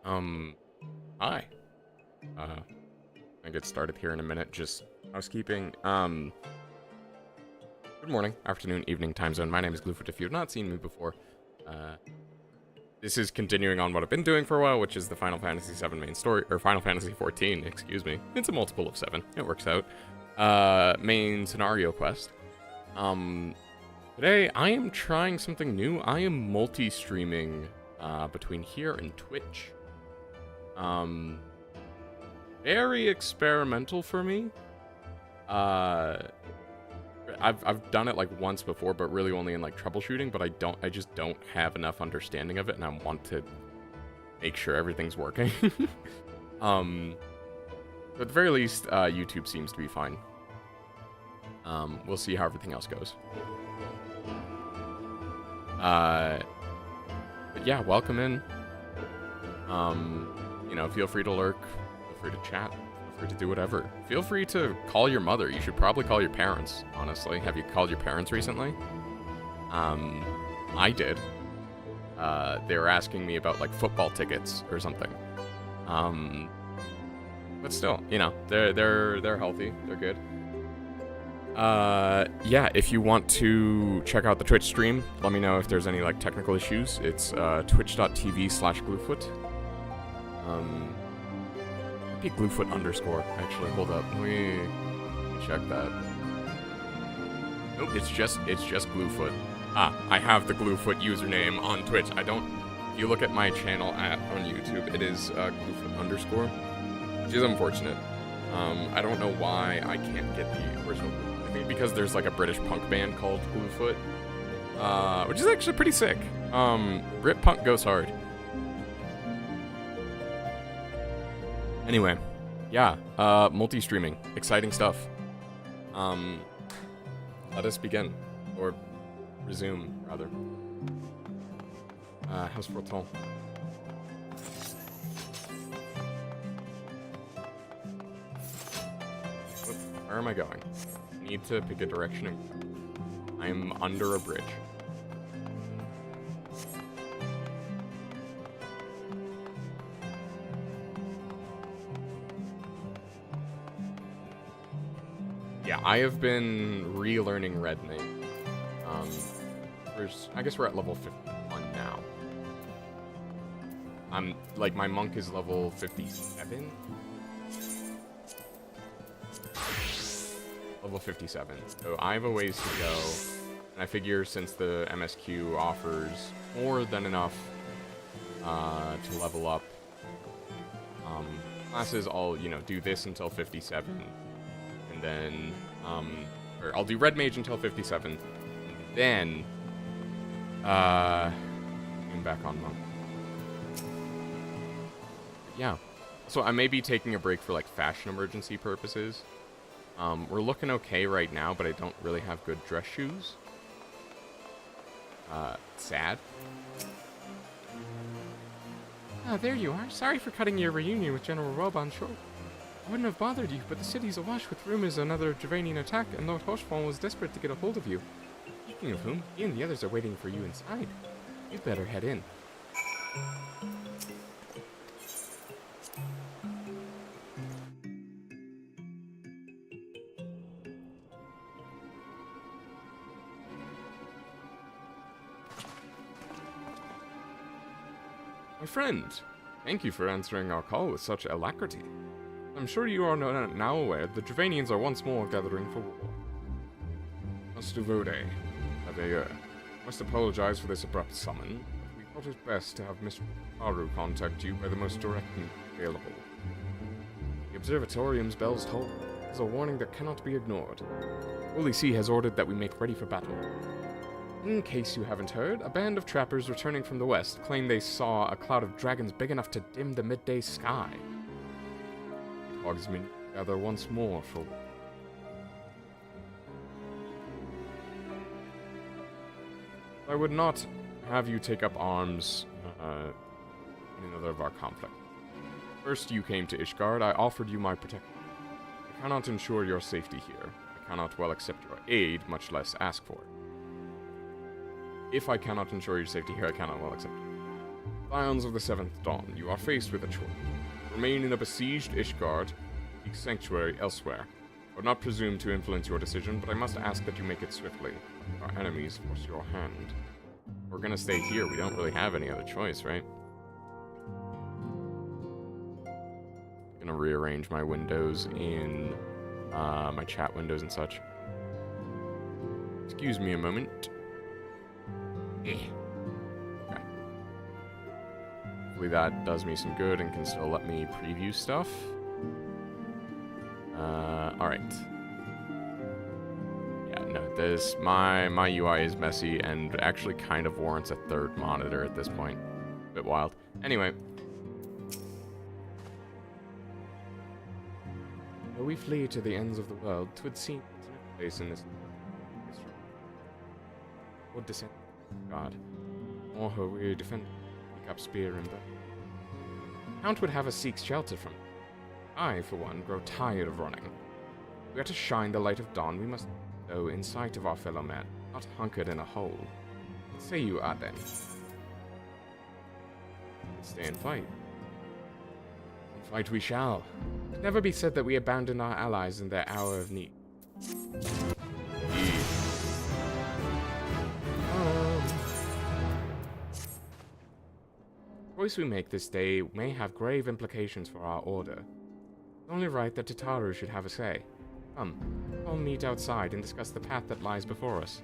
Hi. I'll get started here in a minute, just housekeeping. Good morning, afternoon, evening, time zone. My name is Gluefoot if you have not seen me before. This is continuing on what I've been doing for a while, which is the Final Fantasy VII main story, or Final Fantasy XIV, excuse me. It's a multiple of 7, it works out. Main scenario quest. Today, I am trying something new. I am multi-streaming, between here and Twitch. Very experimental for me. I've done it like once before, but really only in like troubleshooting, but I just don't have enough understanding of it, and I want to make sure everything's working. But at the very least, YouTube seems to be fine. We'll see how everything else goes. But yeah, welcome in. You know, feel free to lurk, feel free to chat, feel free to do whatever. Feel free to call your mother. You should probably call your parents, honestly. Have you called your parents recently? I did. They were asking me about, like, football tickets or something. But still, you know, they're healthy. They're good. Yeah, if you want to check out the Twitch stream, let me know if there's any, like, technical issues. It's, twitch.tv/Gluefoot. Be Gluefoot _, actually, hold up. Let me check that. Nope, it's just Gluefoot. Ah, I have the Gluefoot username on Twitch. If you look at my channel on YouTube, it is, Gluefoot _, which is unfortunate. I don't know why I can't get the original. I think because there's, like, a British punk band called Gluefoot, which is actually pretty sick. Brit punk goes hard. Anyway, yeah, multi-streaming, exciting stuff. Let us begin, or resume, rather. House Forton. Where am I going? I need to pick a direction. I'm under a bridge. Yeah, I have been relearning Red Mage. I guess we're at level 51 now. Like, my monk is level 57? Level 57. So I have a ways to go. And I figure since the MSQ offers more than enough to level up, classes, I'll, you know, do this until 57. And then, or I'll do Red Mage until 57, and then, I'm back on Monk. Yeah, so I may be taking a break for, like, fashion emergency purposes. We're looking okay right now, but I don't really have good dress shoes. Sad. Ah, there you are. Sorry for cutting your reunion with General Robon short. I wouldn't have bothered you, but the city's awash with rumors of another Dravanian attack, and Lord Hoshfall was desperate to get a hold of you. Speaking of whom, he and the others are waiting for you inside. You'd better head in. My friend, thank you for answering our call with such alacrity. I'm sure you are now aware the Dravanians are once more gathering for war. Mastuvode, Aveyer, must apologize for this abrupt summon, but we thought it best to have Mr. Haru contact you by the most direct means available. The Observatorium's bells toll is a warning that cannot be ignored. Holy See has ordered that we make ready for battle. In case you haven't heard, a band of trappers returning from the west claim they saw a cloud of dragons big enough to dim the midday sky. Hogsmeade gather once more for... I would not have you take up arms in another of our conflict. First you came to Ishgard, I offered you my protection. I cannot ensure your safety here. I cannot well accept your aid, much less ask for it. If I cannot ensure your safety here, I cannot well accept it. Scions of the Seventh Dawn, you are faced with a choice. Remain in a besieged Ishgard, seek sanctuary elsewhere. I would not presume to influence your decision, but I must ask that you make it swiftly. Our enemies force your hand. We're gonna stay here. We don't really have any other choice, right? Gonna rearrange my windows in my chat windows and such. Excuse me a moment. Okay. Hopefully that does me some good and can still let me preview stuff. Alright. Yeah, no, my UI is messy and actually kind of warrants a third monitor at this point. A bit wild. Anyway. Though we flee to the ends of the world, 'twould seem there's no place in this history. Or descend God. Or her weary defender. Pick up spear and bow. Count would have us seek shelter from it. I, for one, grow tired of running. If we are to shine the light of dawn, we must go in sight of our fellow men, not hunkered in a hole. What say you, then? Stay and fight. And fight we shall. It can never be said that we abandon our allies in their hour of need. The choice we make this day may have grave implications for our order. It's only right that Tataru should have a say. Come, we'll meet outside and discuss the path that lies before us.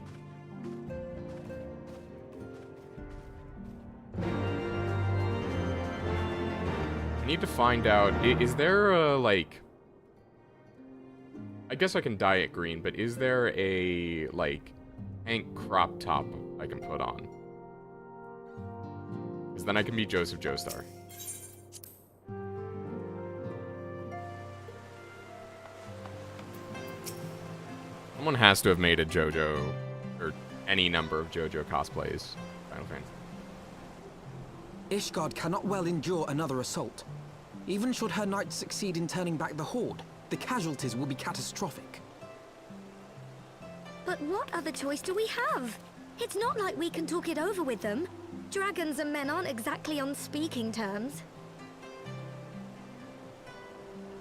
I need to find out, is there a, like... I guess I can dye it green, but is there a, like, tank crop top I can put on? Because then I can be Joseph Joestar. Someone has to have made a JoJo, or any number of JoJo cosplays. Final Fantasy. Ishgard cannot well endure another assault. Even should her knights succeed in turning back the Horde, the casualties will be catastrophic. But what other choice do we have? It's not like we can talk it over with them. Dragons and men aren't exactly on speaking terms.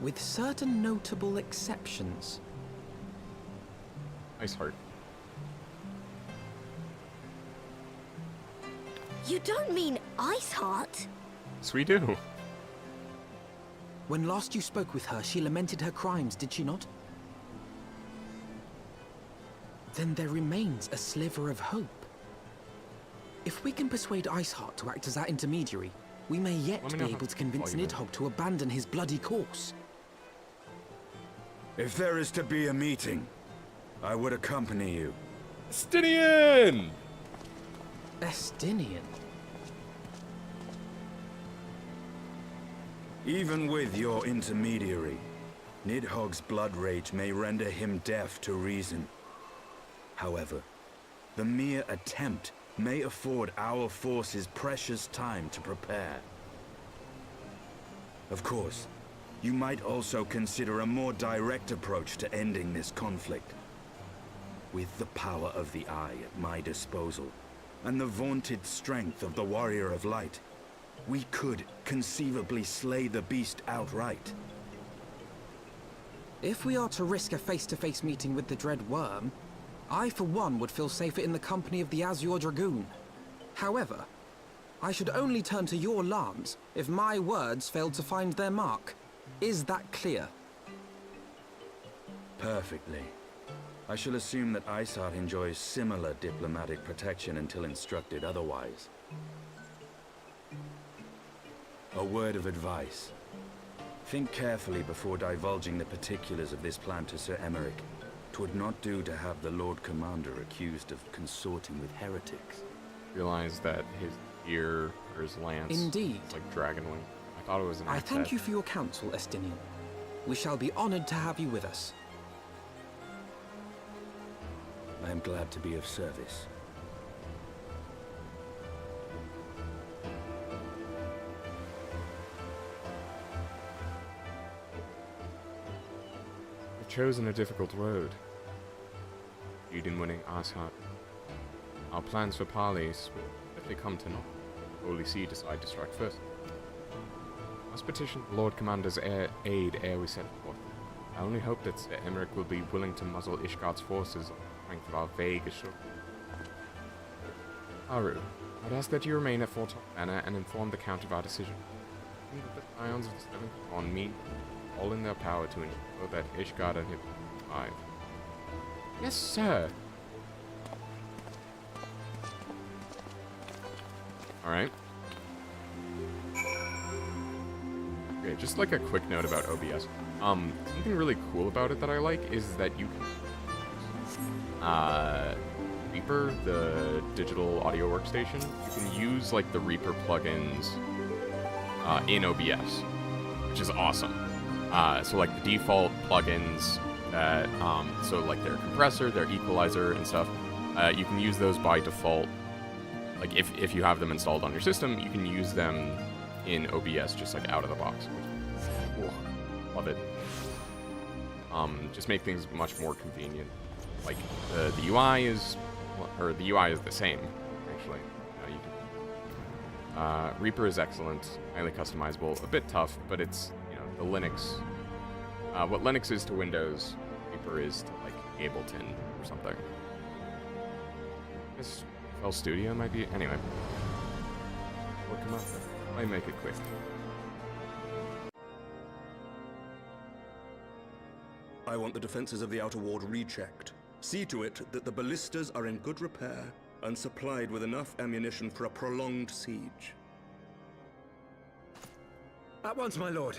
With certain notable exceptions. Nice heart. You don't mean Iceheart? Yes, we do. When last you spoke with her, she lamented her crimes, did she not? Then there remains a sliver of hope. If we can persuade Iceheart to act as our intermediary, we may yet be able to convince Nidhogg to abandon his bloody course. If there is to be a meeting, I would accompany you. Estinian! Estinian? Even with your intermediary, Nidhogg's blood rage may render him deaf to reason. However, the mere attempt may afford our forces precious time to prepare. Of course, you might also consider a more direct approach to ending this conflict. With the power of the Eye at my disposal, and the vaunted strength of the Warrior of Light, we could conceivably slay the beast outright. If we are to risk a face-to-face meeting with the Dread Worm, I for one would feel safer in the company of the Azure Dragoon. However, I should only turn to your Lance if my words failed to find their mark. Is that clear? Perfectly. I shall assume that Iceheart enjoys similar diplomatic protection until instructed otherwise. A word of advice. Think carefully before divulging the particulars of this plan to Sir Emmerich. 'Twould not do to have the Lord Commander accused of consorting with heretics. Realize that his ear or his lance Indeed. is like dragon wing. I thought it was an I axe thank head. you for your counsel, Estinian. We shall be honored to have you with us. I am glad to be of service. You've chosen a difficult road. In winning Iceheart. Our plans for parleys will quickly come to naught. Holy See decide to strike first. Must petition the Lord Commander's aid ere we set forth. I only hope that Sir Emmerich will be willing to muzzle Ishgard's forces on the strength of our vague assurance. Haru, I'd ask that you remain at Fort Manor and inform the Count of our decision. I think that the scions of the Seventh Dawn mean all in their power to ensure that Ishgard and him survive. Yes, sir. Alright. Okay, just like a quick note about OBS. Something really cool about it that I like is that you can, Reaper, the digital audio workstation, you can use, like, the Reaper plugins, in OBS, which is awesome. So, like, the default plugins that, so, like, their compressor, their equalizer, and stuff, you can use those by default. Like, if you have them installed on your system, you can use them in OBS just, like, out of the box. Ooh, love it. Just make things much more convenient. Like, the UI is... or the UI is the same, actually. You can, Reaper is excellent, highly customizable, a bit tough, but it's, you know, the Linux... what Linux is to Windows, Reaper is to, like, Ableton or something. This FL Studio might be... anyway. We'll come up. Might make it quick. I want the defenses of the outer ward rechecked. See to it that the ballistas are in good repair and supplied with enough ammunition for a prolonged siege. At once, my lord.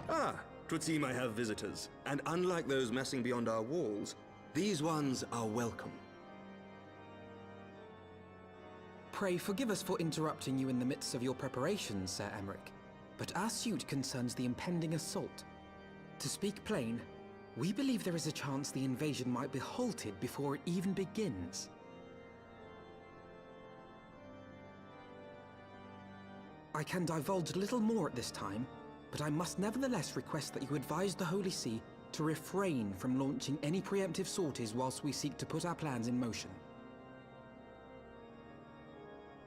Ah, 'twould seem I have visitors. And unlike those messing beyond our walls, these ones are welcome. Pray forgive us for interrupting you in the midst of your preparations, Sir Emmerich, but our suit concerns the impending assault. To speak plain, we believe there is a chance the invasion might be halted before it even begins. I can divulge little more at this time, but I must nevertheless request that you advise the Holy See to refrain from launching any preemptive sorties whilst we seek to put our plans in motion.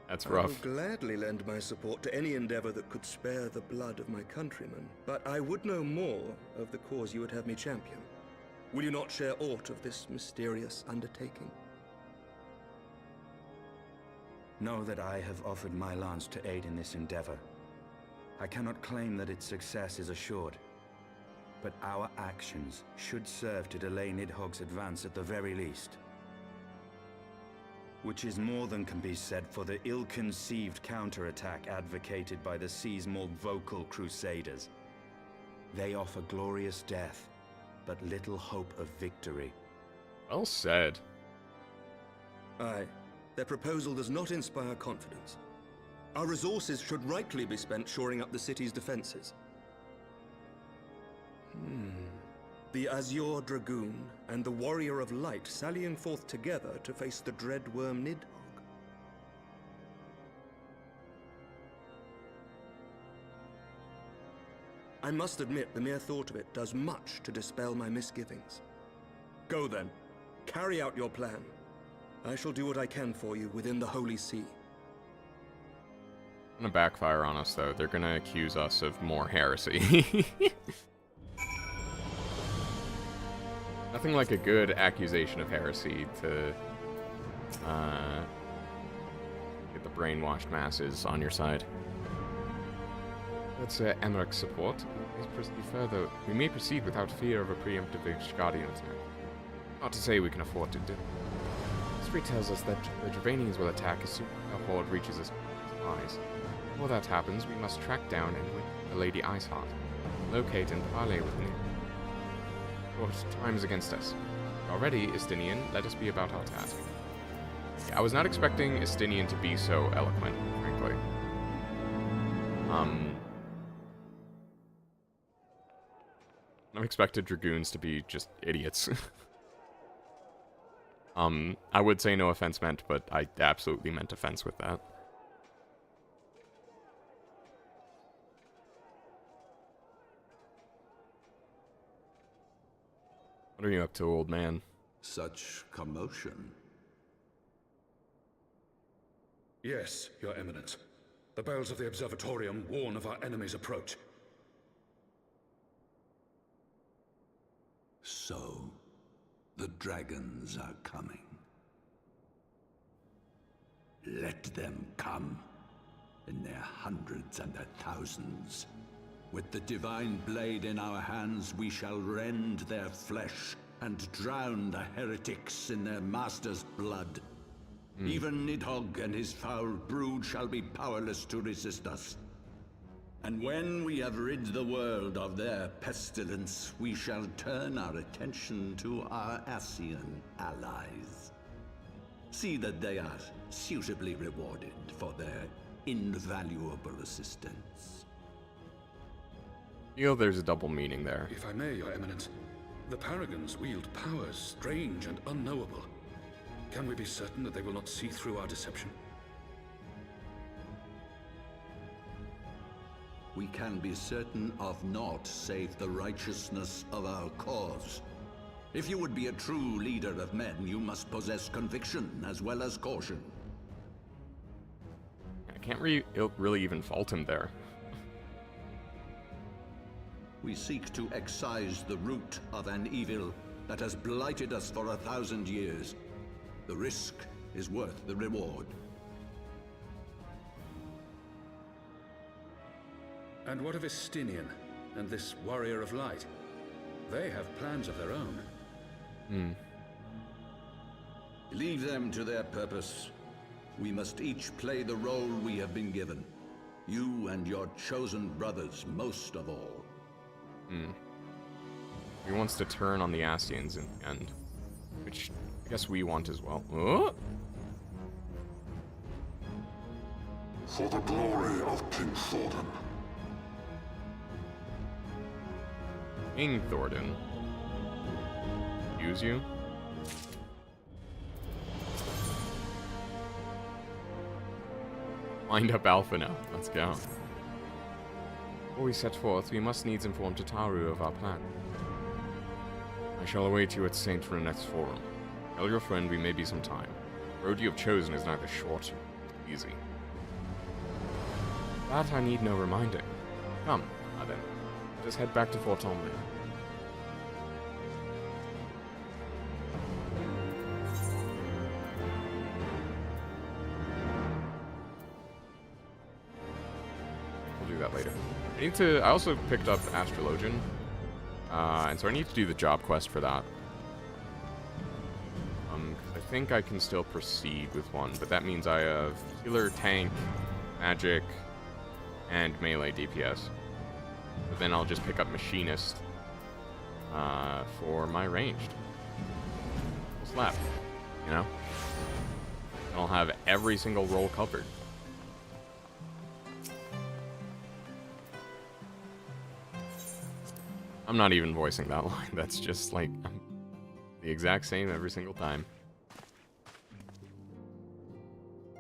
That's I rough. will gladly lend my support to any endeavor that could spare the blood of my countrymen, but I would know more of the cause you would have me champion. Will you not share aught of this mysterious undertaking? Know that I have offered my lance to aid in this endeavor. I cannot claim that its success is assured, but our actions should serve to delay Nidhogg's advance at the very least. Which is more than can be said for the ill-conceived counterattack advocated by the sea's more vocal crusaders. They offer glorious death, but little hope of victory. Well said. Aye, their proposal does not inspire confidence. Our resources should rightly be spent shoring up the city's defenses. The Azure Dragoon and the Warrior of Light sallying forth together to face the dread worm Nidhogg. I must admit the mere thought of it does much to dispel my misgivings. Go then, carry out your plan. I shall do what I can for you within the Holy See. Gonna backfire on us, though. They're gonna accuse us of more heresy. Nothing like a good accusation of heresy to get the brainwashed masses on your side. That's Emmerich's support. Let's proceed further. We may proceed without fear of a preemptive Ishgardian attack. Not to say we can afford to do. History tells us that the Dravanians will attack as soon as our horde reaches its eyes. Before that happens, we must track down and win the Lady Iceheart, locate and parley with Nid. Time is against us. Already, Istinian, let us be about our task. I was not expecting Istinian to be so eloquent, frankly. I expected Dragoons to be just idiots. I would say no offense meant, but I absolutely meant offense with that. What are you up to, old man? Such commotion. Yes, Your Eminence. The bells of the Observatorium warn of our enemy's approach. So, the dragons are coming. Let them come, in their hundreds and their thousands. With the divine blade in our hands, we shall rend their flesh and drown the heretics in their master's blood. Even Nidhogg and his foul brood shall be powerless to resist us. And when we have rid the world of their pestilence, we shall turn our attention to our Ascian allies. See that they are suitably rewarded for their invaluable assistance. Feel there's a double meaning there. If I may, Your Eminence, the Paragons wield powers strange and unknowable. Can we be certain that they will not see through our deception? We can be certain of naught save the righteousness of our cause. If you would be a true leader of men, you must possess conviction as well as caution. I can't really even fault him there. We seek to excise the root of an evil that has blighted us for 1,000 years. The risk is worth the reward. And what of Istinian and this Warrior of Light? They have plans of their own. Leave them to their purpose. We must each play the role we have been given. You and your chosen brothers most of all. He wants to turn on the Ascians in the end, which I guess we want as well. Oh! For the glory of King Thordan. King Thordan. Use you? Wind up Alpha now. Let's go. Before we set forth, we must needs inform Tataru of our plan. I shall await you at St. Renet's Forum. Tell your friend we may be some time. The road you have chosen is neither short nor easy. That I need no reminding. Come, then. Let us head back to Fort Omri. We'll do that later. I also picked up Astrologian. And so I need to do the job quest for that. I think I can still proceed with one, but that means I have healer, tank, magic, and melee DPS. But then I'll just pick up machinist for my ranged. What's left? You know? And I'll have every single role covered. I'm not even voicing that line. That's just like the exact same every single time.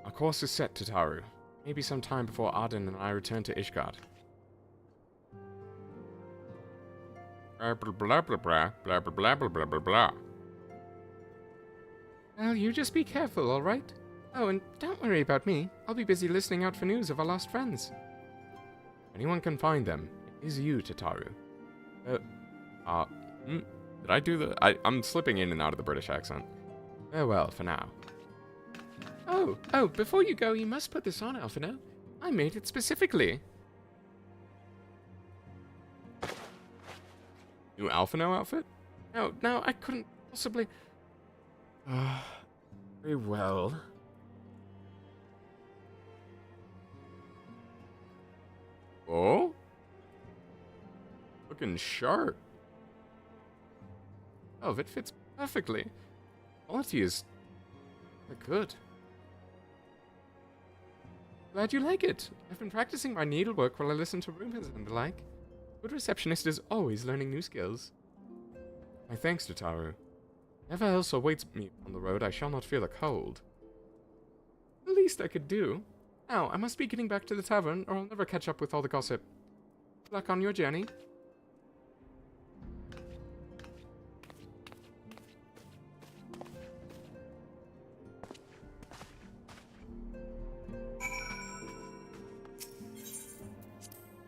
Our course is set, Tataru. Maybe some time before Arden and I return to Ishgard. Blah blah blah blah blah blah blah blah blah blah blah. Well, you just be careful, all right? Oh, and don't worry about me. I'll be busy listening out for news of our lost friends. If anyone can find them, it is you, Tataru. Did I do the... I'm slipping in and out of the British accent. Farewell for now. Oh, before you go, you must put this on, Alphino. I made it specifically. New Alphino outfit? No, I couldn't possibly... Very well. Oh? Looking sharp. Oh, it fits perfectly. Quality is good. Glad you like it. I've been practicing my needlework while I listen to rumors and the like. Good receptionist is always learning new skills. My thanks, Tataru. Whatever else awaits me on the road, I shall not feel a cold. The least I could do. Now, I must be getting back to the tavern, or I'll never catch up with all the gossip. Good luck on your journey.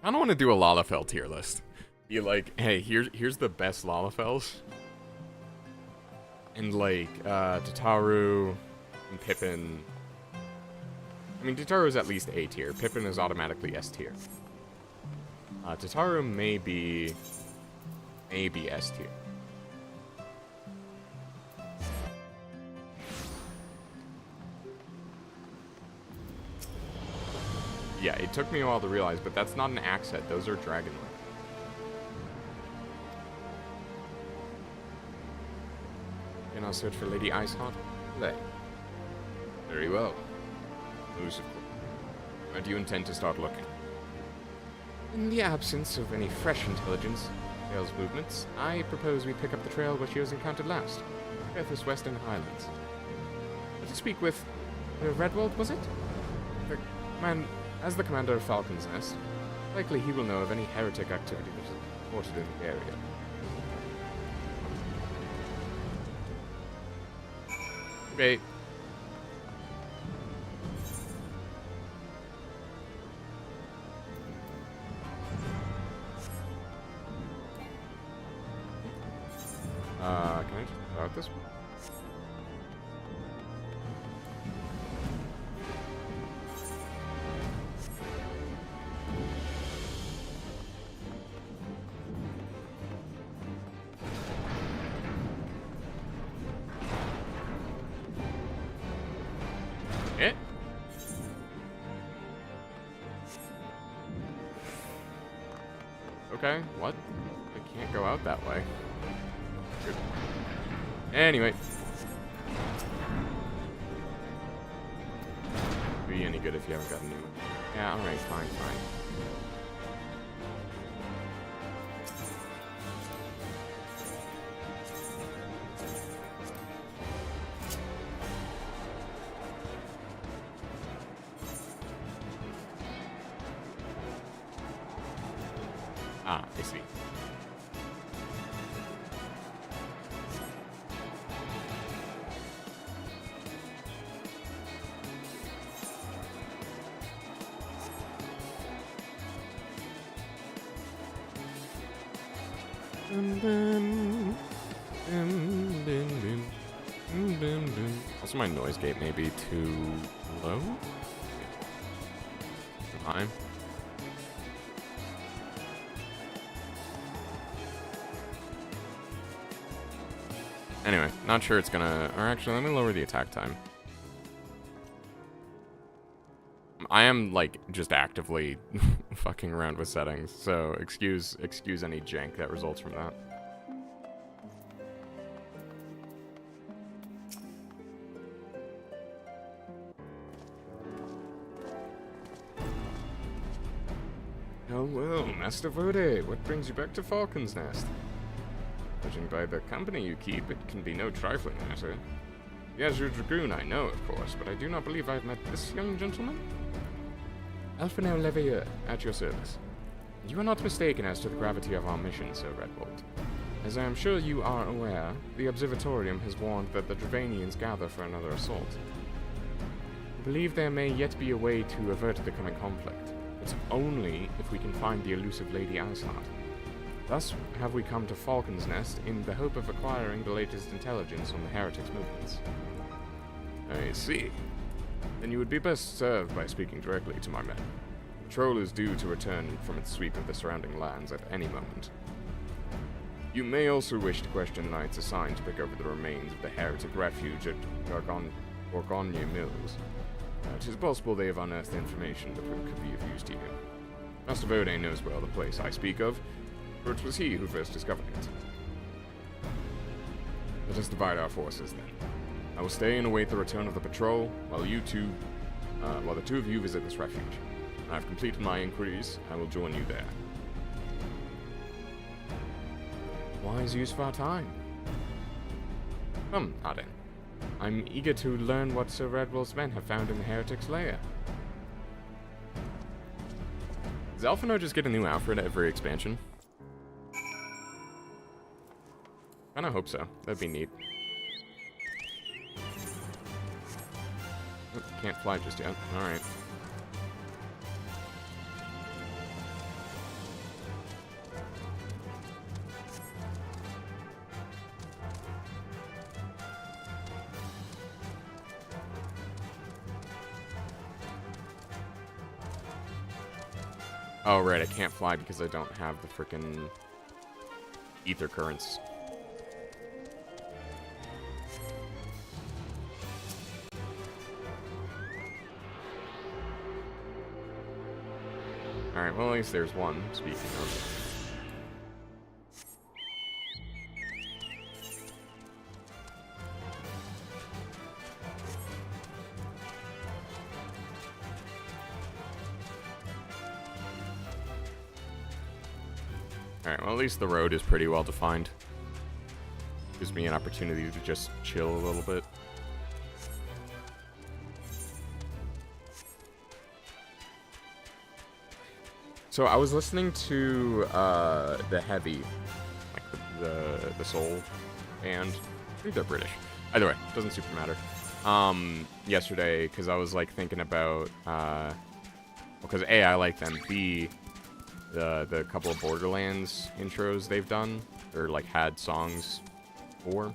I don't want to do a Lalafell tier list. Be like, hey, here's the best Lalafels. And like, Tataru and Pippin. I mean, Tataru is at least A tier. Pippin is automatically S tier. Tataru may be S tier. Yeah, it took me a while to realize, but that's not an axe head. Those are dragonlike. And I'll search for Lady Iceheart. Play. Very well. Who's where do you intend to start looking? In the absence of any fresh intelligence, Trail's movements, I propose we pick up the trail where she was encountered last. Earth's Western Highlands. To speak with Redwald, was it? As the commander of Falcon's Nest, likely he will know of any heretic activity that is reported in the area. Okay. Can I just start this one? Okay, what? I can't go out that way. Good. Anyway. Be any good if you haven't got a new one. Yeah, alright, fine. Ah, I see. Also, my noise gate may be too low. Too high. Anyway, not sure it's gonna... Or actually, let me lower the attack time. I am, like, just actively fucking around with settings, so excuse any jank that results from that. Oh well, Master Vode, what brings you back to Falcon's Nest? Judging by the company you keep, it can be no trifling matter. The Azure Dragoon I know, of course, but I do not believe I have met this young gentleman. Alphinaud Leveilleur, at your service. You are not mistaken as to the gravity of our mission, Sir Redwald. As I am sure you are aware, the Observatorium has warned that the Dravanians gather for another assault. I believe there may yet be a way to avert the coming conflict, but only if we can find the elusive Lady Iceheart. Thus have we come to Falcon's Nest in the hope of acquiring the latest intelligence on the heretics' movements. I see. Then you would be best served by speaking directly to my men. The patrol is due to return from its sweep of the surrounding lands at any moment. You may also wish to question knights assigned to pick over the remains of the heretic refuge at Gorgonye Mills. It is possible they have unearthed information that could be of use to you. Master Vode knows well the place I speak of, for it was he who first discovered it. Let us divide our forces, then. I will stay and await the return of the patrol, while the two of you visit this refuge. When I have completed my inquiries, I will join you there. Wise use of our time. Come, Arden. I'm eager to learn what Sir Redwald's men have found in the heretic's lair. Does Alphinaud just get a new Alfred every expansion? Kinda hope so. That'd be neat. Oh, can't fly just yet. Alright. Oh, right, I can't fly because I don't have the frickin' ether currents. Alright, well, at least there's one, speaking of. Alright, well, at least the road is pretty well defined. Gives me an opportunity to just chill a little bit. So I was listening to the Heavy, like the soul band. I think they're British. Either way, doesn't super matter. Yesterday, because I was like thinking about, because A, I like them. B, the couple of Borderlands intros they've done, or like had songs for.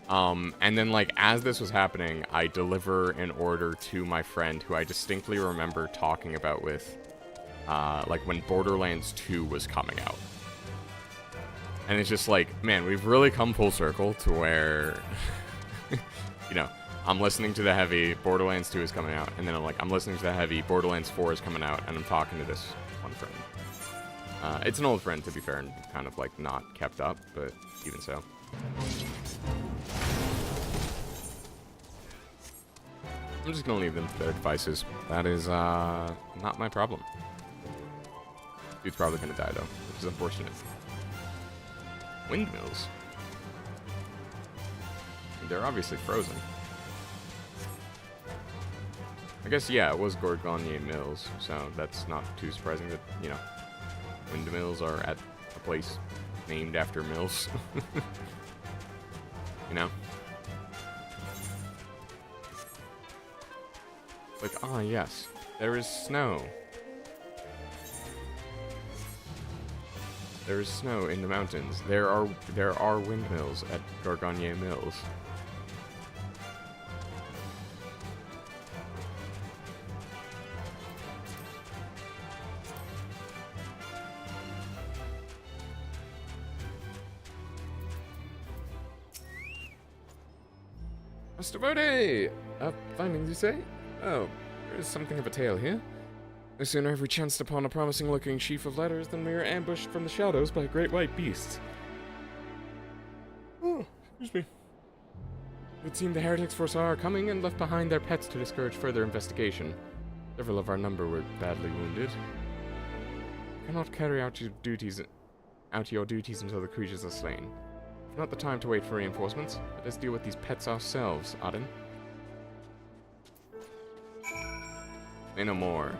And then like as this was happening, I deliver an order to my friend who I distinctly remember talking about with, like when Borderlands 2 was coming out. And it's just like, man, we've really come full circle to where, you know, I'm listening to the Heavy, Borderlands 2 is coming out, and then I'm listening to the Heavy, Borderlands 4 is coming out, and I'm talking to this one friend. It's an old friend, to be fair, and kind of like not kept up, but even so. I'm just gonna leave them to their devices. That is not my problem. Dude's probably gonna die though, which is unfortunate. Windmills. They're obviously frozen. I guess, yeah, it was Gorgonye Mills, so that's not too surprising that, you know, windmills are at a place named after mills. You know? Like, ah, yes, there is snow. There is snow in the mountains. There are windmills at Gorgonye Mills. Mr. Vode! Findings, you say? Oh, there is something of a tale here. No sooner have we chanced upon a promising-looking sheaf of letters than we are ambushed from the shadows by great white beasts. Oh, excuse me. It would seem the heretics foresaw our coming and left behind their pets to discourage further investigation. Several of our number were badly wounded. You cannot carry out your duties until the creatures are slain. It's not the time to wait for reinforcements. Let us deal with these pets ourselves, Auden. Say no more.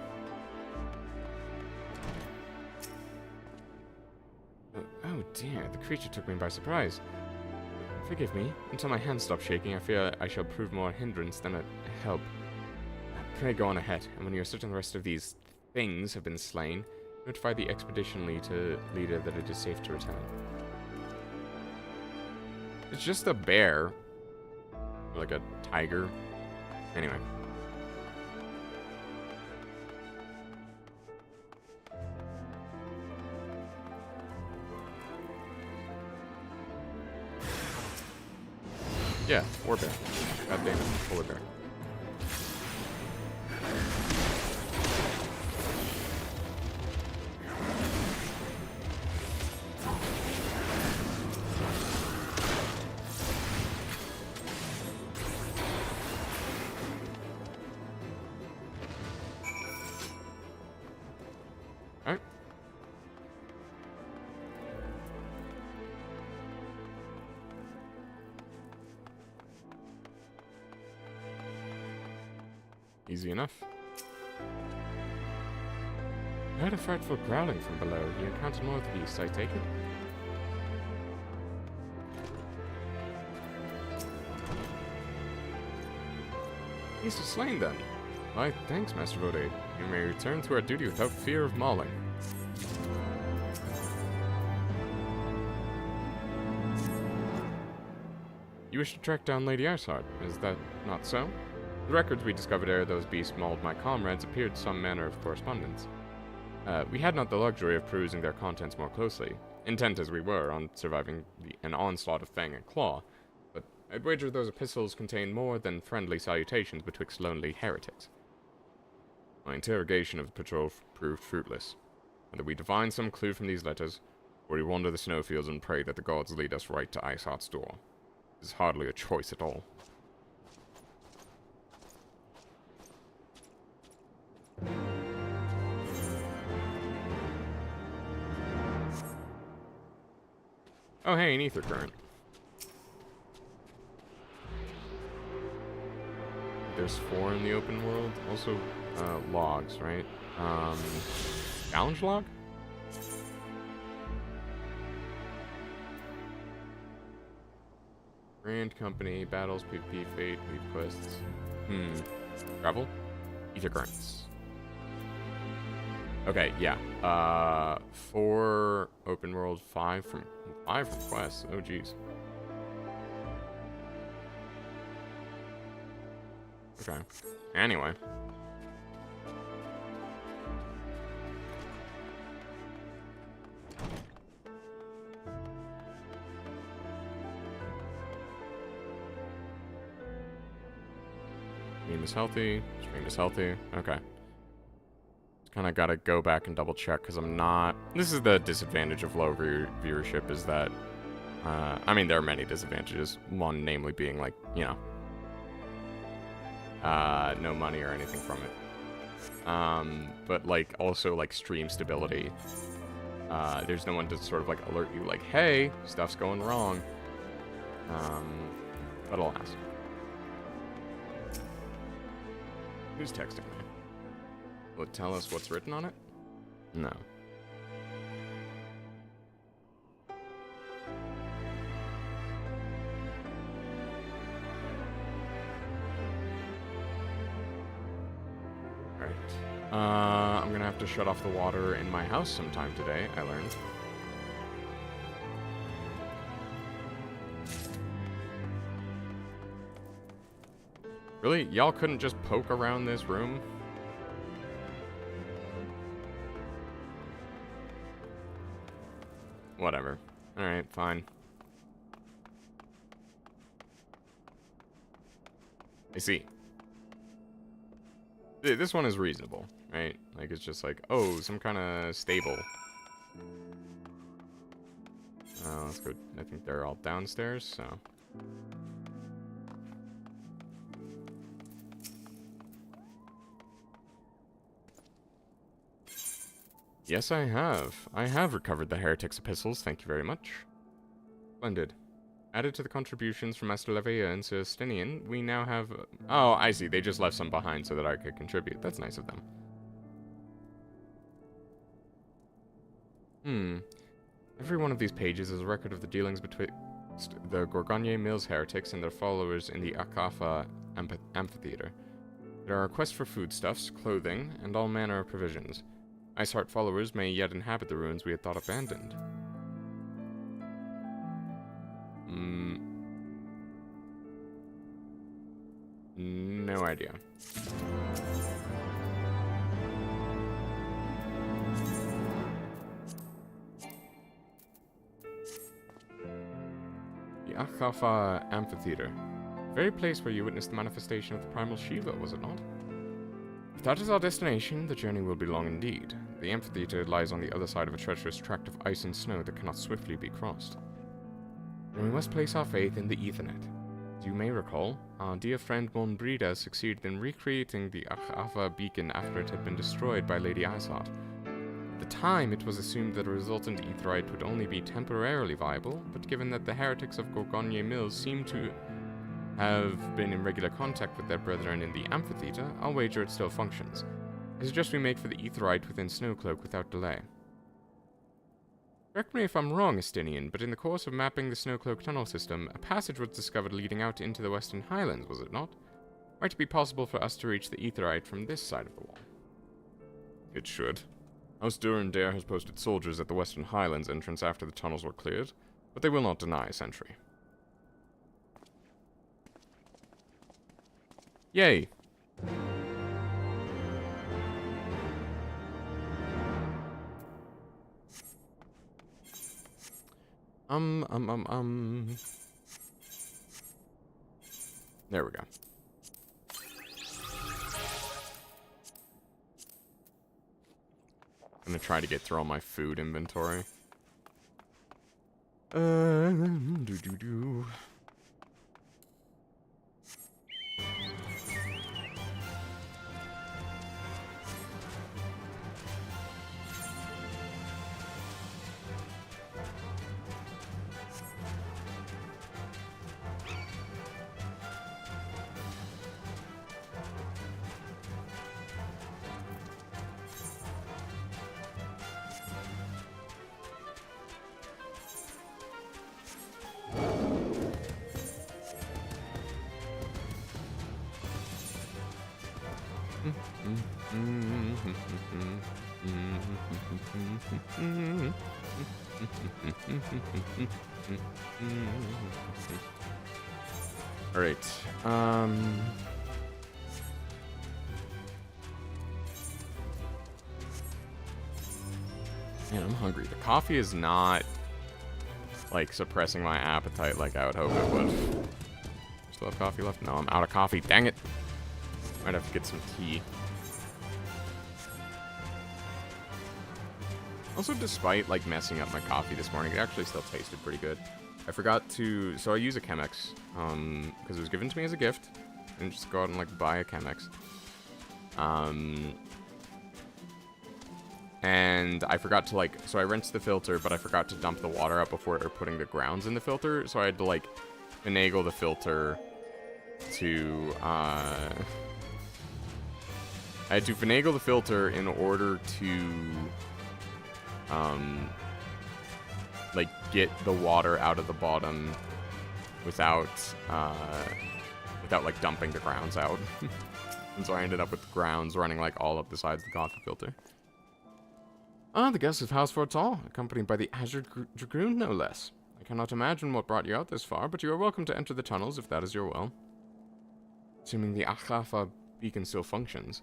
Oh dear, the creature took me by surprise. Forgive me. Until my hands stop shaking, I fear I shall prove more a hindrance than a help. Pray go on ahead, and when you are certain the rest of these things have been slain, notify the expedition leader that it is safe to return. It's just a bear. Like a tiger. Anyway. Yeah, war bear. God damn it, polar bear. Alright. Easy enough. I heard a frightful growling from below. You encountered more of the beasts, I take it? Beast is slain then. Why, thanks, Master Vode. You may return to our duty without fear of mauling. You wish to track down Lady Arsart, is that not so? The records we discovered ere those beasts mauled my comrades appeared some manner of correspondence. We had not the luxury of perusing their contents more closely, intent as we were on surviving an onslaught of fang and claw, but I'd wager those epistles contain more than friendly salutations betwixt lonely heretics. My interrogation of the patrol proved fruitless. Whether we divine some clue from these letters, or we wander the snowfields and pray that the gods lead us right to Iceheart's door, is hardly a choice at all. Oh hey, an ether current. There's 4 in the open world. Also, logs, right? Challenge log? Grand Company, Battles, PvP, Fate, Leave Quests. Travel? Ether currents. Okay, yeah. 4 open world, 5 from quests. Oh jeez. Okay. Anyway. Stream is healthy. Stream is healthy. Okay. Kind of gotta go back and double check because I'm not. This is the disadvantage of low viewership is that. I mean, there are many disadvantages. One, namely, being like, you know, no money or anything from it. But like also like stream stability. There's no one to sort of like alert you like, hey, stuff's going wrong. But alas. Who's texting me? Will it tell us what's written on it? No. Alright. I'm gonna have to shut off the water in my house sometime today, I learned. Really? Y'all couldn't just poke around this room? Whatever. Alright, fine. I see. This one is reasonable, right? Like, it's just like, oh, some kind of stable. Let's go. I think they're all downstairs, so. Yes, I have. I have recovered the Heretics Epistles, thank you very much. Splendid. Added to the contributions from Master Levia and Sir Stinian, we now have... Oh, I see. They just left some behind so that I could contribute. That's nice of them. Every one of these pages is a record of the dealings between the Gorgonye Mills heretics and their followers in the Akafa Amphitheater. There are requests for foodstuffs, clothing, and all manner of provisions. Iceheart followers may yet inhabit the ruins we had thought abandoned. No idea. The Akafa Amphitheater. The very place where you witnessed the manifestation of the primal Shiva, was it not? If that is our destination, the journey will be long indeed. The amphitheater lies on the other side of a treacherous tract of ice and snow that cannot swiftly be crossed. Then we must place our faith in the Ethernet. As you may recall, our dear friend Monbrida succeeded in recreating the Akafa beacon after it had been destroyed by Lady Iceheart. At the time, it was assumed that a resultant aetherite would only be temporarily viable, but given that the heretics of Gorgonye Mills seem to have been in regular contact with their brethren in the amphitheater, I'll wager it still functions. I suggest we make for the aetherite within Snowcloak without delay. Correct me if I'm wrong, Estinian, but in the course of mapping the Snowcloak tunnel system, a passage was discovered leading out into the Western Highlands, was it not? Might it be possible for us to reach the aetherite from this side of the wall? It should. House Durandare has posted soldiers at the Western Highlands entrance after the tunnels were cleared, but they will not deny a sentry. Yay! There we go. I'm gonna try to get through all my food inventory. Do. All right. Man, I'm hungry. The coffee is not like suppressing my appetite like I would hope it would. Still have coffee left? No, I'm out of coffee. Dang it. Might have to get some tea. Also, despite like messing up my coffee this morning, it actually still tasted pretty good. I forgot to, so I use a Chemex, because it was given to me as a gift. And just go out and like buy a Chemex. And I forgot to like, so I rinsed the filter, but I forgot to dump the water out before putting the grounds in the filter. So I had to like finagle the filter to, I had to finagle the filter in order to, like get the water out of the bottom without like dumping the grounds out. And so I ended up with the grounds running like all up the sides of the coffee filter. The guest of Heavensward I, accompanied by the Azure Dragoon, no less. I cannot imagine what brought you out this far, but you are welcome to enter the tunnels if that is your will. Assuming the Achlafa beacon still functions,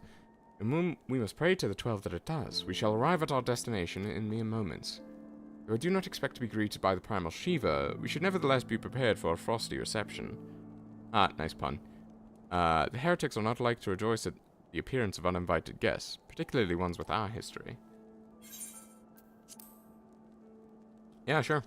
and we must pray to the 12 that it does. We shall arrive at our destination in mere moments. Though I do not expect to be greeted by the primal Shiva, we should nevertheless be prepared for a frosty reception. Ah, nice pun. The heretics are not like to rejoice at the appearance of uninvited guests, particularly ones with our history. Yeah, sure.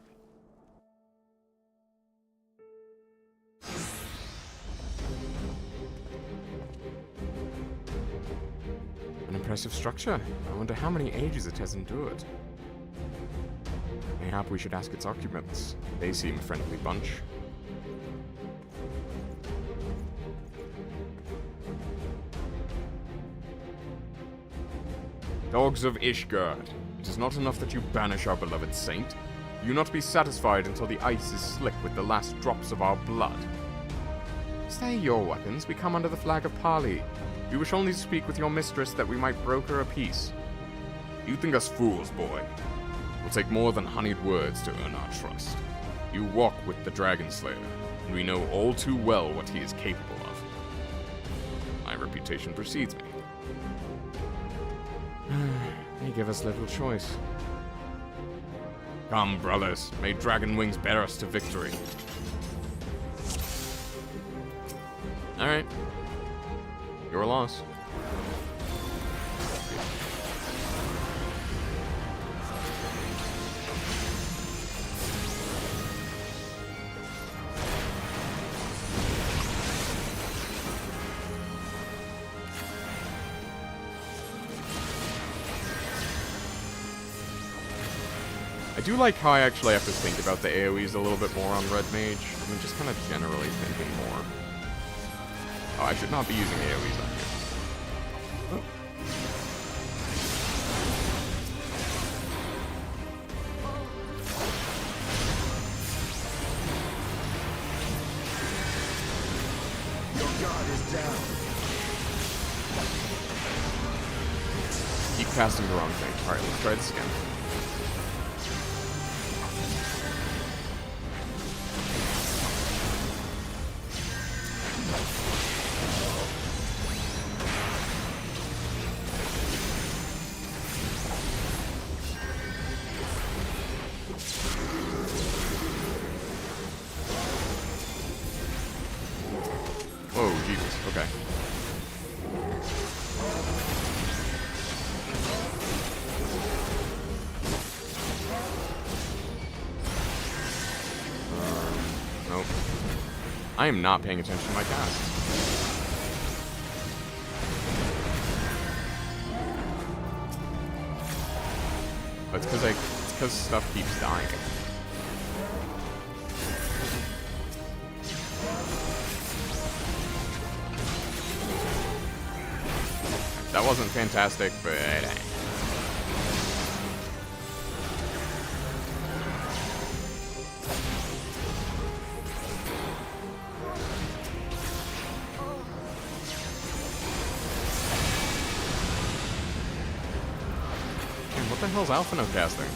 An impressive structure. I wonder how many ages it has endured. Mayhap we should ask its occupants. They seem a friendly bunch. Dogs of Ishgard, it is not enough that you banish our beloved saint. Do you not be satisfied until the ice is slick with the last drops of our blood? Stay your weapons, we come under the flag of parley. We wish only to speak with your mistress that we might broker a peace. You think us fools, boy. It will take more than honeyed words to earn our trust. You walk with the Dragon Slayer, and we know all too well what he is capable of. My reputation precedes me. They give us little choice. Come, brothers, may dragon wings bear us to victory. Alright. Your loss. I do like how I actually have to think about the AoEs a little bit more on Red Mage. I mean, just kind of generally thinking more. Oh, I should not be using AoEs on here. Oh. Your guard is down. Keep casting the wrong thing. Alright, let's try this again. Okay. Nope. I am not paying attention to my cast. But it's because stuff keeps dying. That wasn't fantastic, but what the hell's Alphino casting?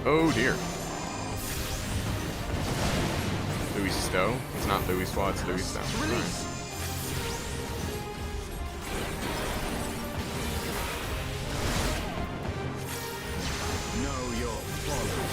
Oh dear. Louis Stowe? It's not Louis Swa, it's Louis Stowe. Release! Know your folly.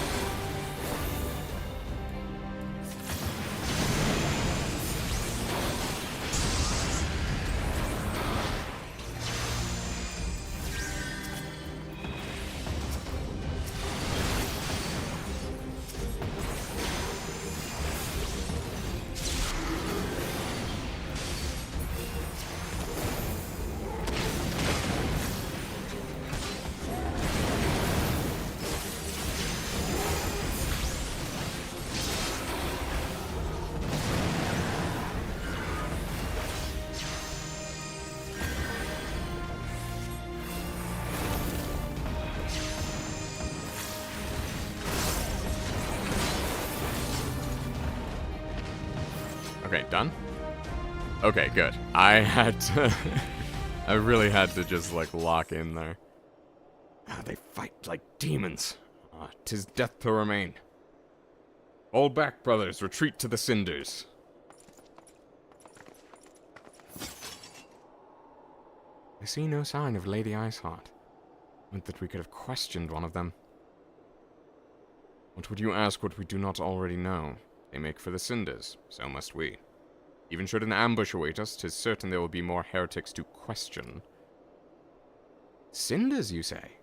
Okay, done? Okay, good. I had to... I really had to just, like, lock in there. Ah, they fight like demons. Ah, 'tis death to remain. Fall back, brothers. Retreat to the cinders. I see no sign of Lady Iceheart. Would that we could have questioned one of them. What would you ask what we do not already know? They make for the cinders, so must we. Even should an ambush await us, 'tis certain there will be more heretics to question. Cinders, you say?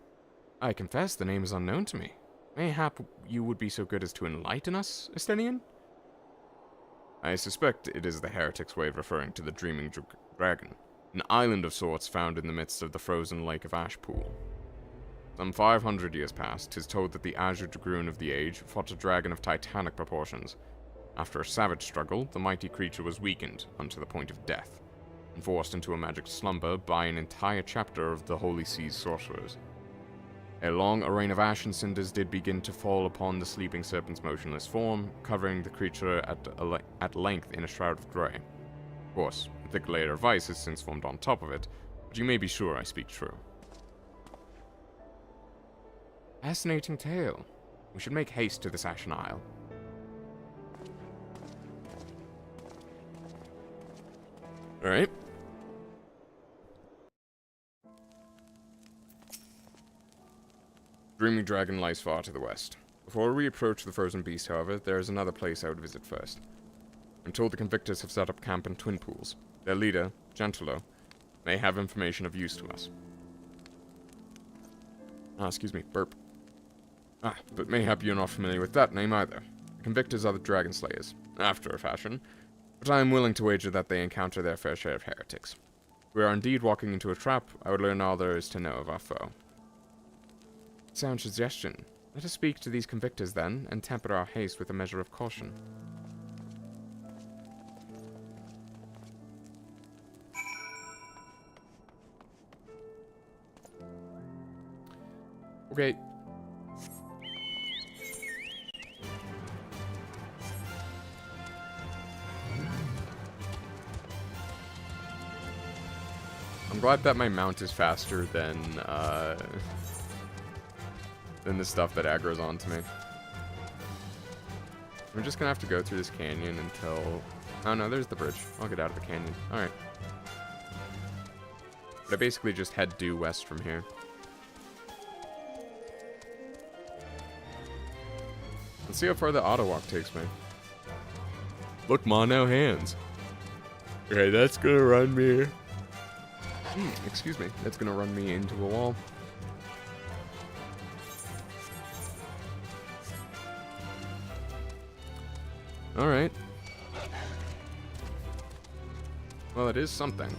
I confess the name is unknown to me. Mayhap you would be so good as to enlighten us, Estenian? I suspect it is the heretic's way of referring to the Dreaming Dragon, an island of sorts found in the midst of the frozen lake of Ashpool. Some 500 years past, 'tis told that the Azure Dragoon of the age fought a dragon of titanic proportions. After a savage struggle, the mighty creature was weakened unto the point of death, and forced into a magic slumber by an entire chapter of the Holy Sea's sorcerers. Ere long, a rain of ash and cinders did begin to fall upon the sleeping serpent's motionless form, covering the creature at length in a shroud of grey. Of course, a thick layer of ice has since formed on top of it, but you may be sure I speak true. Fascinating tale. We should make haste to this Ashen Isle. Alright. Dreaming Dragon lies far to the west. Before we approach the frozen beast, however, there is another place I would visit first. I'm told the Convictors have set up camp in Twin Pools. Their leader, Gentilo, may have information of use to us. Excuse me, burp. But mayhap you're not familiar with that name either. The Convictors are the Dragon Slayers, after a fashion, but I am willing to wager that they encounter their fair share of heretics. If we are indeed walking into a trap, I would learn all there is to know of our foe. Sound suggestion. Let us speak to these Convictors then, and temper our haste with a measure of caution. Okay. I'm glad that my mount is faster than the stuff that aggroes onto me. I'm just gonna have to go through this canyon until... Oh no, there's the bridge. I'll get out of the canyon. Alright. But I basically just head due west from here. Let's see how far the auto walk takes me. Look, Ma, now hands. Okay, that's gonna run me... excuse me. That's gonna run me into a wall. Alright. Well, it is something.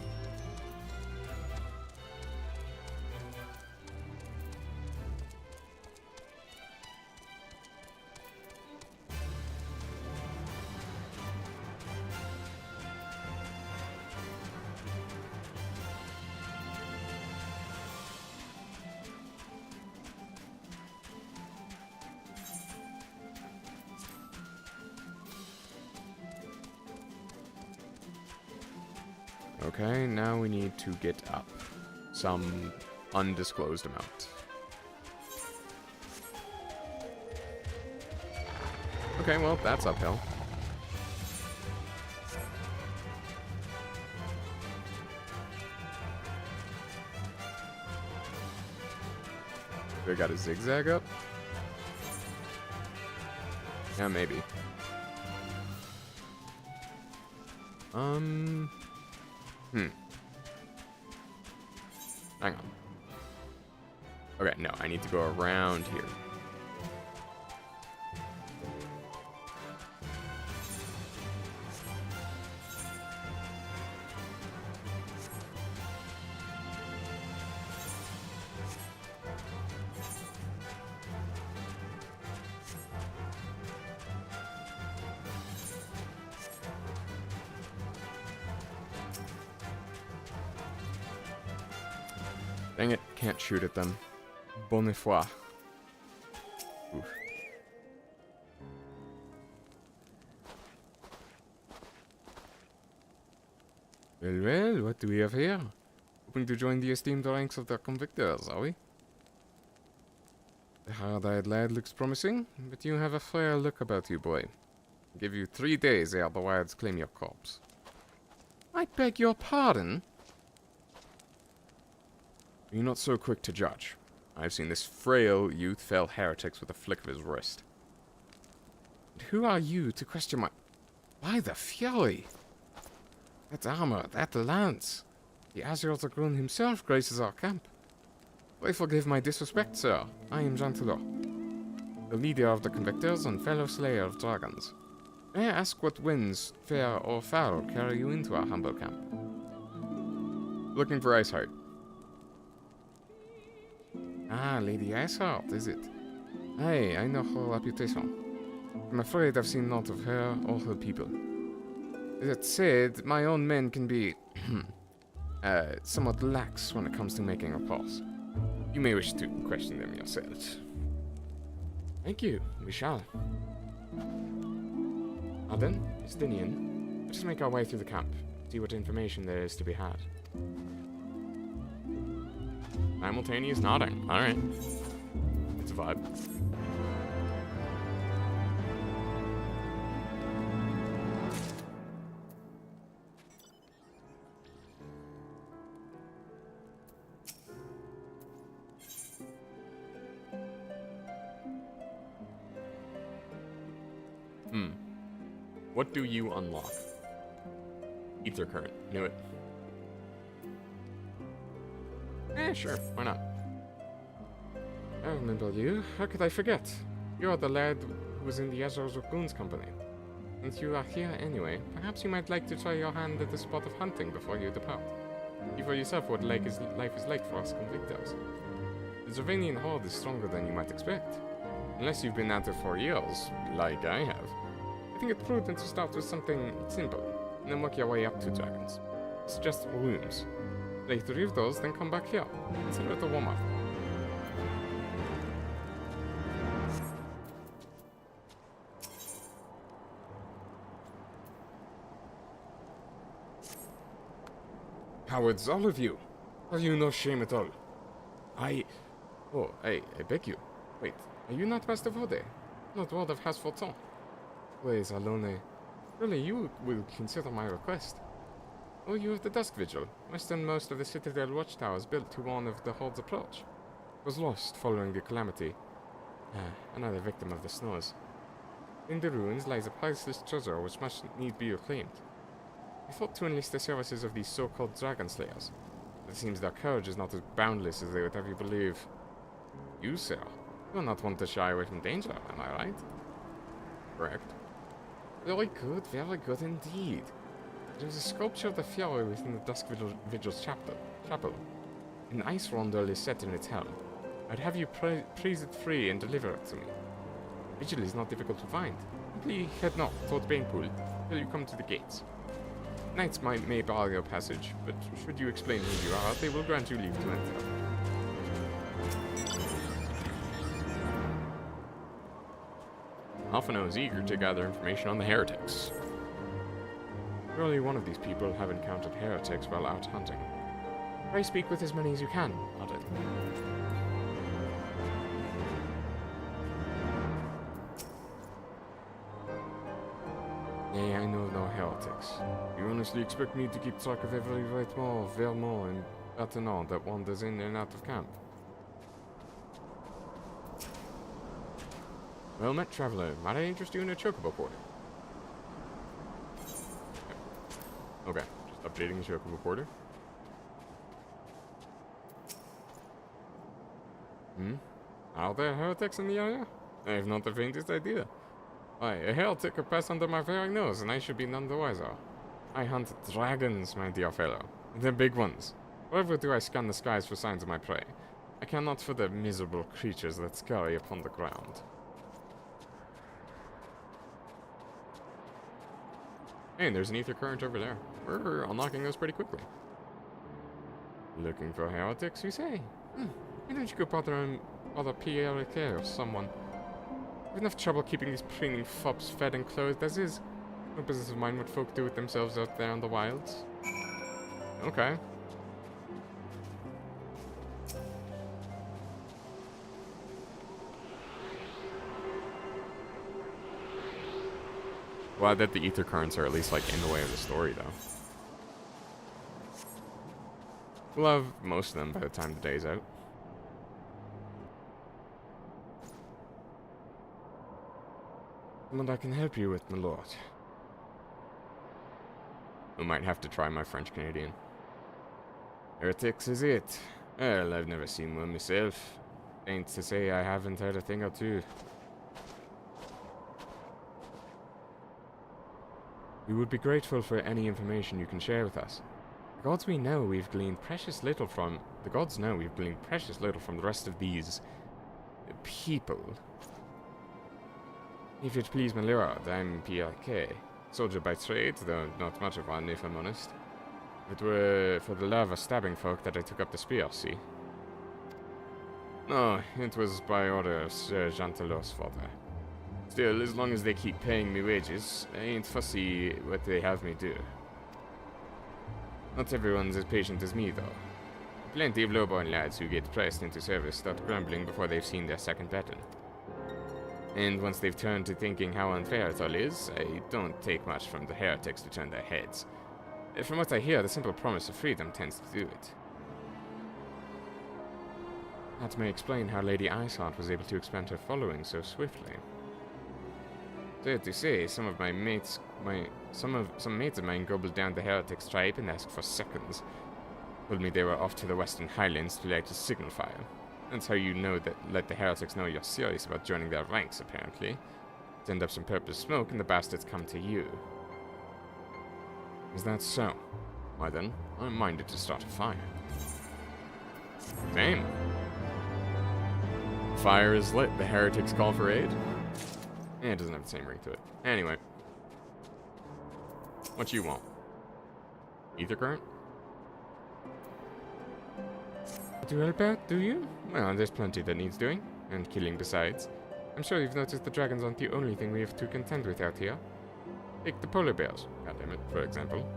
Okay, now we need to get up some undisclosed amount. Okay, well, that's uphill. Do I got a zigzag up? Yeah, maybe. Hang on. Okay, no, I need to go around here. Dang it, can't shoot at them. Bonne foi. Oof. Well, what do we have here? Hoping to join the esteemed ranks of the convictors, are we? The hard-eyed lad looks promising, but you have a frail look about you, boy. I'll give you 3 days ere the wilds claim your corpse. I beg your pardon? You're not so quick to judge. I've seen this frail youth fell heretics with a flick of his wrist. And who are you to question my... By the fury! That armor, that lance. The Azure Dragoon himself graces our camp. Pray forgive my disrespect, sir. I am Jean Tudor, the leader of the convictors and fellow slayer of dragons. May I ask what winds, fair or foul, carry you into our humble camp? Looking for Iceheart. Ah, Lady Iceheart, is it? Aye, I know her reputation. I'm afraid I've seen naught of her or her people. That said, my own men can be somewhat lax when it comes to making reports. You may wish to question them yourselves. Thank you, we shall. Now then, Justinian, let us make our way through the camp, see what information there is to be had. Simultaneous nodding. Alright. It's a vibe. What do you unlock? Ether current. Knew it. Sure, why not? I remember you. How could I forget? You're the lad who was in the Azure Dragoon's company. Since you are here anyway, perhaps you might like to try your hand at the spot of hunting before you depart. See for yourself what life is like for us convictors. The Zervanian horde is stronger than you might expect. Unless you've been at it for years, like I have. I think it's prudent to start with something simple, and then work your way up to dragons. It's just rooms. Play 3 of those, then come back here. Consider it a warm-up. Cowards, all of you. Have you no shame at all? Oh, I beg you. Wait, are you not Master Vode? Not Lord of House Forton? Please, Alone. Surely you will consider my request. Oh, you of the Dusk Vigil, westernmost of the Citadel watchtowers built to warn of the Horde's approach. Was lost following the calamity. Another victim of the snows. In the ruins lies a priceless treasure which must need be reclaimed. We thought to enlist the services of these so-called dragon slayers, but it seems their courage is not as boundless as they would have you believe. You, sir, you are not one to shy away from danger, am I right? Correct. Very good indeed. There is a sculpture of the Fury within the Dusk Vigil's chapel. An ice rondel is set in its helm. I'd have you praise it free and deliver it to me. Vigil is not difficult to find. Simply head north towards Banepool till you come to the gates. Knights may bar your passage, but should you explain who you are, they will grant you leave to enter. Alphino is eager to gather information on the heretics. Surely one of these people have encountered heretics while out hunting. Pray speak with as many as you can, Audit. Nay, I know no heretics. You honestly expect me to keep track of every Vêtement, Vermont, and Bâtiment that wanders in and out of camp? Well met, traveler. Might I interest you in a chocobo porter? Okay, just updating the chocobo porter. Are there heretics in the area? I have not the faintest idea. Why, a heretic could pass under my very nose, and I should be none the wiser. I hunt dragons, my dear fellow. The big ones. However do I scan the skies for signs of my prey. I care not for the miserable creatures that scurry upon the ground. Hey, there's an ether current over there. We're unlocking those pretty quickly. Looking for heretics, you say? Why don't you go bother PRK or someone? I've enough trouble keeping these preening fops fed and clothed as is. No business of mine what folk do with themselves out there in the wilds. Okay. Glad that the ether currents are at least like in the way of the story though. We'll have most of them by the time the day's out. What I can help you with, my lord? I might have to try my French Canadian. Heretics is it? Well, I've never seen one myself. Ain't to say I haven't heard a thing or two. We would be grateful for any information you can share with us. The gods know we've gleaned precious little from the rest of these people. If it please my lord, I'm PRK. Soldier by trade, though not much of one, if I'm honest. It were for the love of stabbing folk that I took up the spear, see? No, it was by order of Sir Jantelos' father. Still, as long as they keep paying me wages, I ain't fussy what they have me do. Not everyone's as patient as me, though. Plenty of lowborn lads who get pressed into service start grumbling before they've seen their second battle. And once they've turned to thinking how unfair it all is, I don't take much from the heretics to turn their heads. From what I hear, the simple promise of freedom tends to do it. That may explain how Lady Iceheart was able to expand her following so swiftly. Sad to say, some mates of mine gobbled down the heretics' tribe and asked for seconds. Told me they were off to the Western Highlands to light a signal fire. That's how you know that let the heretics know you're serious about joining their ranks, apparently. Send up some purple smoke and the bastards come to you. Is that so? Why then, I'm minded to start a fire. Same. Fire is lit, the heretics call for aid. It doesn't have the same ring to it. Anyway. What you want? Ether current? To help out, do you? Well, there's plenty that needs doing, and killing besides. I'm sure you've noticed the dragons aren't the only thing we have to contend with out here. Take the polar bears, goddammit, for example.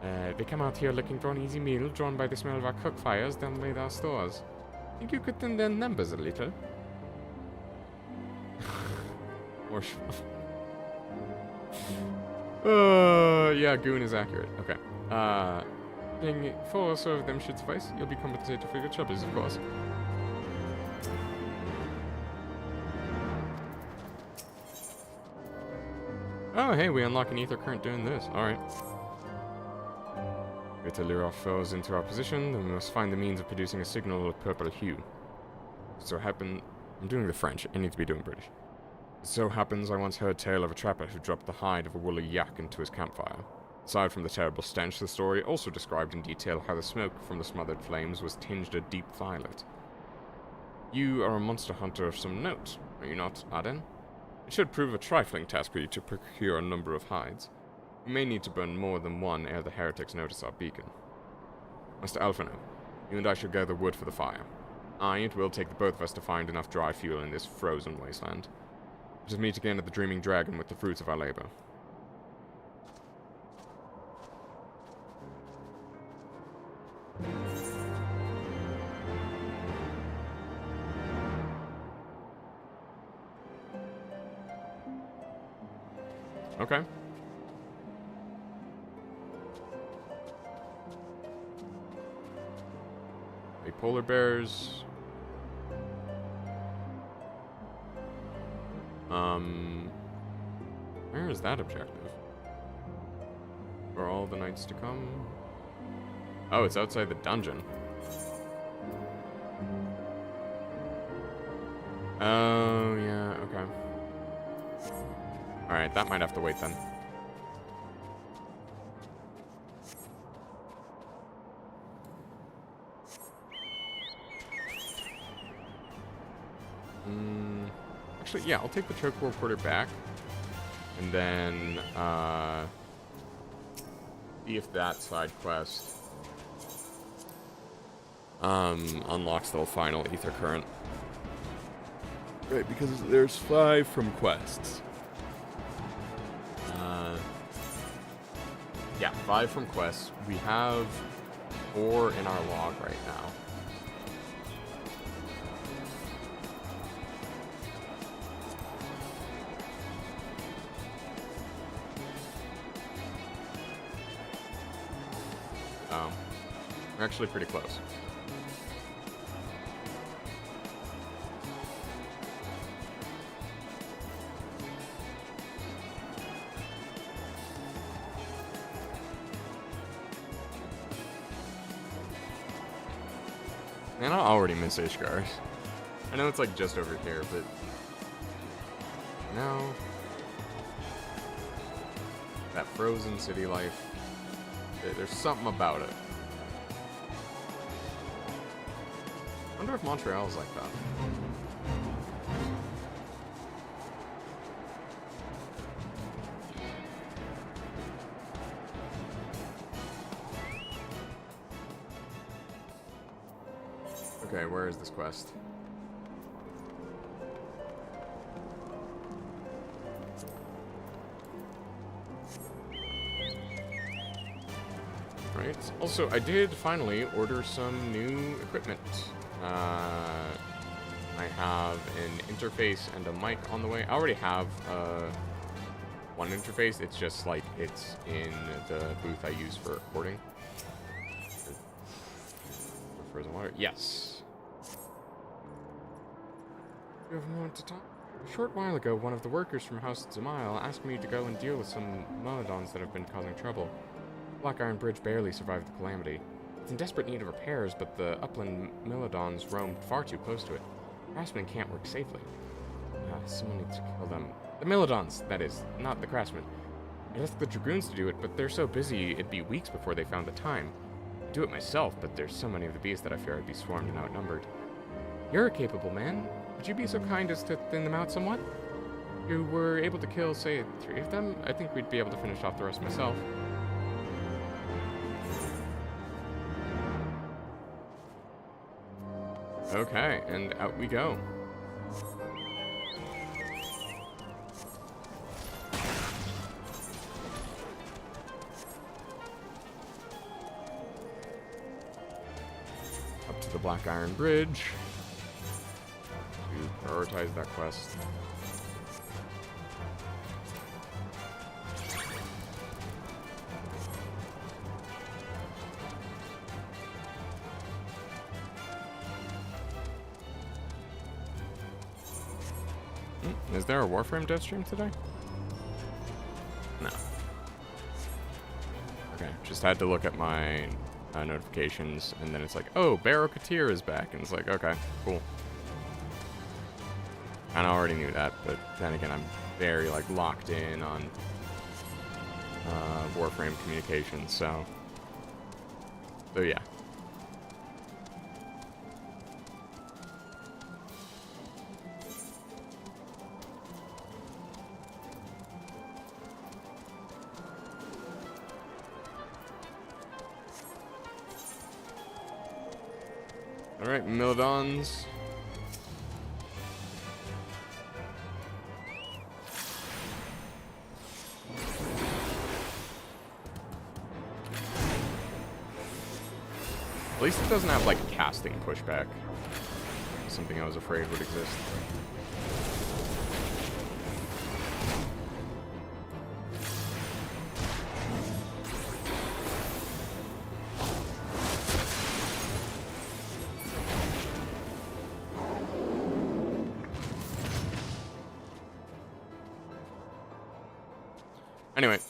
They come out here looking for an easy meal, drawn by the smell of our cook fires down by our stores. Think you could thin their numbers a little? Or yeah, goon is accurate. Okay. Being 4 or so of them should suffice. You'll be compensated for your troubles, of course. Oh, hey, we unlock an ether current doing this. Alright. To lure our foes into our position, then we must find the means of producing a signal of purple hue. I'm doing the French. I need to be doing British. It so happens I once heard a tale of a trapper who dropped the hide of a woolly yak into his campfire. Aside from the terrible stench, the story also described in detail how the smoke from the smothered flames was tinged a deep violet. You are a monster hunter of some note, are you not, Aden? It should prove a trifling task for you to procure a number of hides. We may need to burn more than one ere the heretics notice our beacon. Master Alphino, you and I should gather wood for the fire. It will take the both of us to find enough dry fuel in this frozen wasteland. Let us meet again at the Dreaming Dragon with the fruits of our labor. Okay. Polar bears. Where is that objective? For all the nights to come? Oh, it's outside the dungeon. Oh, yeah, okay. Alright, that might have to wait then. Actually, yeah, I'll take the choke reporter back, and then see if that side quest unlocks the final ether current. Right, because there's 5 from quests. Yeah, 5 from quests. We have 4 in our log right now. We're actually pretty close. Man, I already miss Ishgard. I know it's like just over here, but no. That frozen city life. There's something about it. I wonder if Montreal's like that. Okay, where is this quest? Right. Also, I did finally order some new equipment. I have an interface and a mic on the way. I already have one interface. It's just like it's in the booth I use for recording. Frozen water. Yes. You have a moment to talk. A short while ago, one of the workers from House Zamail asked me to go and deal with some melodons that have been causing trouble. Black Iron Bridge barely survived the calamity. It's in desperate need of repairs, but the upland melodons roam far too close to it. Craftsmen can't work safely. Someone needs to kill them. The melodons, that is, not the craftsmen. I asked the dragoons to do it, but they're so busy it'd be weeks before they found the time. I'd do it myself, but there's so many of the beasts that I fear I'd be swarmed and outnumbered. You're a capable man. Would you be so kind as to thin them out somewhat? If you were able to kill, say, 3 of them, I think we'd be able to finish off the rest myself. Okay, and out we go. up to the Black Iron Bridge to prioritize that quest. Is there a Warframe dev stream today? No. Okay, just had to look at my notifications, and then it's like, oh, Barrow Katir is back, and it's like, okay, cool. And I already knew that, but then again, I'm very, like, locked in on Warframe communications, so yeah. Alright, Milodons. At least it doesn't have, like, casting pushback. Something I was afraid would exist. Anyway.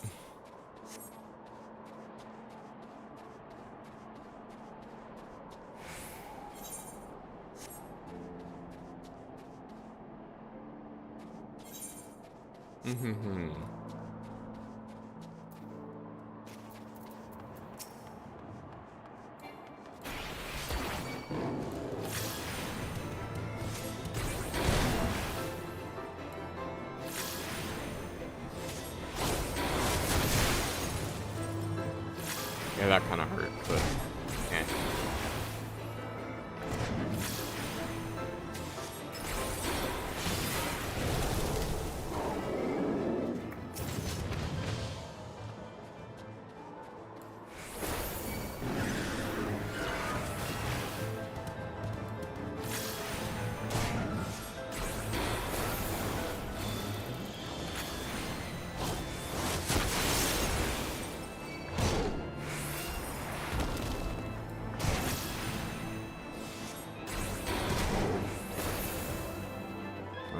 Yeah, that kind of hurt, but eh.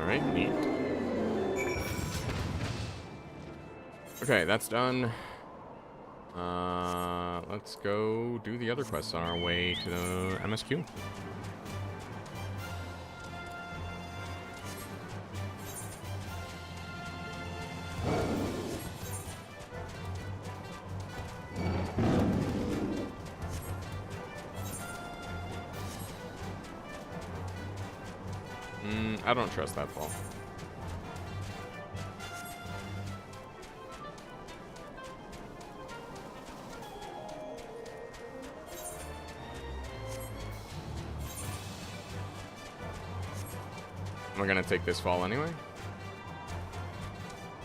Alright, neat. Okay, that's done. Let's go do the other quests on our way to the MSQ. I don't trust that ball. Am I gonna take this fall anyway?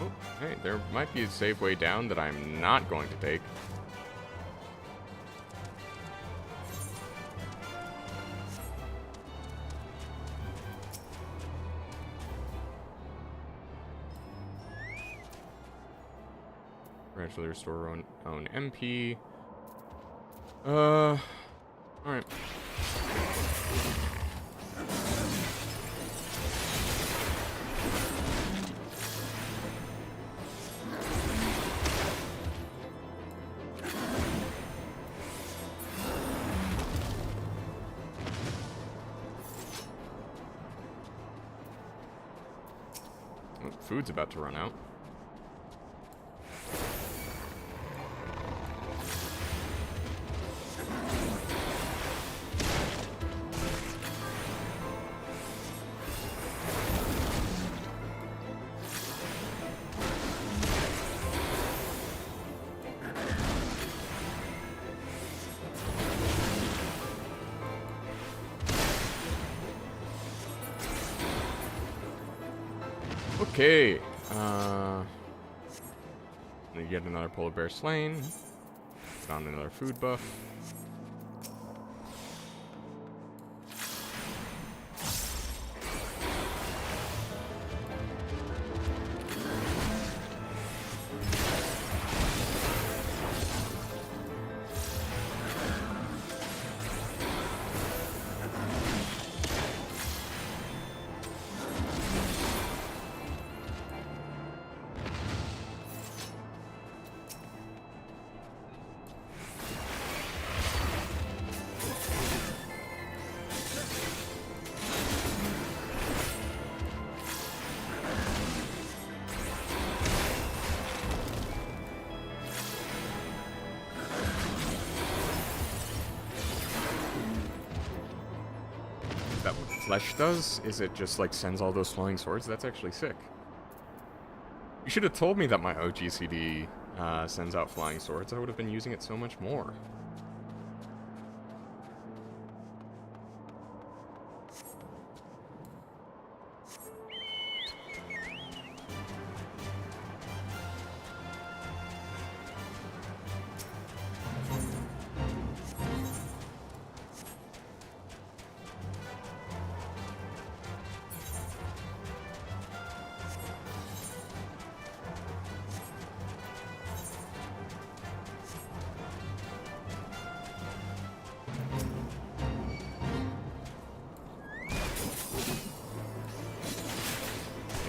Oh, hey, there might be a safe way down that I'm not going to take. Gradually restore own MP. Alright. Oh, food's about to run out. Okay, we get another polar bear slain. Found another food buff. that what Flesh does? Is it just, like, sends all those flying swords? That's actually sick. You should have told me that my OGCD sends out flying swords. I would have been using it so much more.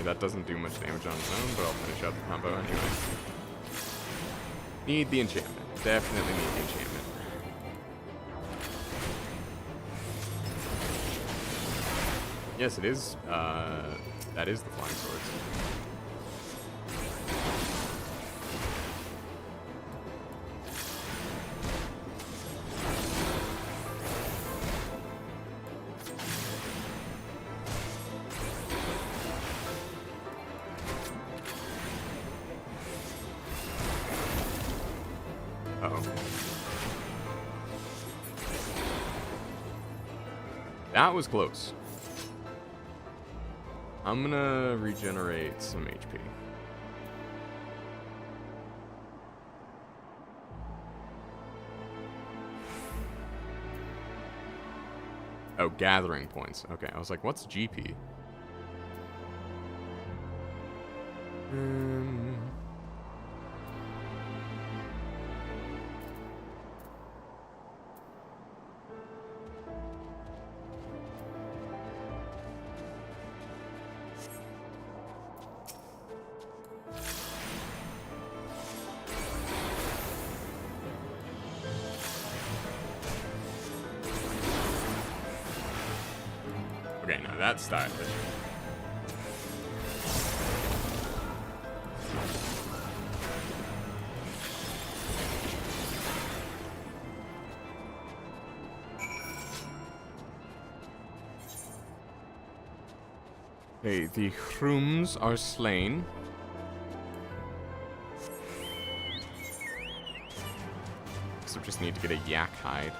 That doesn't do much damage on its own, but I'll finish out the combo anyway. Need the enchantment. Definitely need the enchantment. Yes, it is. That is the flying swords. That was close. I'm gonna regenerate some HP. Oh, gathering points. Okay, I was like, what's GP? Okay, now that's stylish. Okay, the Hrooms are slain. So just need to get a yak hide.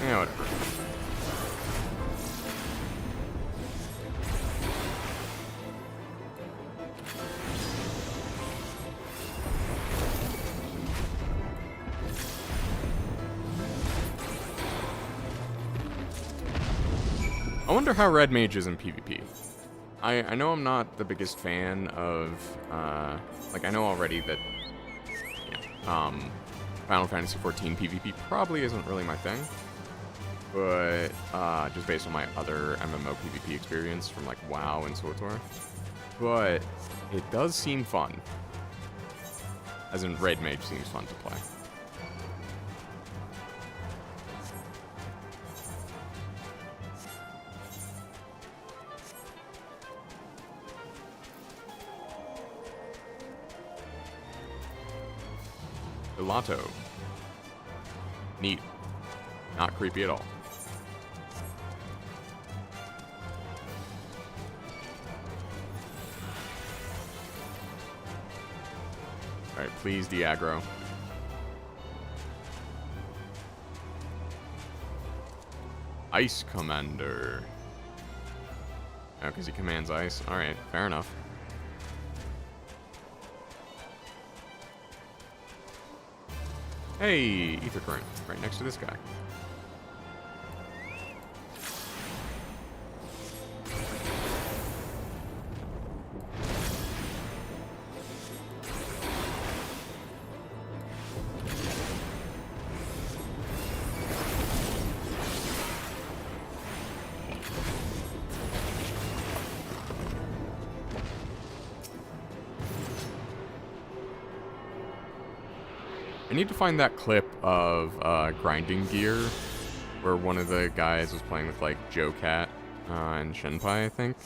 Yeah, whatever. I wonder how Red Mage is in PvP. I know I'm not the biggest fan of, like, I know already that, Final Fantasy XIV PvP probably isn't really my thing. But, just based on my other MMO PvP experience from, like, WoW and SWTOR. But, it does seem fun. As in, Red Mage seems fun to play. Gelato. Neat. Not creepy at all. Alright, please de-aggro. Ice Commander. Oh, because he commands ice. Alright, fair enough. Hey, ether current, right next to this guy. I need to find that clip of Grinding Gear, where one of the guys was playing with, like, Joe Cat and Shenpai, I think.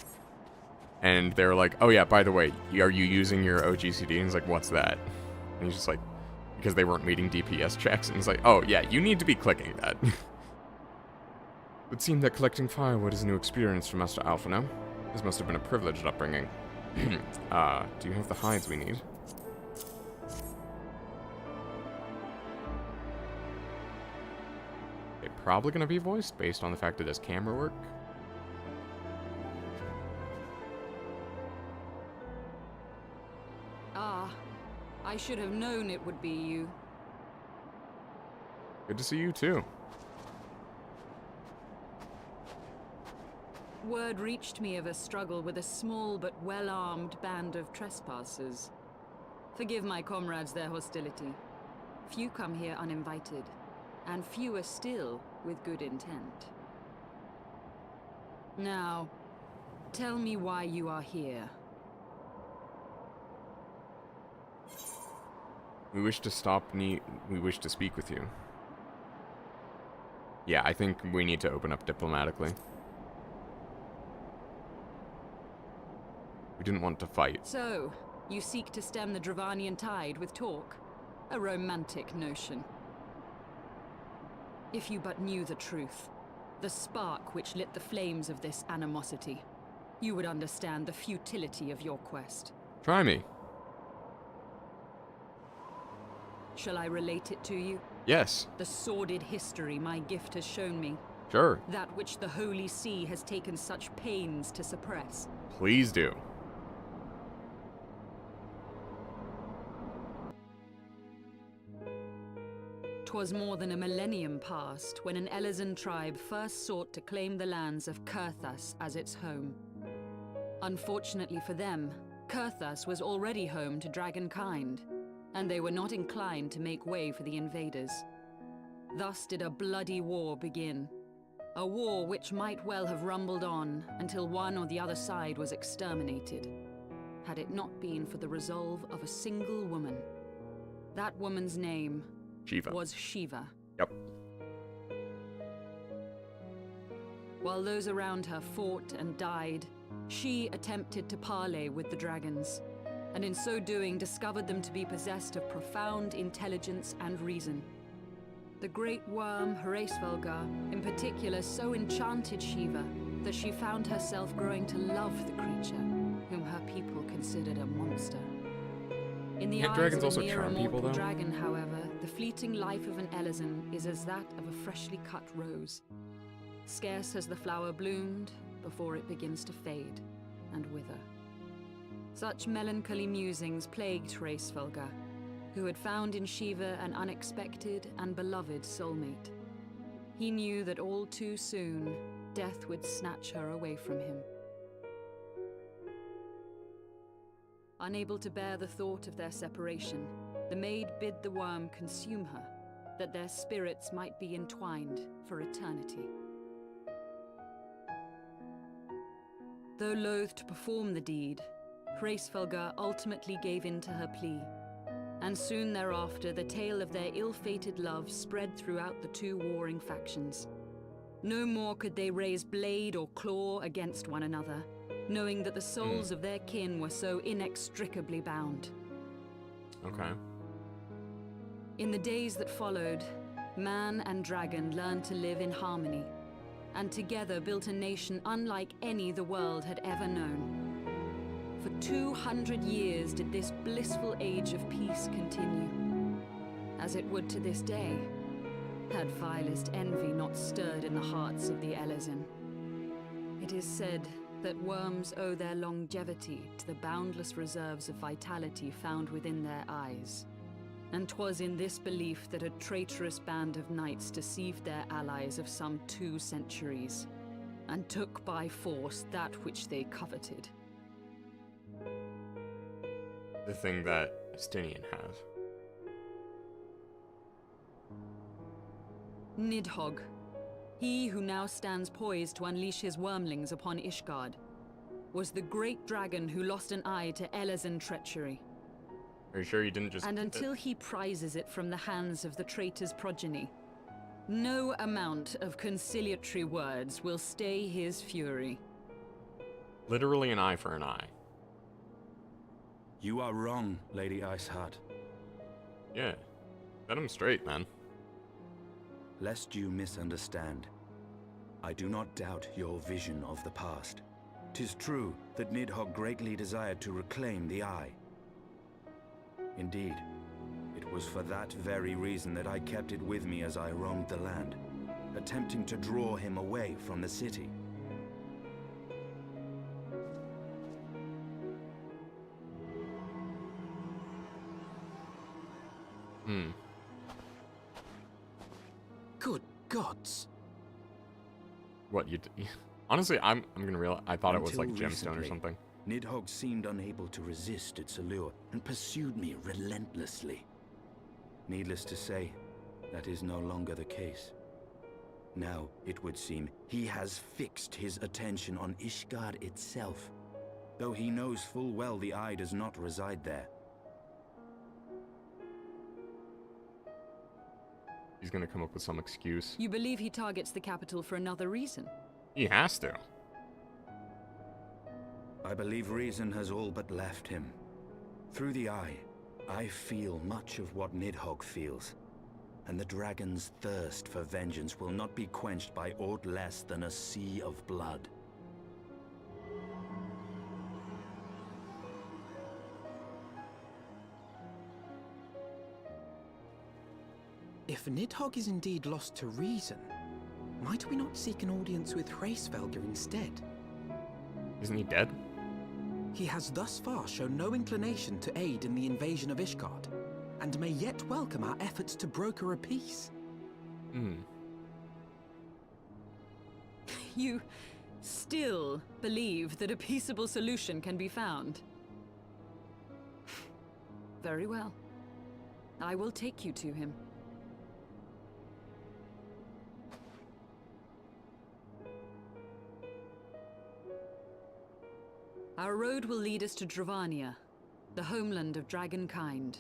And they were like, oh yeah, by the way, are you using your OGCD? And he's like, what's that? And he's just like, because they weren't meeting DPS checks. And he's like, oh yeah, you need to be clicking that. It would seem that collecting firewood is a new experience for Master Alpha now. This must have been a privileged upbringing. Do you have the hides we need? Probably gonna be voiced based on the fact that there's camera work. Ah, I should have known it would be you. Good to see you too. Word reached me of a struggle with a small but well-armed band of trespassers. Forgive my comrades their hostility. Few come here uninvited, and fewer still with good intent. Now, tell me why you are here. We wish to speak with you. Yeah, I think we need to open up diplomatically. We didn't want to fight. So, you seek to stem the Dravanian tide with talk? A romantic notion. If you but knew the truth, the spark which lit the flames of this animosity, you would understand the futility of your quest. Try me. Shall I relate it to you? Yes. The sordid history my gift has shown me. Sure. That which the Holy See has taken such pains to suppress. Please do. 'Twas more than a millennium past when an Elezen tribe first sought to claim the lands of Kurthas as its home. Unfortunately for them, Kurthas was already home to dragonkind, and they were not inclined to make way for the invaders. Thus did a bloody war begin. A war which might well have rumbled on until one or the other side was exterminated, had it not been for the resolve of a single woman. That woman's name was Shiva. Yep. While those around her fought and died, she attempted to parley with the dragons, and in so doing discovered them to be possessed of profound intelligence and reason. The great worm Heavensward, in particular, so enchanted Shiva that she found herself growing to love the creature, whom her people considered a monster. In the eyes dragons of also a mere charm people, immortal though? dragon, however, the fleeting life of an Elezen is as that of a freshly cut rose. Scarce has the flower bloomed before it begins to fade and wither. Such melancholy musings plagued Heavensward, who had found in Shiva an unexpected and beloved soulmate. He knew that all too soon, death would snatch her away from him. Unable to bear the thought of their separation, the maid bid the worm consume her, that their spirits might be entwined for eternity. Though loath to perform the deed, Heavensward ultimately gave in to her plea, and soon thereafter the tale of their ill-fated love spread throughout the two warring factions. No more could they raise blade or claw against one another, knowing that the souls of their kin were so inextricably bound. Okay. In the days that followed, man and dragon learned to live in harmony, and together built a nation unlike any the world had ever known. For 200 years did this blissful age of peace continue, as it would to this day, had vilest envy not stirred in the hearts of the Elezen. It is said that worms owe their longevity to the boundless reserves of vitality found within their eyes, And 'twas in this belief that a traitorous band of knights deceived their allies of some 2 centuries, and took by force that which they coveted. The thing that Estinian has. Nidhogg, he who now stands poised to unleash his wormlings upon Ishgard, was the great dragon who lost an eye to Elezen treachery. Are you sure you didn't just... And until he prizes it from the hands of the traitor's progeny, no amount of conciliatory words will stay his fury. Literally an eye for an eye. You are wrong, Lady Iceheart. Yeah. Set him straight, man. Lest you misunderstand, I do not doubt your vision of the past. 'Tis true that Nidhogg greatly desired to reclaim the Eye. Indeed, it was for that very reason that I kept it with me as I roamed the land, attempting to draw him away from the city. Good gods. What, you... Honestly, I'm gonna realize... I thought it was like Until gemstone or recently, something. Nidhogg seemed unable to resist its allure and pursued me relentlessly. Needless to say, that is no longer the case. Now, it would seem, he has fixed his attention on Ishgard itself, though he knows full well the Eye does not reside there. He's gonna come up with some excuse. You believe he targets the capital for another reason? He has to. I believe reason has all but left him. Through the Eye, I feel much of what Nidhogg feels, and the dragon's thirst for vengeance will not be quenched by aught less than a sea of blood. If Nidhogg is indeed lost to reason, might we not seek an audience with Hraesvelgr instead? Isn't he dead? He has thus far shown no inclination to aid in the invasion of Ishgard, and may yet welcome our efforts to broker a peace. You still believe that a peaceable solution can be found? Very well. I will take you to him. Our road will lead us to Dravania, the homeland of dragonkind.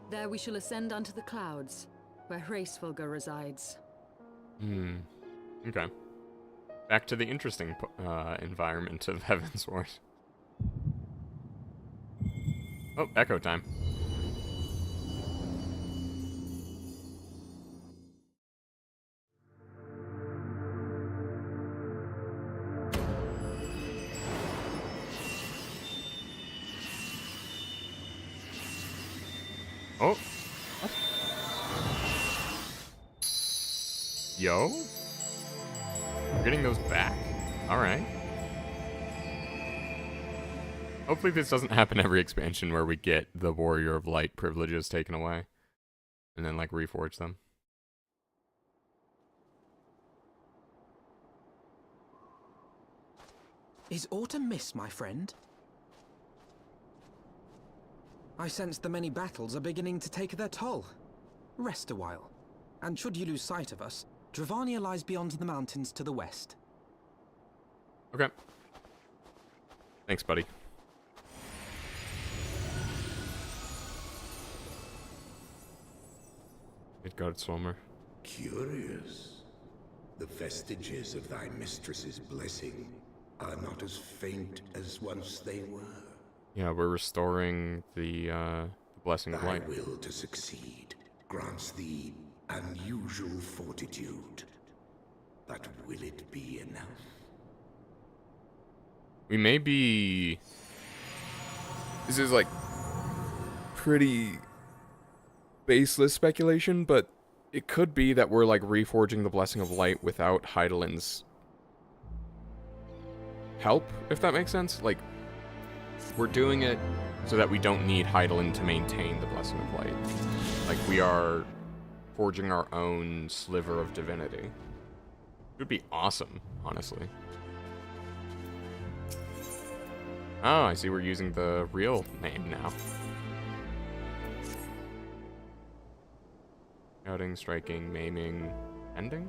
There we shall ascend unto the clouds, where Hraesvelgr resides. Okay. Back to the interesting environment of Heavensward. Oh, echo time. Oh. What? Yo? We're getting those back. Alright. Hopefully this doesn't happen every expansion where we get the Warrior of Light privileges taken away. And then, like, reforge them. Is autumn miss, my friend? I sense the many battles are beginning to take their toll. Rest a while, and should you lose sight of us, Dravania lies beyond the mountains to the west. Okay. Thanks, buddy. Midgard Solmer. Curious. The vestiges of thy mistress's blessing are not as faint as once they were. Yeah, we're restoring the blessing of light. Thy will to succeed grants thee unusual fortitude. But will it be enough? We may be... This is like pretty baseless speculation, but it could be that we're like reforging the blessing of light without Heidelin's help, if that makes sense. Like, we're doing it so that we don't need Heidelin to maintain the Blessing of Light. Like, we are forging our own sliver of divinity. It would be awesome, honestly. Oh, I see we're using the real name now. Scouting, striking, maiming, ending?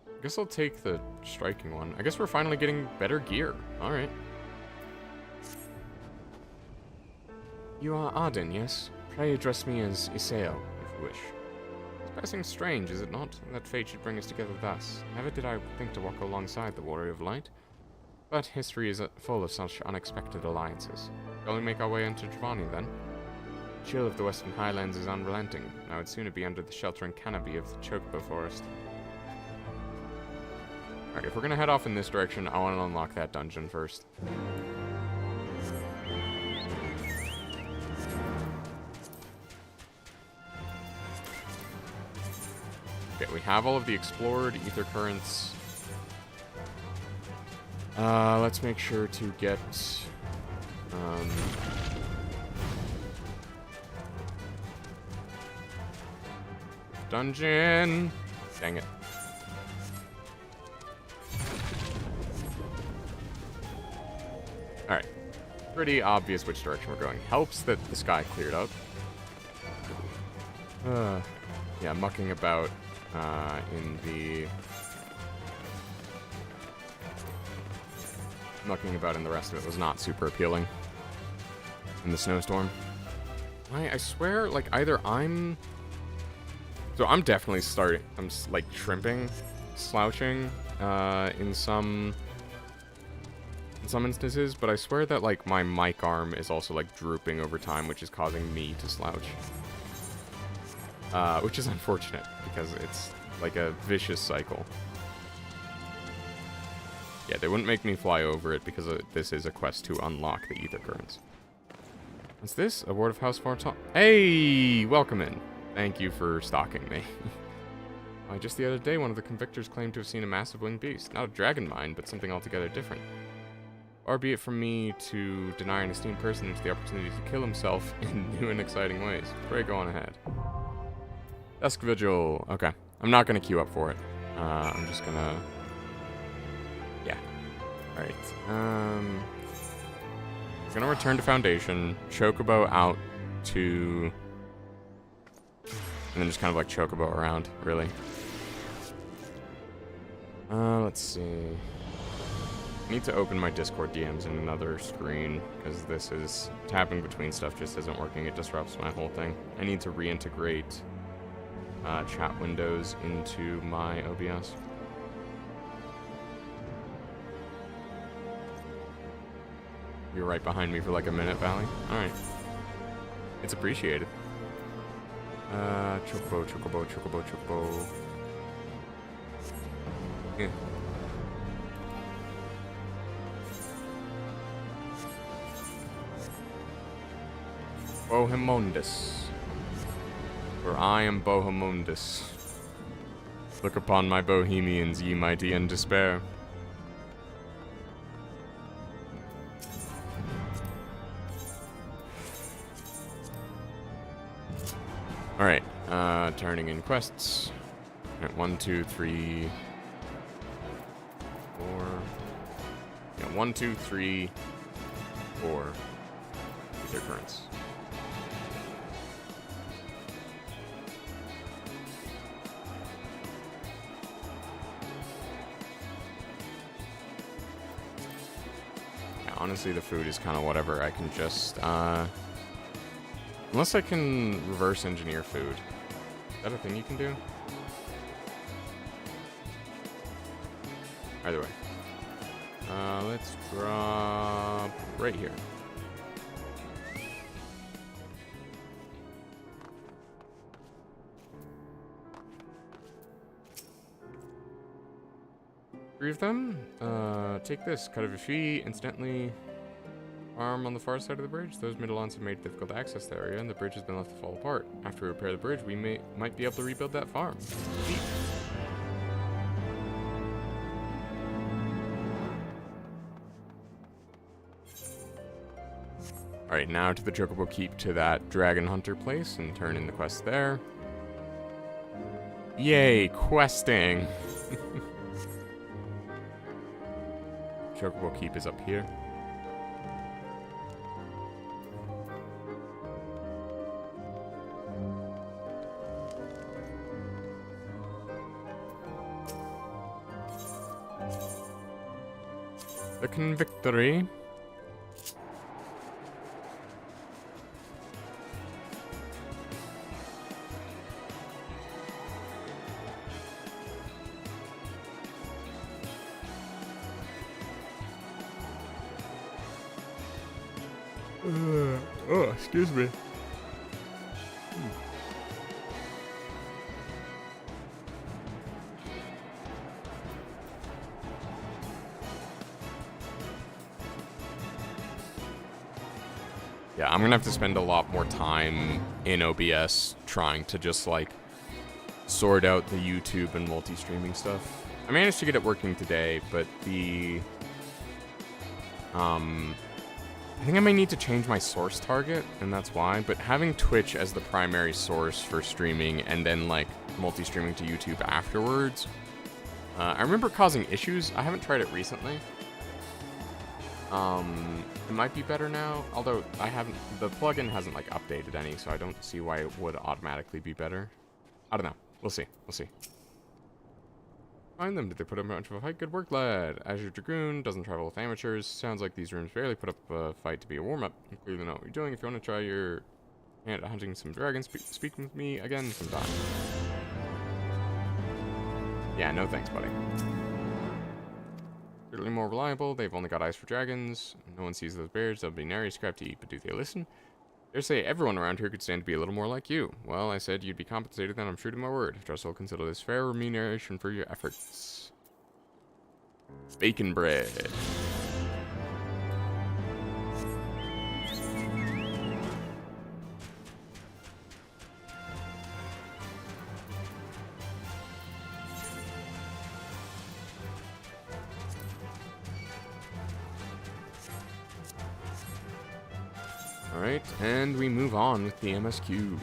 I guess I'll take the striking one. I guess we're finally getting better gear. Alright. You are Arden, yes? Pray address me as Iseo, if you wish. It's passing strange, is it not, that fate should bring us together thus? Never did I think to walk alongside the Warrior of Light. But history is full of such unexpected alliances. Shall we make our way into Giovanni, then? The chill of the Western Highlands is unrelenting, and I would sooner be under the sheltering canopy of the Chocobo Forest. Alright, if we're gonna head off in this direction, I want to unlock that dungeon first. Okay, we have all of the explored ether currents. Let's make sure to get, dungeon! Dang it. Alright. Pretty obvious which direction we're going. Helps that the sky cleared up. Yeah, mucking about in the rest of it was not super appealing. In the snowstorm. I swear, like, either I'm... So I'm definitely I'm, like, shrimping, slouching, in some instances, but I swear that, like, my mic arm is also, like, drooping over time, which is causing me to slouch. Which is unfortunate, because it's, like, a vicious cycle. Yeah, they wouldn't make me fly over it, because this is a quest to unlock the ether currents. What's this? A ward of House Fartall? Hey! Welcome in. Thank you for stalking me. Just the other day, one of the convictors claimed to have seen a massive winged beast. Not a dragon mind, but something altogether different. Far be it from me to deny an esteemed personage the opportunity to kill himself in new and exciting ways. Pray go on ahead. Dusk Vigil. Okay. I'm not going to queue up for it. I'm just going to... Yeah. Alright. I'm going to return to Foundation. Chocobo out to... And then just kind of like Chocobo around, really. Let's see. I need to open my Discord DMs in another screen, because this is tapping between stuff just isn't working. It disrupts my whole thing. I need to reintegrate chat windows into my OBS. You're right behind me for like a minute, Valley. Alright. It's appreciated. Chocobo, Chocobo, Chocobo, Chocobo. Yeah. Bohemondus. For I am Bohemondus. Look upon my Bohemians, ye mighty in despair. Alright, turning in quests. Alright, 1, 2, 3, 4. Yeah, 1, 2, 3, 4. Ether currents. Yeah, honestly, the food is kind of whatever. I can just, unless I can reverse engineer food. Is that a thing you can do? Either way. Let's drop right here. Three of them. Take this. Cut off your feet. Instantly farm on the far side of the bridge. Those Middelons have made it difficult to access the area, and the bridge has been left to fall apart. After we repair the bridge, we might be able to rebuild that farm. Neat. Alright, now to the Chocobo Keep, to that Dragon Hunter place, and turn in the quest there. Yay, questing! Chocobo Keep is up here. The Convictory. Oh, excuse me. Yeah, I'm gonna have to spend a lot more time in OBS trying to just, like, sort out the YouTube and multi-streaming stuff. I managed to get it working today, but I think I may need to change my source target, and that's why, but having Twitch as the primary source for streaming and then, like, multi-streaming to YouTube afterwards, I remember causing issues. I haven't tried it recently. It might be better now, although the plugin hasn't, like, updated any, so I don't see why it would automatically be better. I don't know. We'll see. We'll see. Find them. Did they put up much of a fight? Good work, lad. Azure Dragoon doesn't travel with amateurs. Sounds like these rooms barely put up a fight to be a warm-up. You clearly know what you're doing. If you want to try your hand at hunting some dragons, speak with me again sometime. Yeah, no thanks, buddy. Certainly more reliable. They've only got eyes for dragons. No one sees those bears. They'll be nary scrap to eat, but do they listen? Dare say everyone around here could stand to be a little more like you. Well, I said you'd be compensated, then I'm true to my word. Trust I'll consider this fair remuneration for your efforts. Bacon bread. Alright, and we move on with the MSQ.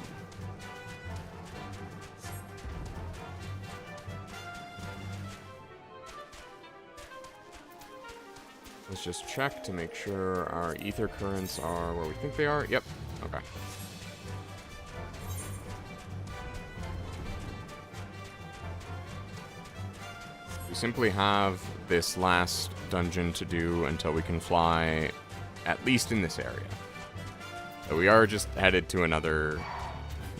Let's just check to make sure our ether currents are where we think they are. Yep, okay. We simply have this last dungeon to do until we can fly, at least in this area. So we are just headed to another...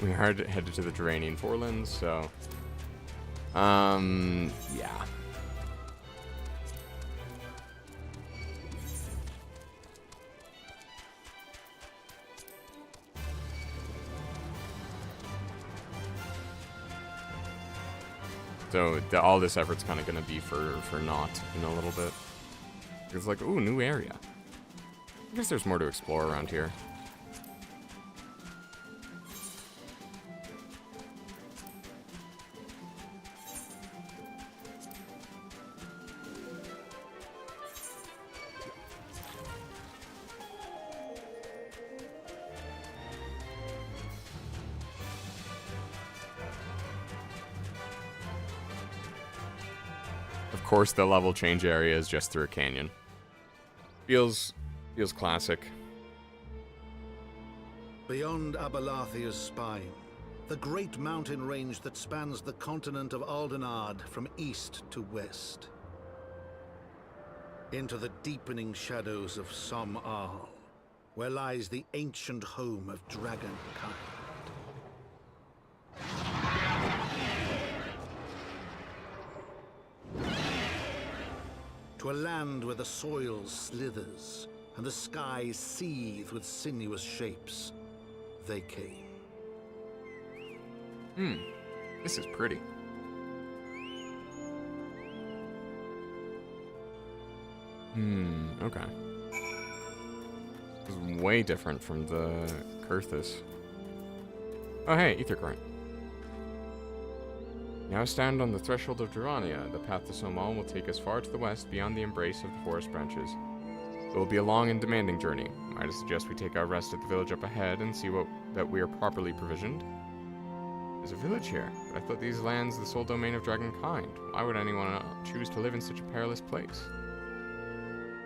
We are headed to the Duranian Forelands, so... yeah. So all this effort's kind of going to be for naught in a little bit. It's like, ooh, new area. I guess there's more to explore around here. Of course, the level change area is just through a canyon. Feels classic. Beyond Abalathia's spine, the great mountain range that spans the continent of Aldenard from east to west. Into the deepening shadows of Som-Al, where lies the ancient home of dragonkind. To a land where the soil slithers and the skies seethe with sinuous shapes, they came. This is pretty. Okay. This is way different from the Kurthus. Oh hey, ether current. Now stand on the threshold of Durania. The path to Som-Al will take us far to the west beyond the embrace of the forest branches. It will be a long and demanding journey. Might I suggest we take our rest at the village up ahead and see that we are properly provisioned? There's a village here, but I thought these lands are the sole domain of dragonkind. Why would anyone choose to live in such a perilous place?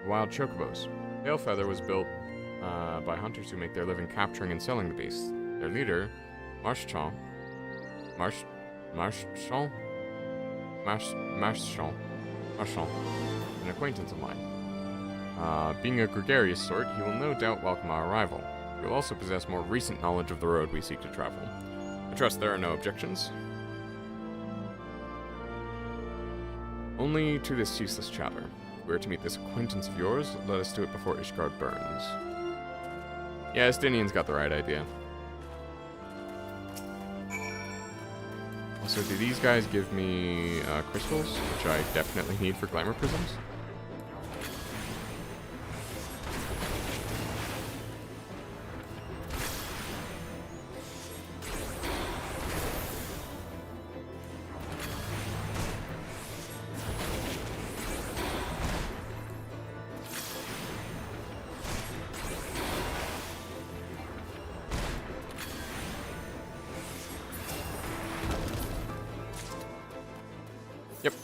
Wild chocobos. Palefeather was built by hunters who make their living capturing and selling the beasts. Their leader, Marshal, an acquaintance of mine. Being a gregarious sort, he will no doubt welcome our arrival. He will also possess more recent knowledge of the road we seek to travel. I trust there are no objections. Only to this useless chatter. If we are to meet this acquaintance of yours, let us do it before Ishgard burns. Yeah, Estinian's got the right idea. Also, do these guys give me crystals, which I definitely need for glamour prisms? Yep.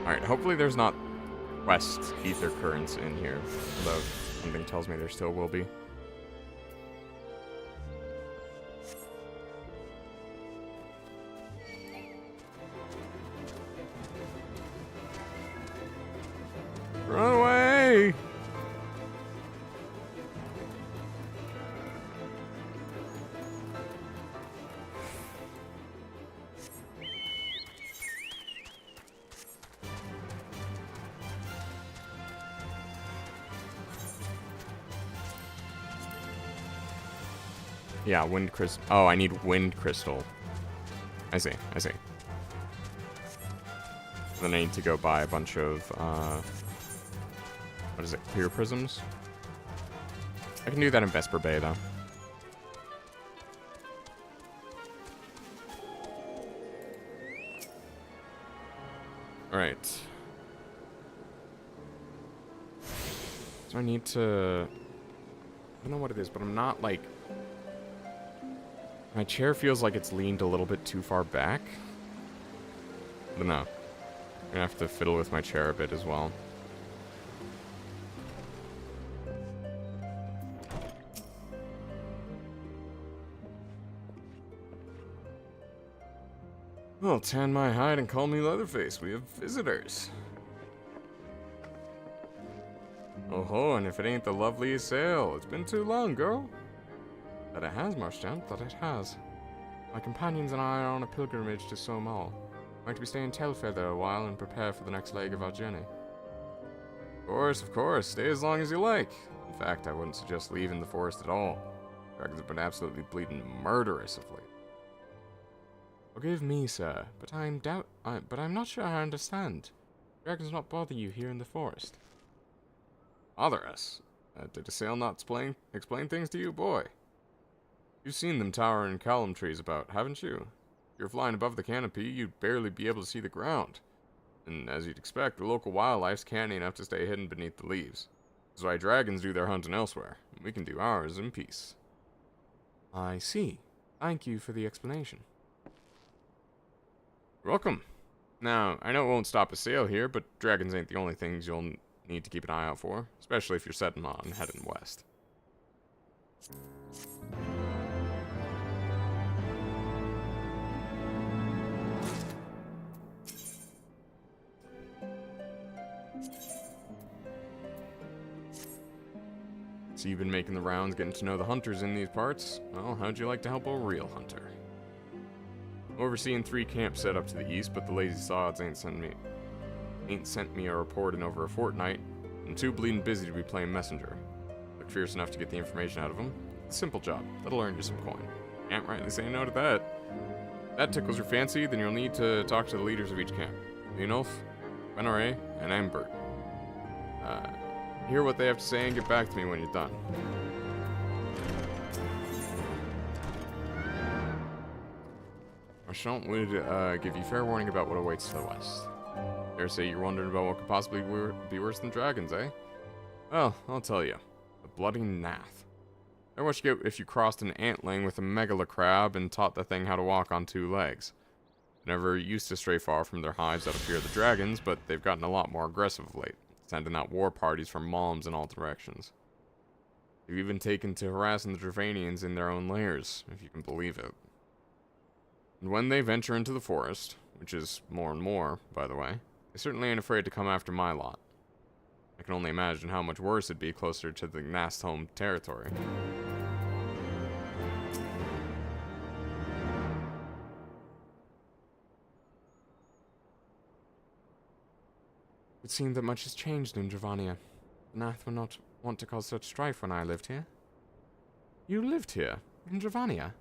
Alright, hopefully there's not quest ether currents in here, although something tells me there still will be. Run away! Yeah, wind crystal. Oh, I need wind crystal. I see, I see. Then I need to go buy a bunch of, what is it, clear prisms? I can do that in Vesper Bay, though. Alright. So I need to... I don't know what it is, but I'm not, like... My chair feels like it's leaned a little bit too far back. But no. I'm gonna have to fiddle with my chair a bit as well. Well, tan my hide and call me Leatherface. We have visitors. Oh ho, and if it ain't the loveliest sail, it's been too long, girl. That it has, Marchant, that it has. My companions and I are on a pilgrimage to Somal. Going to be staying in Tailfeather a while and prepare for the next leg of our journey. Of course, stay as long as you like. In fact, I wouldn't suggest leaving the forest at all. Dragons have been absolutely bleeding murderous of late. Forgive me, sir, but I'm not sure I understand. Dragons not bother you here in the forest. Bother us? Did a sail not explain things to you, boy? You've seen them towering column trees about, haven't you? If you're flying above the canopy, you'd barely be able to see the ground. And as you'd expect, the local wildlife's canny enough to stay hidden beneath the leaves. That's why dragons do their hunting elsewhere, and we can do ours in peace. I see. Thank you for the explanation. You're welcome. Now, I know it won't stop a sail here, but dragons ain't the only things you'll need to keep an eye out for, especially if you're setting on heading west. So you've been making the rounds, getting to know the hunters in these parts. Well, how'd you like to help a real hunter? I'm overseeing 3 camps set up to the east, but the lazy sods ain't sent me a report in over a fortnight. I'm too bleeding busy to be playing messenger. Look fierce enough to get the information out of them. It's a simple job. That'll earn you some coin. Can't rightly say no to that. If that tickles your fancy, then you'll need to talk to the leaders of each camp. Leonulf, Benore, and Ambert. Hear what they have to say and get back to me when you're done. Marchand would give you fair warning about what awaits to the west. Dare say you're wondering about what could possibly be worse than dragons, eh? Well, I'll tell you. The bloody Nath. They're what you get if you crossed an antling with a megalocrab and taught the thing how to walk on 2 legs. They never used to stray far from their hives out of fear of the dragons, but they've gotten a lot more aggressive of late, sending out war parties from moms in all directions. They've even taken to harassing the Dravanians in their own lairs, if you can believe it. And when they venture into the forest, which is more and more, by the way, they certainly ain't afraid to come after my lot. I can only imagine how much worse it'd be closer to the Nast home territory. It seemed that much has changed in Dravania. The Nath were not wont to cause such strife when I lived here. You lived here? In Dravania?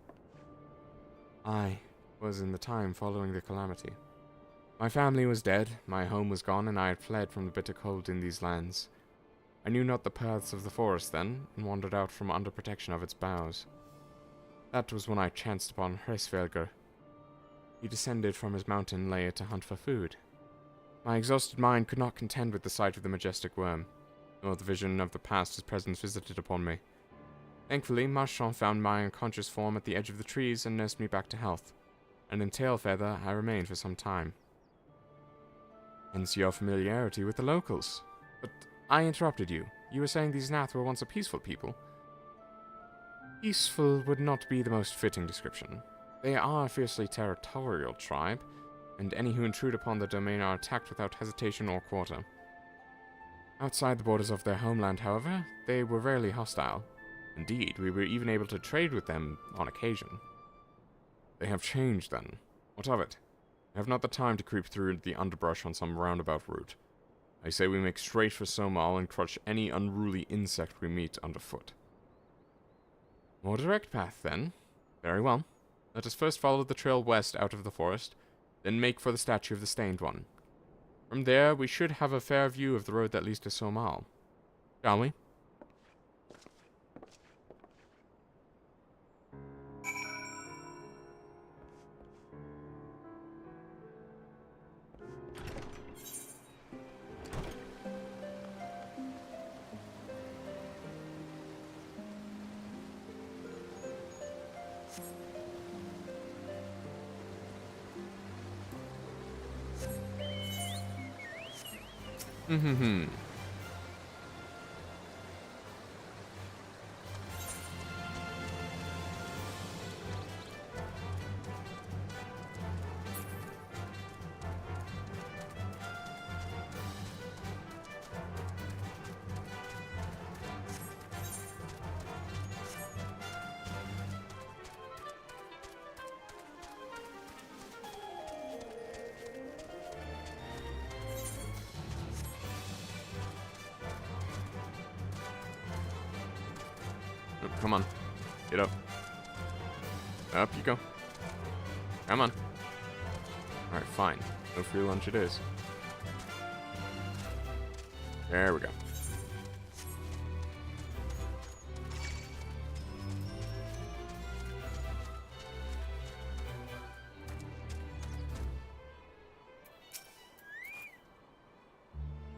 I was in the time following the calamity. My family was dead, my home was gone, and I had fled from the bitter cold in these lands. I knew not the paths of the forest then, and wandered out from under protection of its boughs. That was when I chanced upon Hresvelger. He descended from his mountain lair to hunt for food. My exhausted mind could not contend with the sight of the majestic worm, nor the vision of the past his presence visited upon me. Thankfully, Marchand found my unconscious form at the edge of the trees and nursed me back to health, and in Tailfeather I remained for some time. Hence your familiarity with the locals. But I interrupted you. You were saying these Nath were once a peaceful people. Peaceful would not be the most fitting description. They are a fiercely territorial tribe, and any who intrude upon their domain are attacked without hesitation or quarter. Outside the borders of their homeland, however, they were rarely hostile. Indeed, we were even able to trade with them on occasion. They have changed, then. What of it? I have not the time to creep through the underbrush on some roundabout route. I say we make straight for Somal and crush any unruly insect we meet underfoot. More direct path, then. Very well. Let us first follow the trail west out of the forest, then make for the statue of the Stained One. From there, we should have a fair view of the road that leads to Somal. Shall we? Come on. Get up. Up you go. Come on. Alright, fine. No free lunch it is. There we go.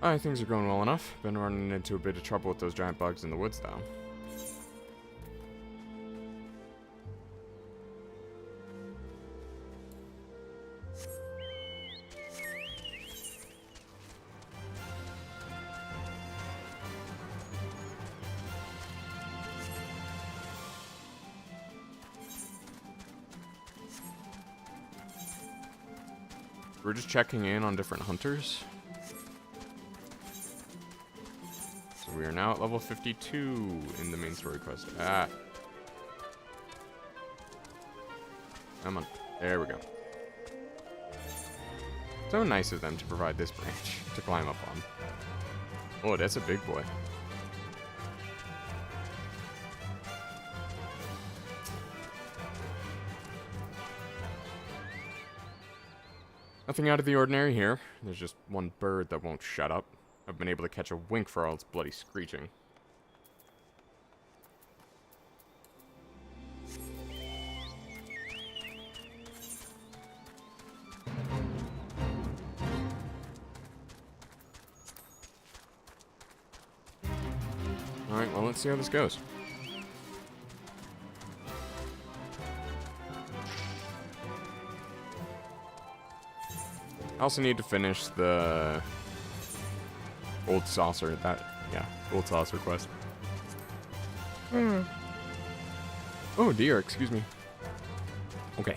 Alright, things are going well enough. Been running into a bit of trouble with those giant bugs in the woods, though. We're just checking in on different hunters. So we are now at level 52 in the main story quest. Ah. Come on. There we go. So nice of them to provide this branch to climb up on. Oh, that's a big boy. Nothing out of the ordinary here. There's just one bird that won't shut up. I've been able to catch a wink for all its bloody screeching. let's see how this goes. I also need to finish the Gold Saucer, Gold Saucer quest. Oh dear, excuse me. Okay.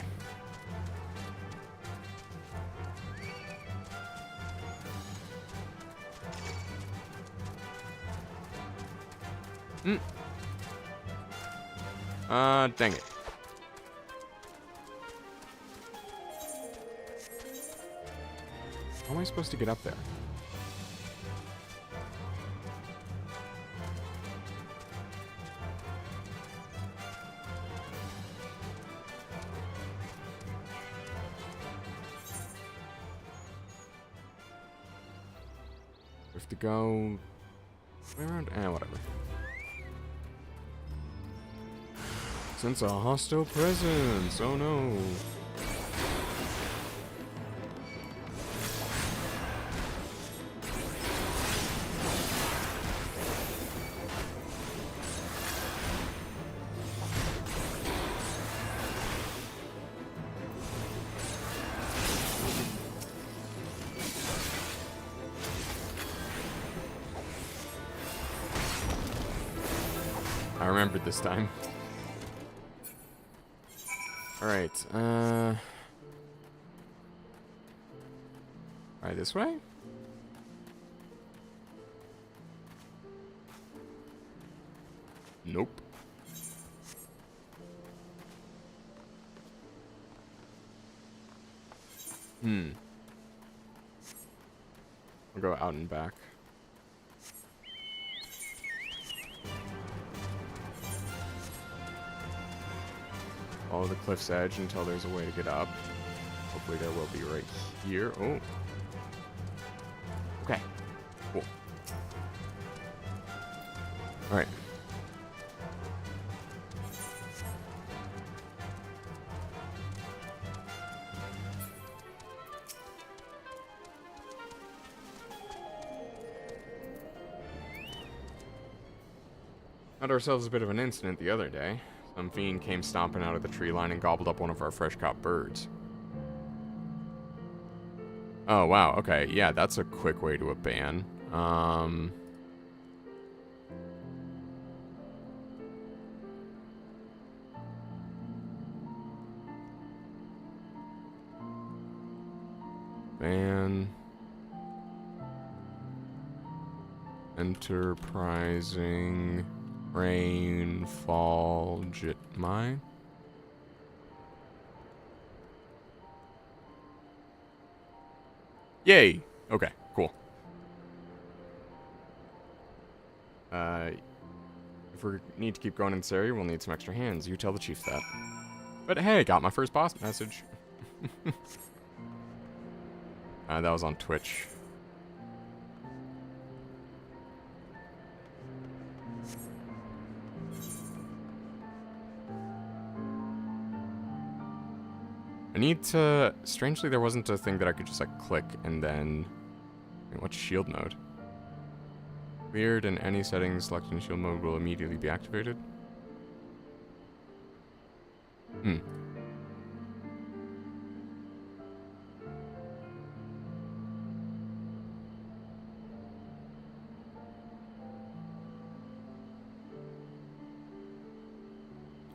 Dang it. How am I supposed to get up there? We have to go around. Whatever. Sense a hostile presence. Oh no. I remembered this time. Alright, alright, this way? Nope. I'll go out and back. Follow the cliff's edge until there's a way to get up. Hopefully there will be right here. Oh. Okay. Cool. Alright. Had ourselves a bit of an incident the other day. Some fiend came stomping out of the tree line and gobbled up one of our fresh-caught birds. Oh, wow. Okay, yeah, that's a quick way to a ban. Ban. Enterprising. Rainfall Jitmai. Yay! Okay, cool. If we need to keep going in this area, we'll need some extra hands. You tell the chief that. But hey, got my first boss message. That was on Twitch. I need to... Strangely, there wasn't a thing that I could just, like, click and then... Wait, what's shield mode? Weird, in any settings, selecting shield mode will immediately be activated.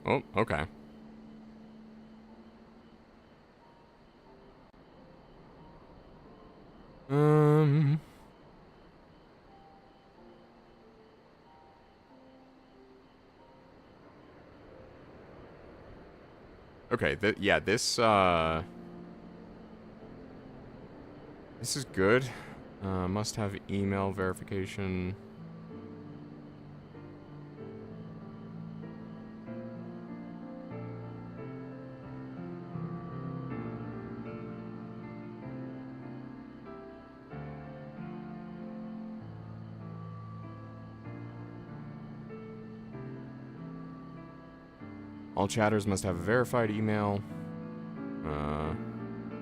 Oh, okay. Okay, yeah, this is good. Must have email verification. All chatters must have a verified email.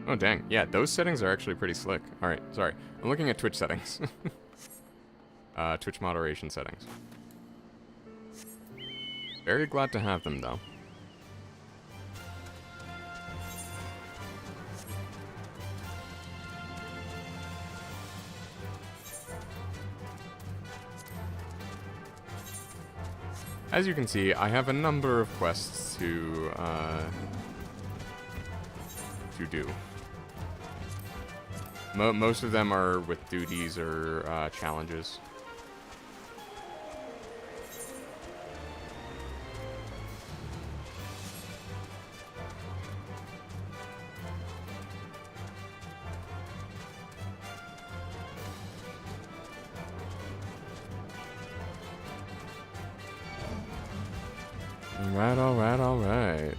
Oh, dang. Yeah, those settings are actually pretty slick. Alright, sorry. I'm looking at Twitch settings. Twitch moderation settings. Very glad to have them, though. As you can see, I have a number of quests to do. Most of them are with duties or challenges. Alright.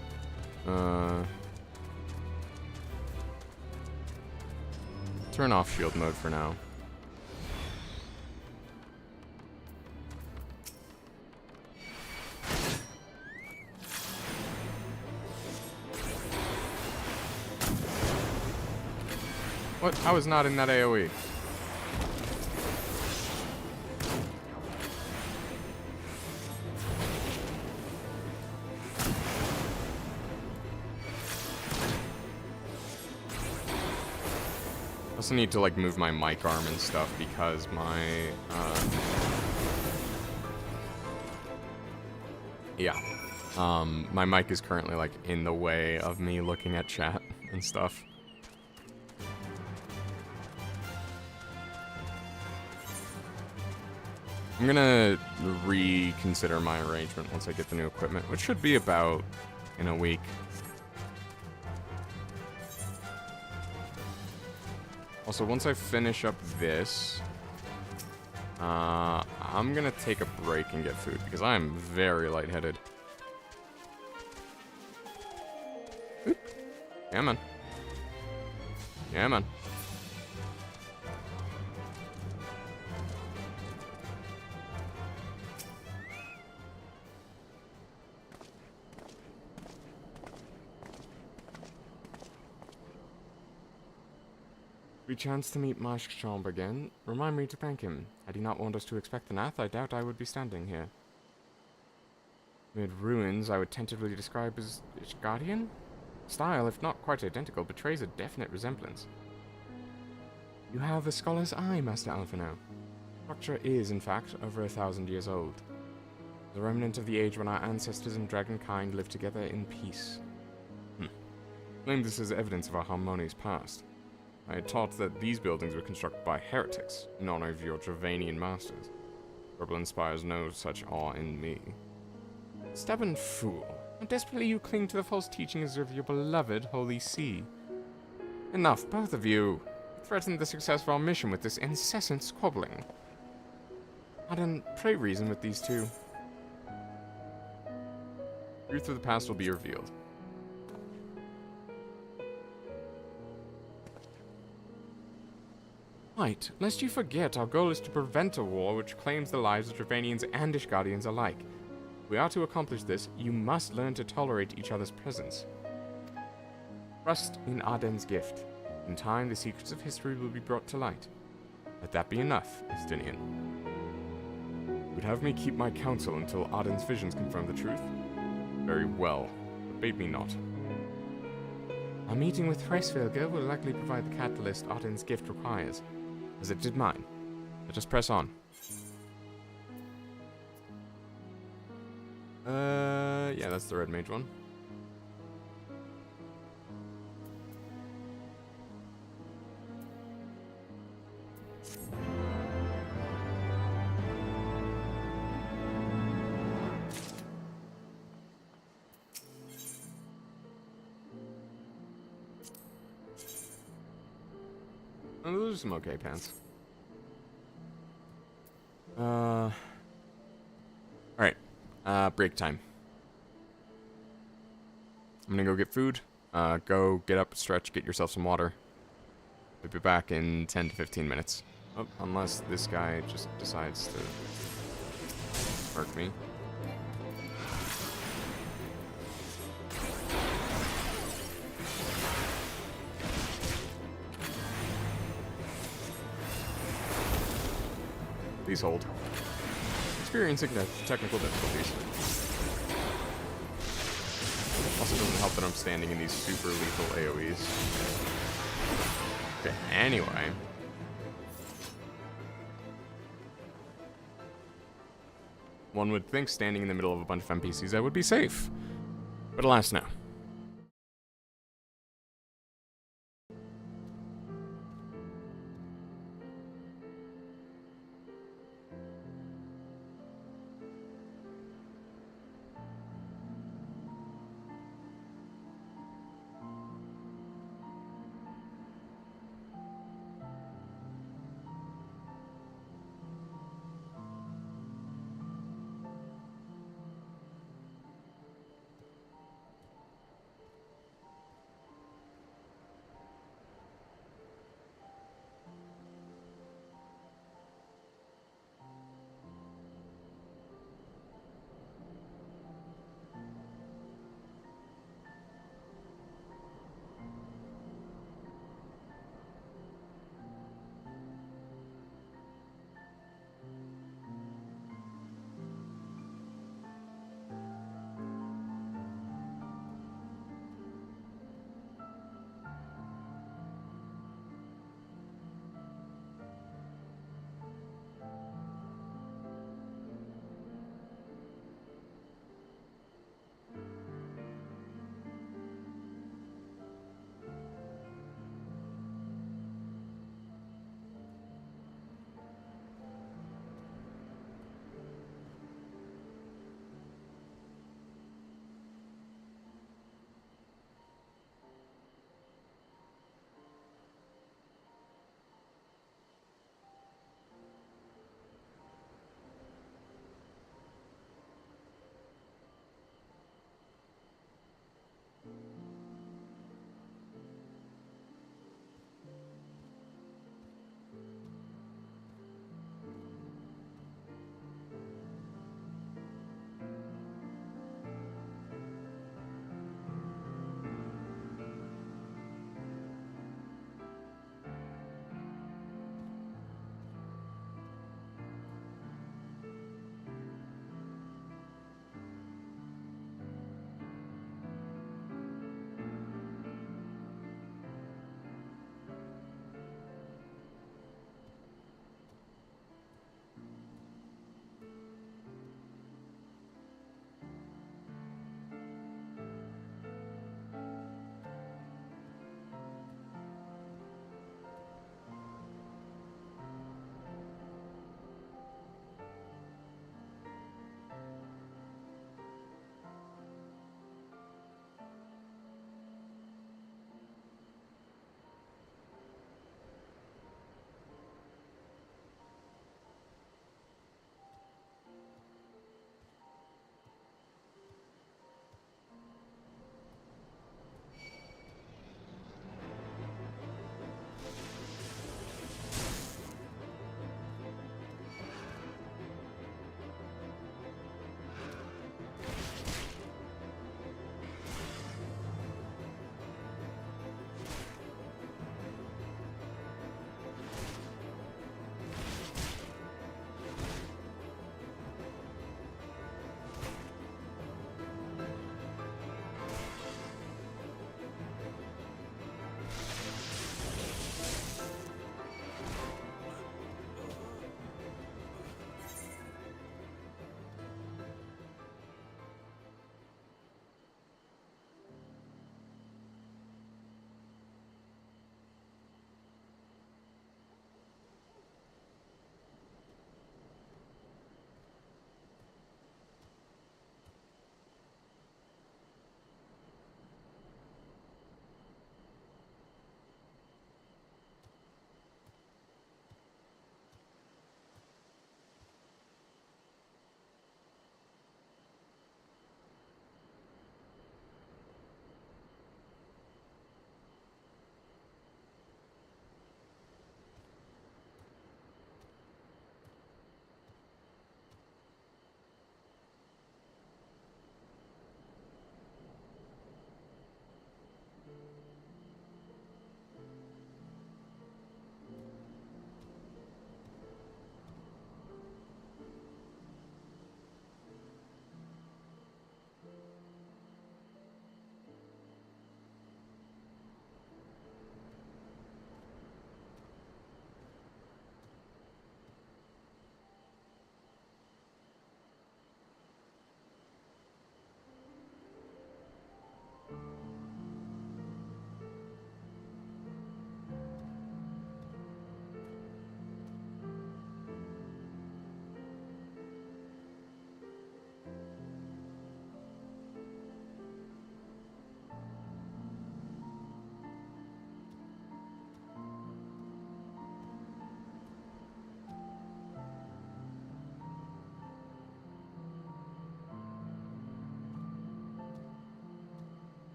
Turn off shield mode for now. What? I was not in that AoE. I also need to like move my mic arm and stuff because my my mic is currently like in the way of me looking at chat and stuff. I'm gonna reconsider my arrangement once I get the new equipment, which should be about in a week. Also, once I finish up this, I'm gonna take a break and get food because I am very lightheaded. Oop. Yeah, man. Yeah, man. We chanced to meet Marshchamp again. Remind me to thank him. Had he not warned us to expect the Nath, I doubt I would be standing here. Amid ruins, I would tentatively describe as Ishgardian? Style, if not quite identical, betrays a definite resemblance. You have a scholar's eye, Master Alphino. Structure is, in fact, over 1,000 years old. The remnant of the age when our ancestors and dragonkind lived together in peace. Claim this as evidence of our harmonious past. I had taught that these buildings were constructed by heretics, in honor of your Dravanian masters. Trouble inspires no such awe in me. Stubborn fool, how desperately you cling to the false teachings of your beloved Holy See. Enough, both of you. You threaten the success of our mission with this incessant squabbling. Arden, pray reason with these two. Truth of the past will be revealed. Right, lest you forget, our goal is to prevent a war which claims the lives of Dravanians and Ishgardians alike. If we are to accomplish this, you must learn to tolerate each other's presence. Trust in Arden's gift. In time, the secrets of history will be brought to light. Let that be enough, Estinian. You would have me keep my counsel until Arden's visions confirm the truth? Very well, but bait me not. Our meeting with Hreisvilge will likely provide the catalyst Arden's gift requires, as it did mine. Let us press on. Yeah, that's the red mage one. Oh, those are some okay pants. Alright. Break time. I'm gonna go get food. Go get up, stretch, get yourself some water. We'll be back in 10 to 15 minutes. Oh, unless this guy just decides to murk me. Please hold. Experiencing technical difficulties. Also doesn't help that I'm standing in these super lethal AoEs. Okay, anyway. One would think standing in the middle of a bunch of NPCs I would be safe. But alas no.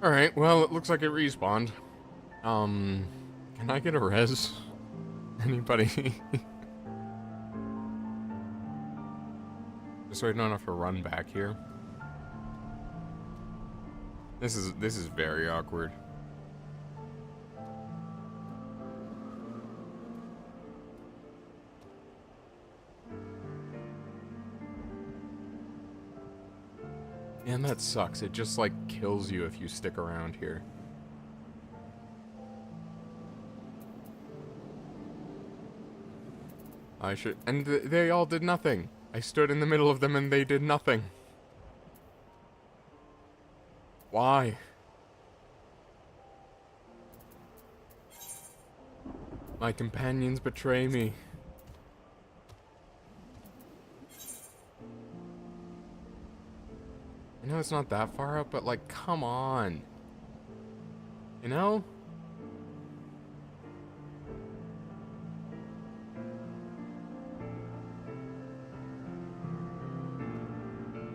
Alright, well, it looks like it respawned. Can I get a res? Anybody? Just so I don't have to run back here. This is very awkward. And that sucks. It just like kills you if you stick around here. I should, and they all did nothing. I stood in the middle of them and they did nothing. Why? My companions betray me. I know it's not that far up, but like, come on. You know?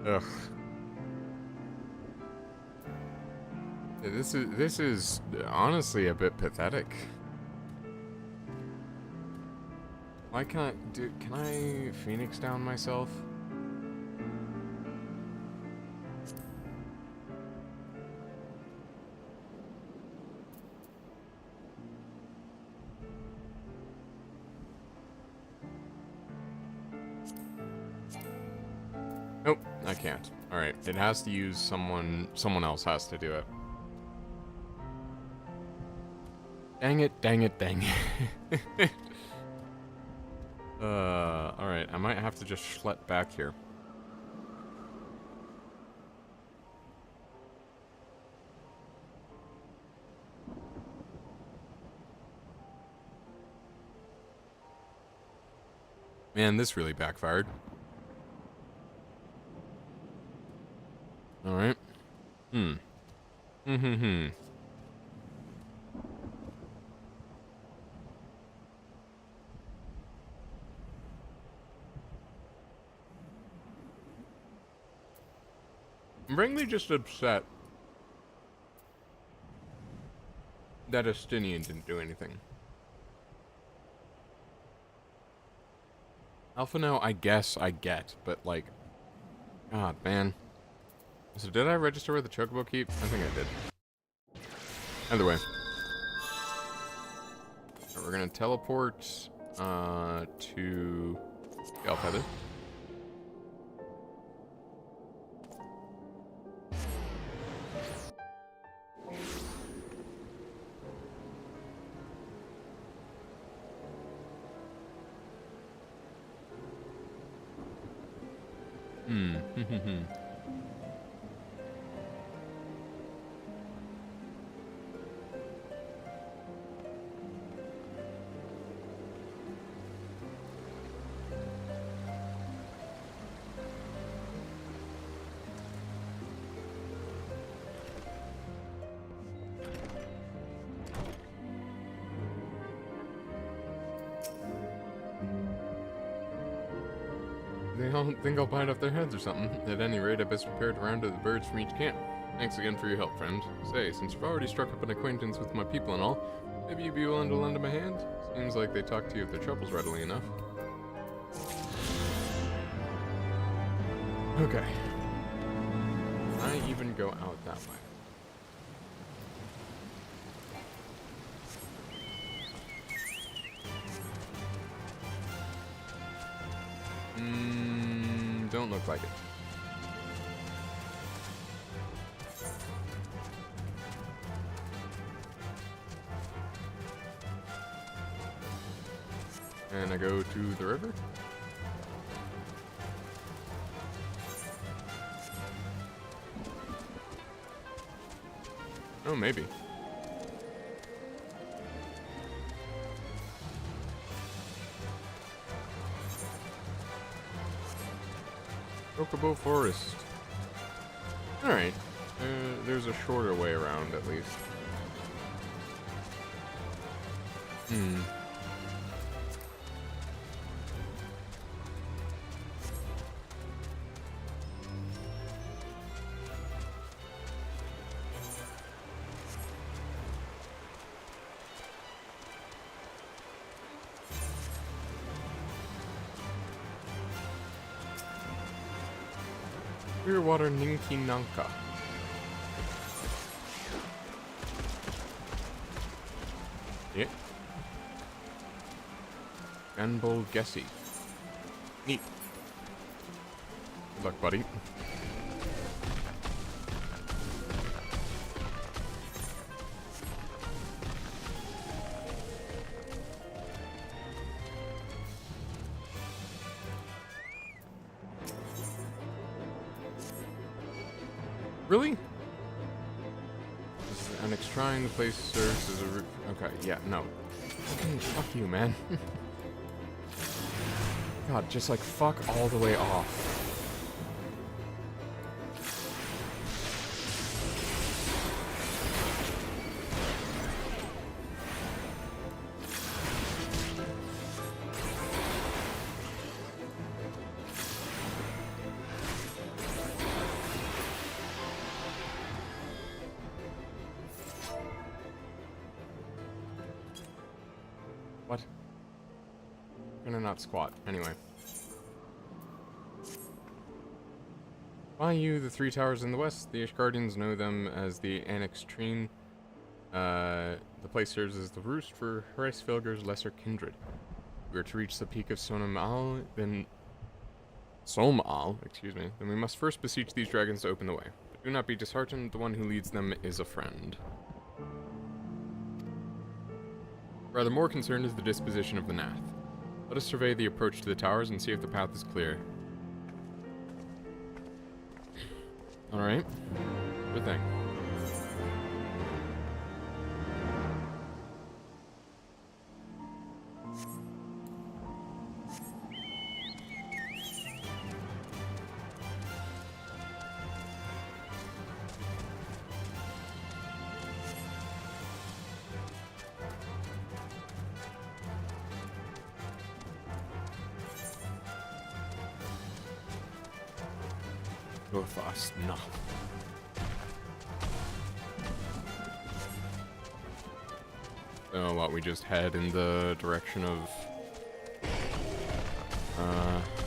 Ugh. This is honestly a bit pathetic. Why can't can I Phoenix down myself? Nope, I can't. Alright, it has to use someone else has to do it. Dang it, dang it, dang it. Alright, I might have to just schlep back here. Man, this really backfired. Alright. I'm frankly just upset that Estinian didn't do anything. Alpha now, I guess I get, but like, God, man. So did I register where the chocobo keep? I think I did. Either way. Right, we're gonna teleport to Galfeather. They don't think I'll bite off their heads or something. At any rate, I best prepare to round up the birds from each camp. Thanks again for your help, friend. Say, since you've already struck up an acquaintance with my people and all, maybe you'd be willing to lend them a hand? Seems like they talk to you of their troubles readily enough. Okay. Can I even go out that way? Don't look like it. And I go to the river. Oh, maybe. Chocobo Forest. Alright. There's a shorter way around, at least. Clearwater Ninki Nanka. Yeah. Ganbol Gessi. Neat. Good luck, buddy. Really? This is an extrine. The place serves as a root. Okay, yeah, no. Fuck you, man. God, just like fuck all the way off. What? I'm gonna not squat. Anyway. By you, the three towers in the west. The Ishgardians know them as the Annex Treen. The place serves as the roost for Hraesvelgur's lesser kindred. We are to reach the peak of Somal, then we must first beseech these dragons to open the way. But do not be disheartened, the one who leads them is a friend. Rather more concerned is the disposition of the Nath. Let us survey the approach to the towers and see if the path is clear. Alright. Good thing. Go fast, no. So what, we just head in the direction of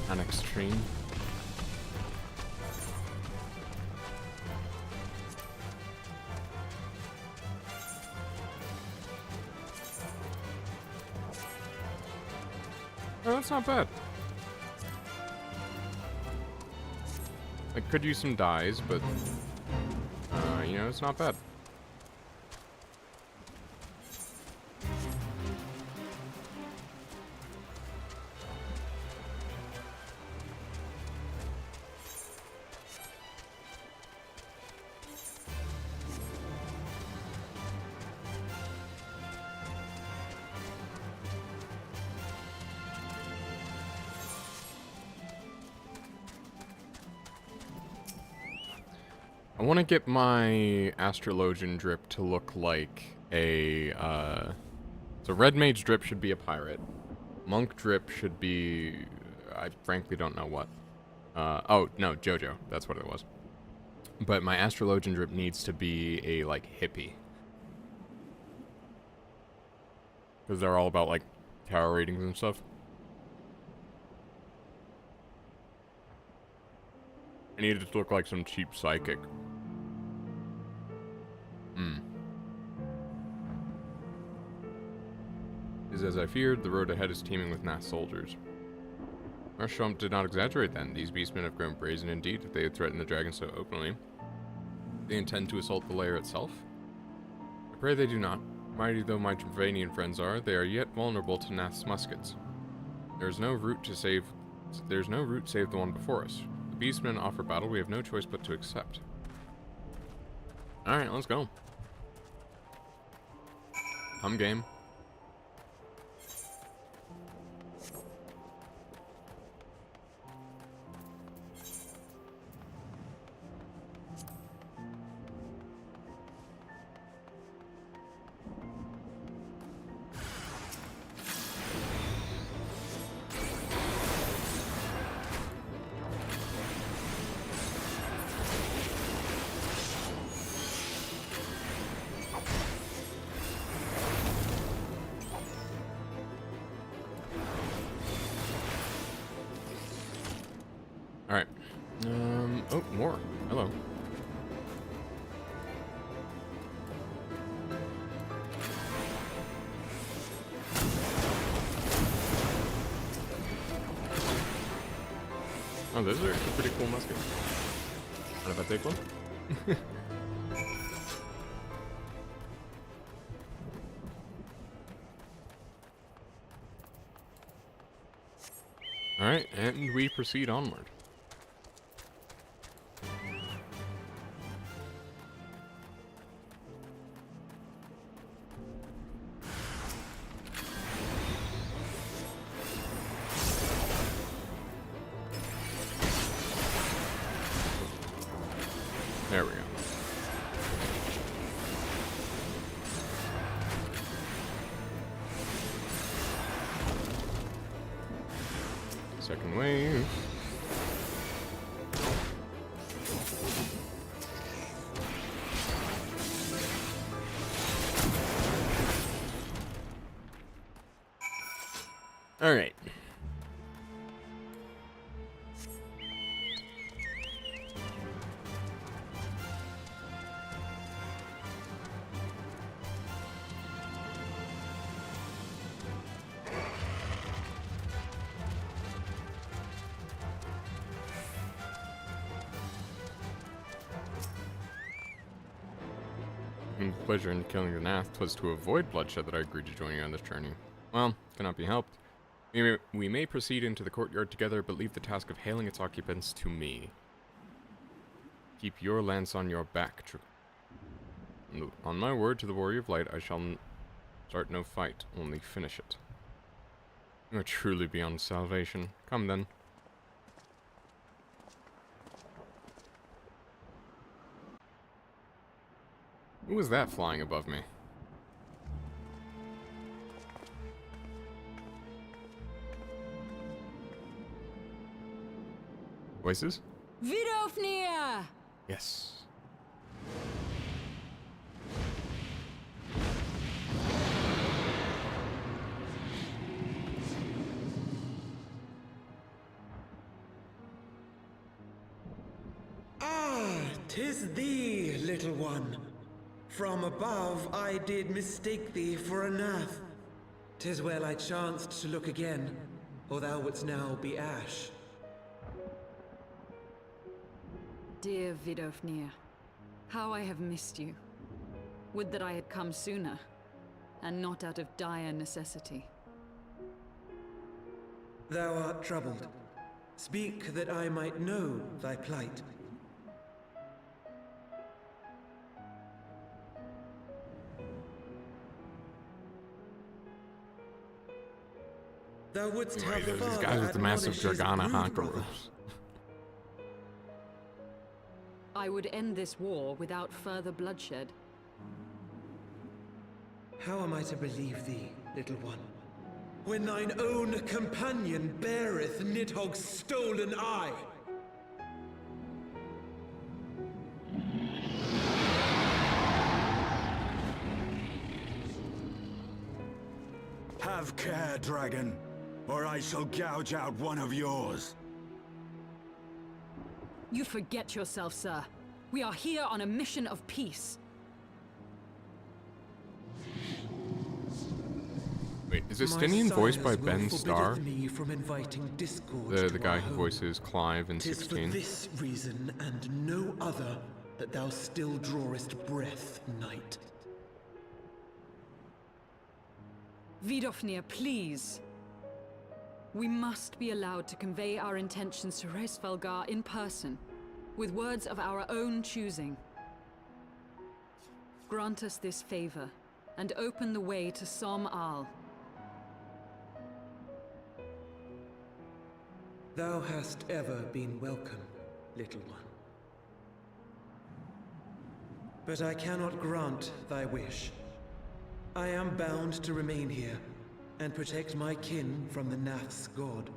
Annex Treen. Oh, that's not bad. I could use some dyes, but, you know, it's not bad. I want to get my Astrologian drip to look like a, so Red Mage drip should be a pirate. Monk drip should be, I frankly don't know what. Oh, no, Jojo, that's what it was. But my Astrologian drip needs to be a, like, hippie. Because they're all about, like, tower ratings and stuff. I need it to look like some cheap psychic. Is as I feared, the road ahead is teeming with Nath soldiers. Marshal did not exaggerate then. These beastmen have grown brazen indeed if they had threatened the dragon so openly. They intend to assault the lair itself? I pray they do not. Mighty though my Travanian friends are, they are yet vulnerable to Nath's muskets. There is no route save the one before us. The beastmen offer battle, we have no choice but to accept. Alright, let's go. Come game. Alright. Oh, more. Hello. Oh, those are a pretty cool musket. Mind if I take one? Alright, and we proceed onward. There we go. Second wave. All right. Pleasure in killing the Nath. 'Twas to avoid bloodshed that I agreed to join you on this journey. Well, cannot be helped. We may proceed into the courtyard together, but leave the task of hailing its occupants to me. Keep your lance on your back. On my word to the Warrior of Light, I shall start no fight, only finish it. You are truly beyond salvation. Come then. Who was that flying above me? Voices? Vidofnir! Yes. Ah, 'tis thee, little one. From above I did mistake thee for a Nath. 'Tis well I chanced to look again, or thou wouldst now be ash. Dear Vidofnir, how I have missed you. Would that I had come sooner, and not out of dire necessity. Thou art troubled. Speak that I might know thy plight. Thou wouldst have These father guys with the massive admonish his Dragana brood Honkeros. brothers. I would end this war without further bloodshed. How am I to believe thee, little one, when thine own companion beareth Nidhogg's stolen eye? Have care, dragon, or I shall gouge out one of yours. You forget yourself, sir. We are here on a mission of peace. Wait, is My Estinian voiced by sires will Ben forbiddeth Starr? me from inviting discord The to guy our who home. voices Clive in 'Tis 16. for this reason and no other that thou still drawest breath, knight. Vidofnir, please. We must be allowed to convey our intentions to Resvelgar in person, with words of our own choosing. Grant us this favor, and open the way to Som Al. Thou hast ever been welcome, little one. But I cannot grant thy wish. I am bound to remain here, and protect my kin from the Nath's god.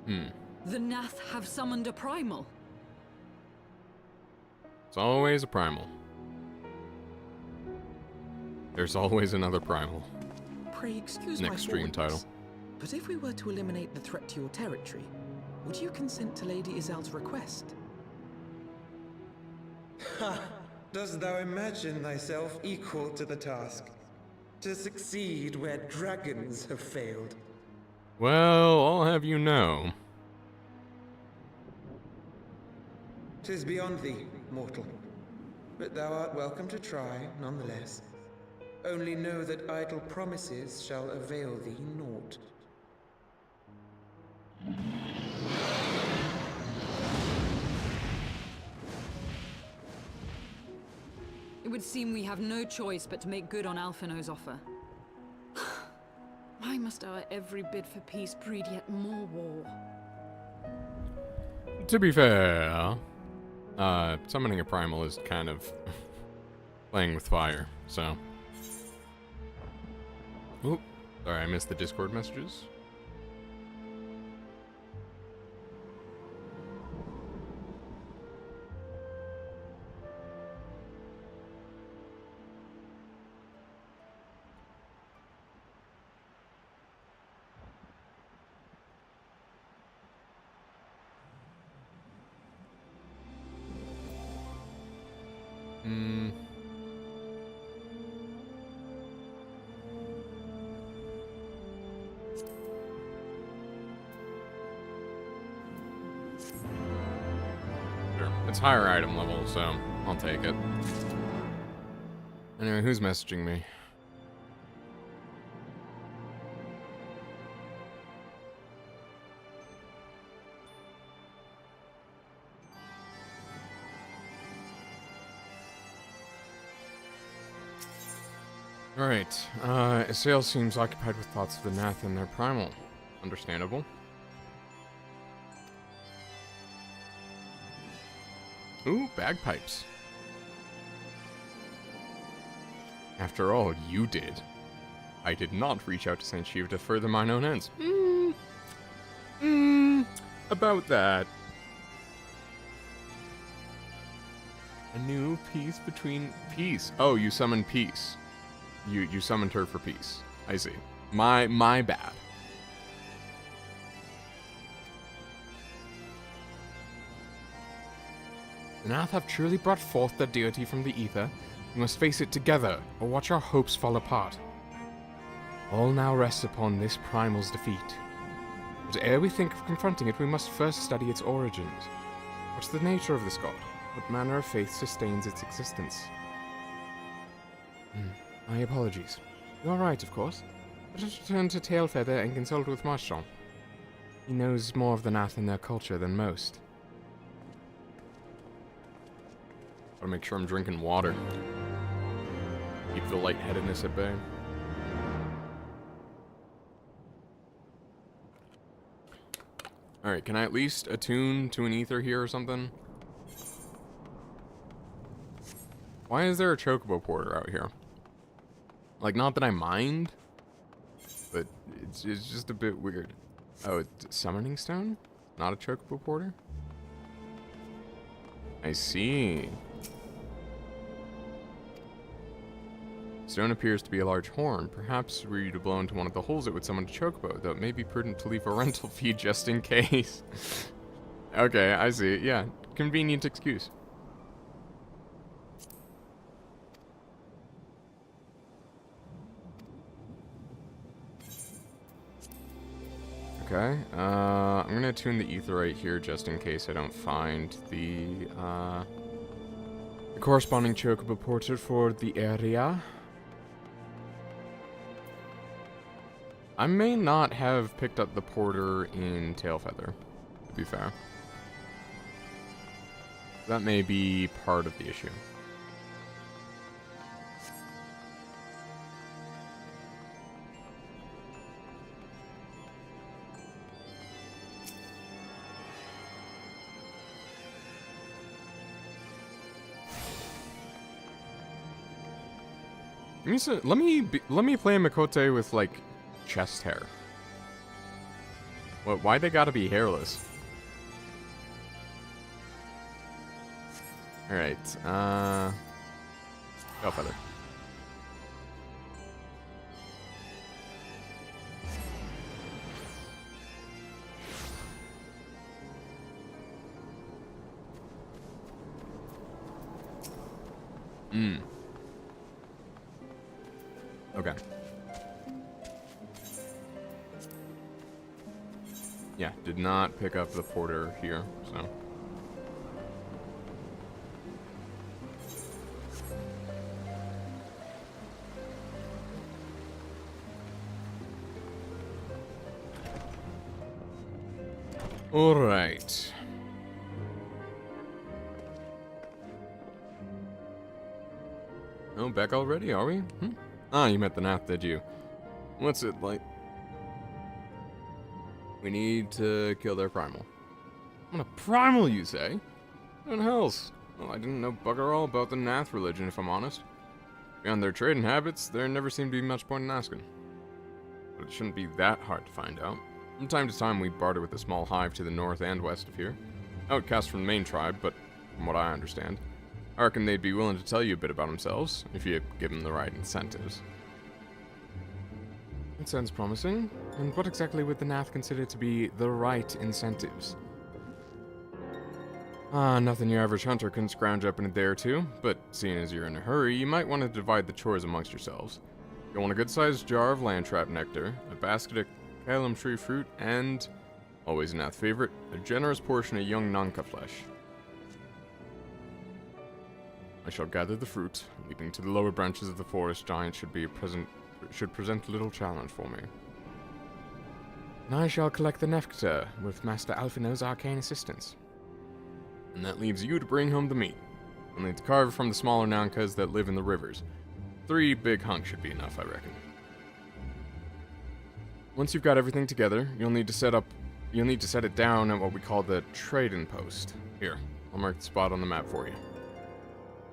The Nath have summoned a primal. It's always a primal. There's always another primal. Pray excuse my Next stream forwardness, title. but if we were to eliminate the threat to your territory, would you consent to Lady Izel's request? Ha! Dost thou imagine thyself equal to the task? To succeed where dragons have failed? Well, I'll have you know. 'Tis beyond thee, mortal. But thou art welcome to try, nonetheless. Only know that idle promises shall avail thee naught. It would seem we have no choice but to make good on Alphino's offer. Why must our every bid for peace breed yet more war? To be fair, summoning a primal is kind of playing with fire, so. Oop, sorry, I missed the Discord messages. It's higher item level, so I'll take it. Anyway, who's messaging me? Alright, Isael seems occupied with thoughts of the Nath and their primal. Understandable. Ooh, bagpipes. After all, you did. I did not reach out to Saint Shiv to further mine own ends. About that. A new peace between... Peace. Oh, you summoned peace. You summoned her for peace. I see. My bad. The Nath have truly brought forth their deity from the ether. We must face it together, or watch our hopes fall apart. All now rests upon this primal's defeat. But ere we think of confronting it, we must first study its origins. What's the nature of this god? What manner of faith sustains its existence? My apologies. You are right, of course. Let us return to Tailfeather and consult with Marchand. He knows more of the Nath and their culture than most. Gotta make sure I'm drinking water. Keep the lightheadedness at bay. Alright, can I at least attune to an ether here or something? Why is there a chocobo porter out here? Like, not that I mind, but it's just a bit weird. Oh, it's summoning stone? Not a chocobo porter? I see. Stone appears to be a large horn. Perhaps were you to blow into one of the holes it would summon a chocobo, though it may be prudent to leave a rental fee just in case. Okay, I see. Yeah, convenient excuse. Okay, I'm gonna tune the ether right here just in case I don't find the corresponding chocobo porter for the area. I may not have picked up the porter in Tailfeather, to be fair. That may be part of the issue. Let me play Mikote with, like, chest hair. What? Why they gotta be hairless? Alright, Tailfeather. Okay. Yeah, did not pick up the porter here, so. All right. Oh, back already, are we? Ah, you met the Nath, did you? What's it like? We need to kill their primal. What a primal, you say? What else? Well, I didn't know bugger all about the Nath religion, if I'm honest. Beyond their trade and habits, there never seemed to be much point in asking. But it shouldn't be that hard to find out. From time to time, we barter with a small hive to the north and west of here. Outcasts from the main tribe, but from what I understand, I reckon they'd be willing to tell you a bit about themselves, if you give them the right incentives. That sounds promising. And what exactly would the Nath consider to be the right incentives? Ah, nothing your average hunter can scrounge up in a day or two, but seeing as you're in a hurry, you might want to divide the chores amongst yourselves. You'll want a good-sized jar of landtrap nectar, a basket of Calum tree fruit, and, always a Nath favorite, a generous portion of young Nanka flesh. I shall gather the fruit. Leaping to the lower branches of the forest giant should present little challenge for me. And I shall collect the nectar with Master Alphino's arcane assistance. And that leaves you to bring home the meat. You'll need to carve from the smaller Nankas that live in the rivers. 3 big hunks should be enough, I reckon. Once you've got everything together, you'll need to set it down at what we call the trading post. Here, I'll mark the spot on the map for you.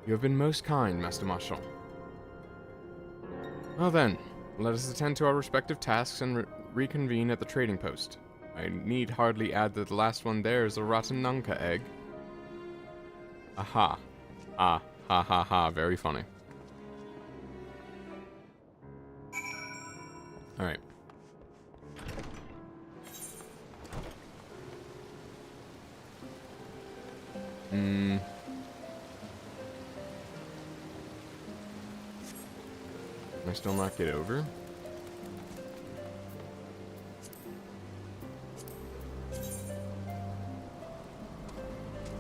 You have been most kind, Master Marchand. Well then, let us attend to our respective tasks and reconvene at the trading post. I need hardly add that the last one there is a rotten Nanka egg. Aha. Ah, ha ha ha, very funny. Alright. Can I still not get over?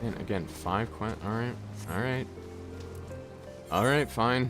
And again, 5 alright, alright. Alright, fine.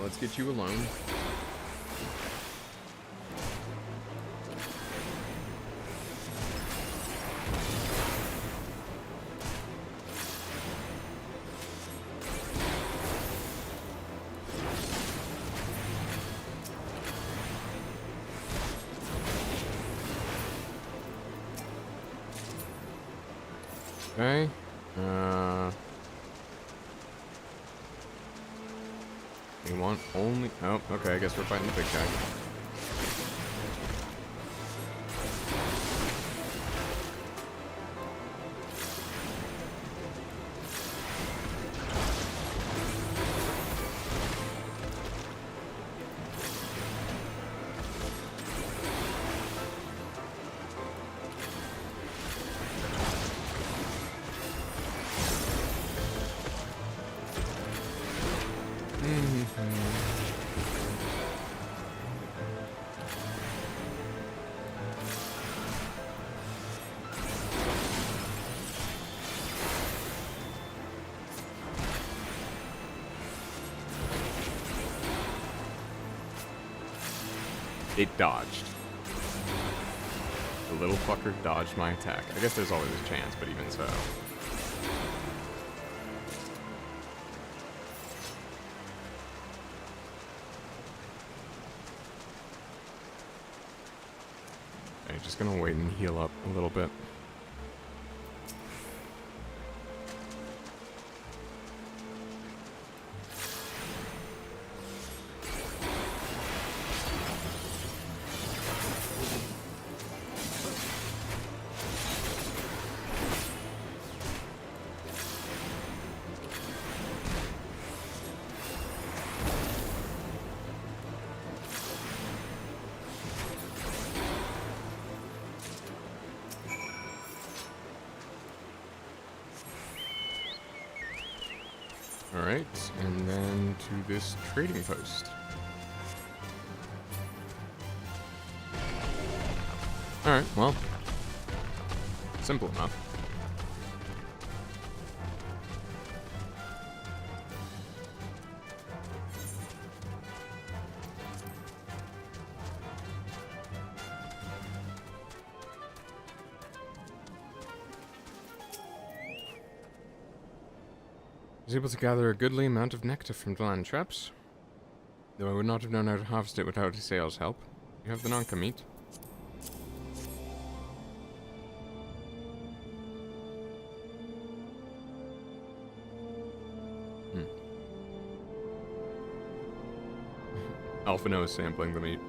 Let's get you alone. Okay. We want only... Oh, okay, I guess we're fighting the big guy. It dodged. The little fucker dodged my attack. I guess there's always a chance, but even so. Okay, just gonna wait and heal up a little bit. Alright, and then to this trading post. Alright, well. Simple enough. I was able to gather a goodly amount of nectar from the land traps, though I would not have known how to harvest it without Isael's help. You have the Nanka meat. Alphino is sampling the meat.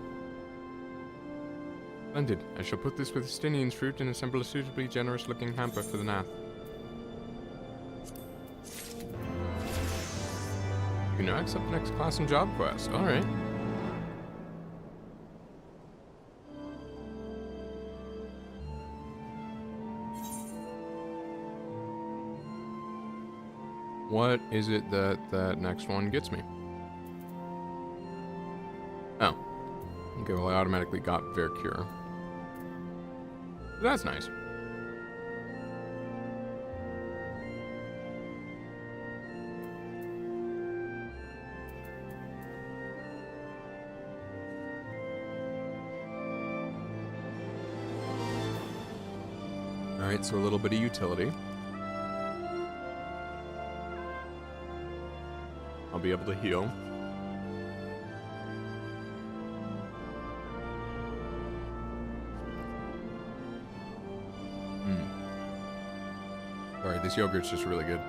Splendid. I shall put this with Stinian's fruit and assemble a suitably generous-looking hamper for the Nath. You can now accept the next class and job quest. Alright. What is it that that next one gets me? Oh. Okay, well I automatically got Vercure. That's nice. Alright, so a little bit of utility. I'll be able to heal. Alright, this yogurt's just really good.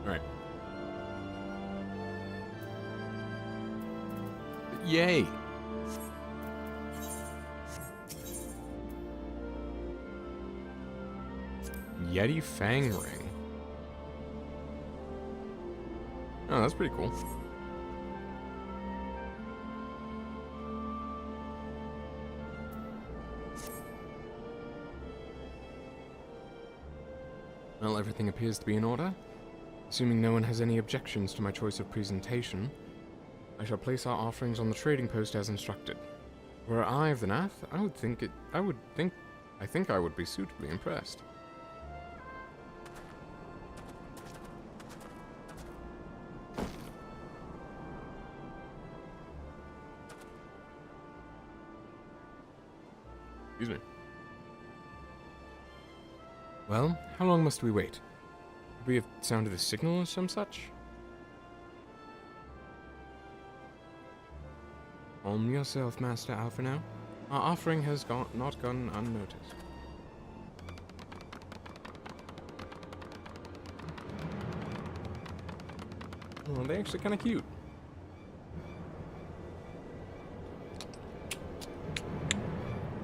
Alright. Yay! Yeti Fang Ring. Oh, that's pretty cool. Well, everything appears to be in order. Assuming no one has any objections to my choice of presentation, I shall place our offerings on the trading post as instructed. Were I of the Nath, I think I would be suitably impressed. Excuse me. Well, how long must we wait? Could we have sounded a signal or some such? Calm yourself, Master Alphino. Our offering has not gone unnoticed. Oh, they're actually kind of cute.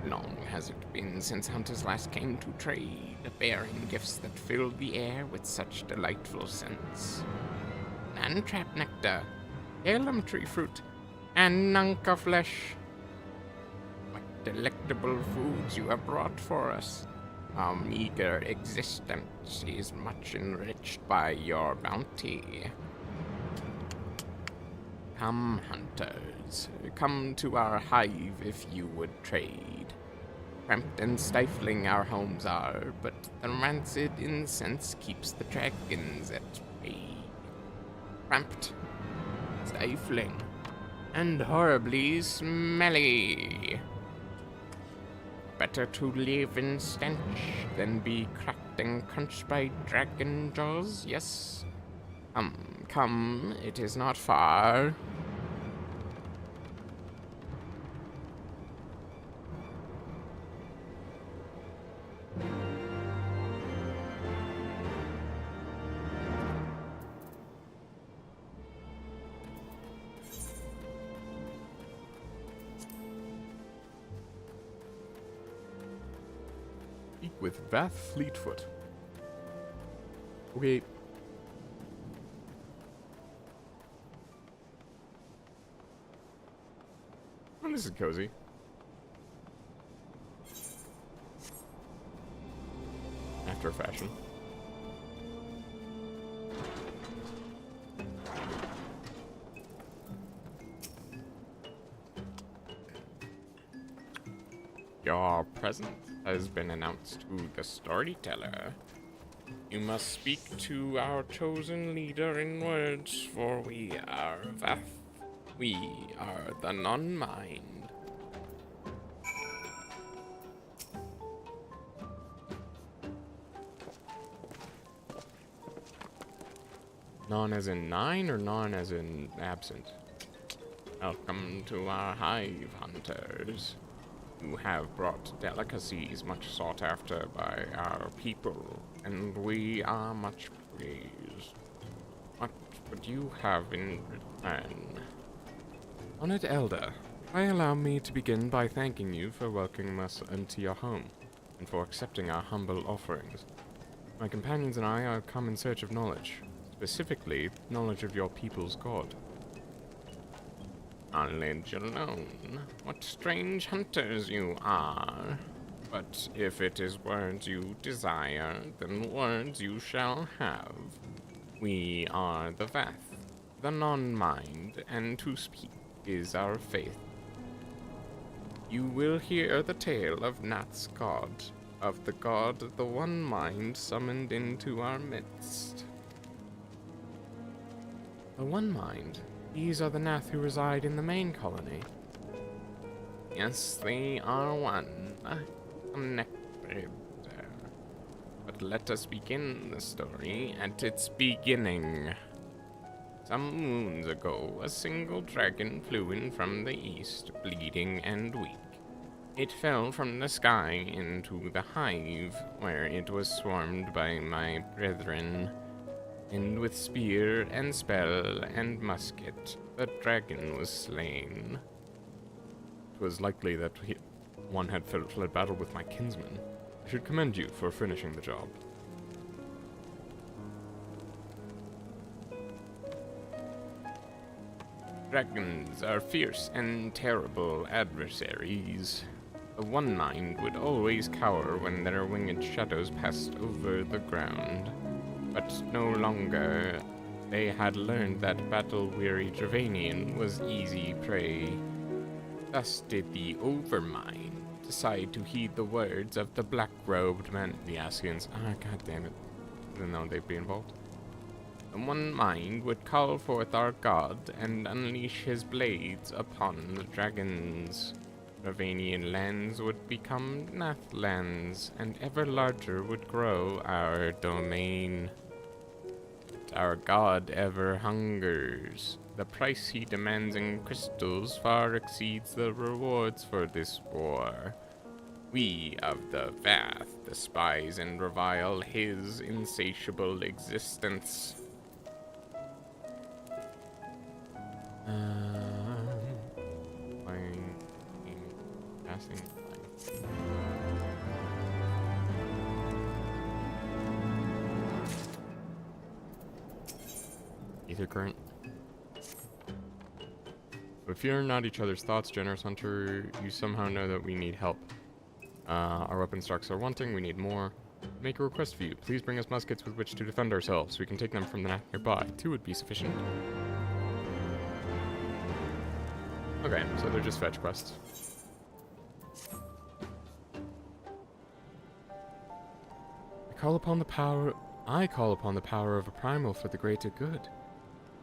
Long has it been since hunters last came to trade, bearing gifts that filled the air with such delightful scents. Nantrap nectar, Elum tree fruit, and Nanka flesh. What delectable foods you have brought for us. Our meager existence is much enriched by your bounty. Come, hunters, come to our hive if you would trade. Cramped and stifling our homes are, but the rancid incense keeps the dragons at bay. Cramped, stifling, and horribly smelly. Better to live in stench than be cracked and crunched by dragon jaws, yes? Come, it is not far. Speak with Vath Fleetfoot. Okay. Oh, this is cozy. After a fashion. Your presence has been announced to the storyteller. You must speak to our chosen leader in words, for we are Vath. We are the non-mind. Non as in 9 or non as in absent? Welcome to our hive, hunters. You have brought delicacies much sought after by our people, and we are much praised. What would you have in return? Honored Elder, pray allow me to begin by thanking you for welcoming us into your home, and for accepting our humble offerings. My companions and I are come in search of knowledge, specifically knowledge of your people's god. Knowledge alone. What strange hunters you are. But if it is words you desire, then words you shall have. We are the Vath, the non-mind, and to speak is our faith. You will hear the tale of Nat's god, of the god the one mind summoned into our midst. The one mind? These are the Nath who reside in the main colony. Yes, they are one. Connected. But let us begin the story at its beginning. Some moons ago, a single dragon flew in from the east, bleeding and weak. It fell from the sky into the hive, where it was swarmed by my brethren. And with spear and spell and musket, the dragon was slain. It was likely that one had fled battle with my kinsman. I should commend you for finishing the job. Dragons are fierce and terrible adversaries. The one mind would always cower when their winged shadows passed over the ground. But no longer. They had learned that battle-weary Dravanian was easy prey. Thus did the Overmind decide to heed the words of the black-robed men. The Askians. Ah, goddammit. Didn't know they'd be involved. The one mind would call forth our god and unleash his blades upon the dragons. Dravanian lands would become Nath lands, and ever larger would grow our domain. Our god ever hungers. The price he demands in crystals far exceeds the rewards for this war. We of the Vath despise and revile his insatiable existence. Passing. Ether current. If you're not each other's thoughts, generous hunter, you somehow know that we need help. Our weapon stocks are wanting, we need more. Make a request for you. Please bring us muskets with which to defend ourselves. We can take them from the Nath nearby. 2 would be sufficient. Okay, so they're just fetch quests. I call upon the power of a primal for the greater good.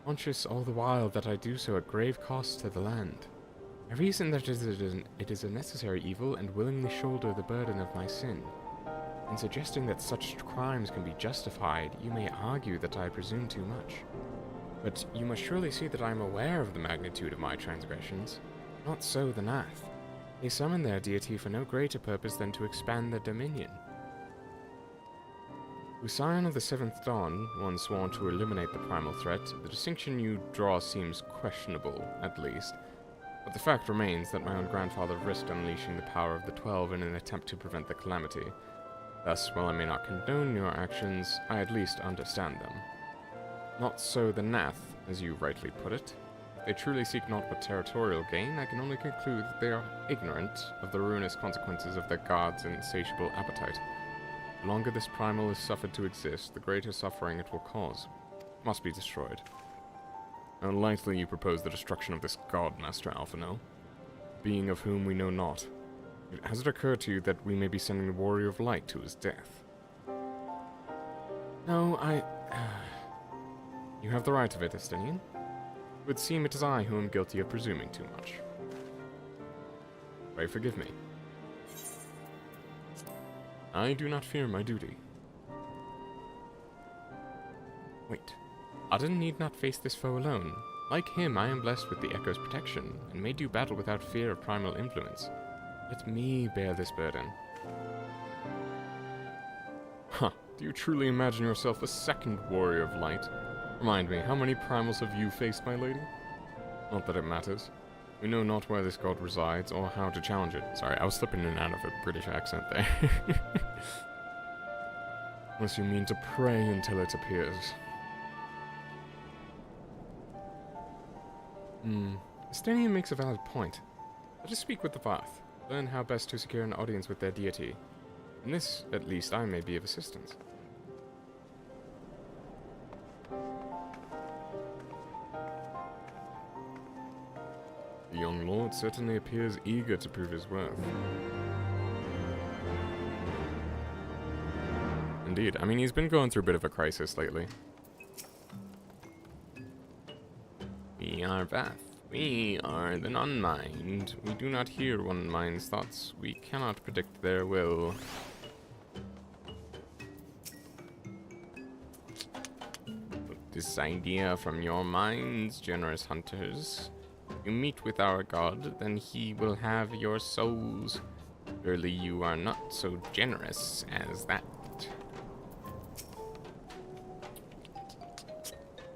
conscious all the while that I do so at grave cost to the land. I reason that it is a necessary evil and willingly shoulder the burden of my sin. In suggesting that such crimes can be justified, you may argue that I presume too much. But you must surely see that I am aware of the magnitude of my transgressions. Not so the Nath. They summon their deity for no greater purpose than to expand their dominion. With Scion of the Seventh Dawn, one sworn to eliminate the primal threat, the distinction you draw seems questionable, at least. But the fact remains that my own grandfather risked unleashing the power of the 12 in an attempt to prevent the calamity. Thus, while I may not condone your actions, I at least understand them. Not so the Nath, as you rightly put it. If they truly seek not but territorial gain, I can only conclude that they are ignorant of the ruinous consequences of their god's insatiable appetite. The longer this primal is suffered to exist, the greater suffering it will cause. It must be destroyed. How lightly you propose the destruction of this god, Master Alphino, being of whom we know not. Has it occurred to you that we may be sending the Warrior of Light to his death? No, You have the right of it, Estinian. It would seem it is I who am guilty of presuming too much. Pray forgive me. I do not fear my duty. Wait. Aden need not face this foe alone. Like him, I am blessed with the Echo's protection, and may do battle without fear of primal influence. Let me bear this burden. Huh. Do you truly imagine yourself a second Warrior of Light? Remind me, how many primals have you faced, my lady? Not that it matters. We know not where this god resides, or how to challenge it. Sorry, I was slipping in and out of a British accent there. Unless you mean to pray until it appears. Estinian makes a valid point. Let us speak with the Vath, learn how best to secure an audience with their deity. In this, at least, I may be of assistance. The young lord certainly appears eager to prove his worth. Indeed, I mean, he's been going through a bit of a crisis lately. We are Vath. We are the non-mind. We do not hear one mind's thoughts. We cannot predict their will. This idea from your minds, generous hunters. You meet with our god, then he will have your souls. Surely you are not so generous as that.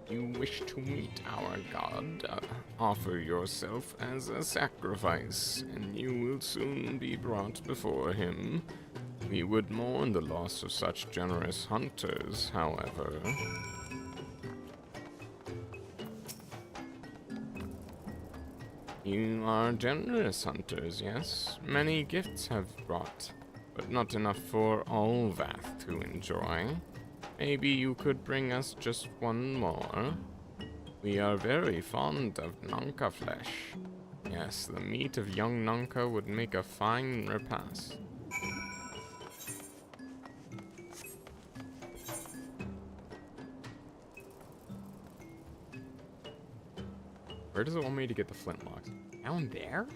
You wish to meet our god, offer yourself as a sacrifice, and you will soon be brought before him. We would mourn the loss of such generous hunters, however. You are generous hunters, yes? Many gifts have brought, but not enough for all Vath to enjoy. Maybe you could bring us just one more. We are very fond of Nanka flesh. Yes, the meat of young Nanka would make a fine repast. Where does it want me to get the flintlocks? Down there?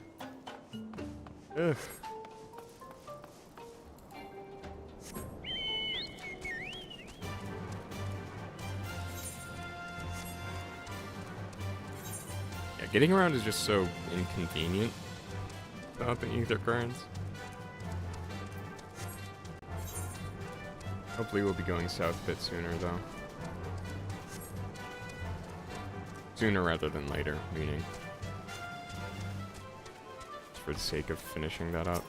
Ugh. Yeah, getting around is just so inconvenient without the ether currents. Hopefully we'll be going south a bit sooner, though. Sooner rather than later, meaning. Just for the sake of finishing that up.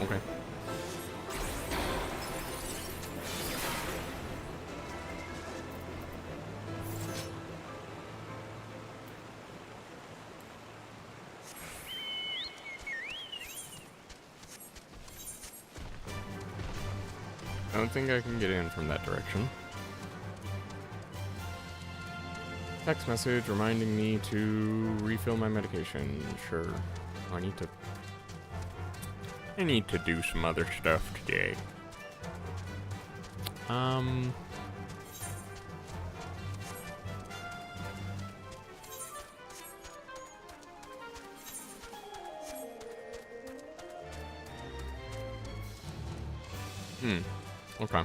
Okay. I don't think I can get in from that direction. Text message reminding me to refill my medication. Sure. I need to do some other stuff today. Okay.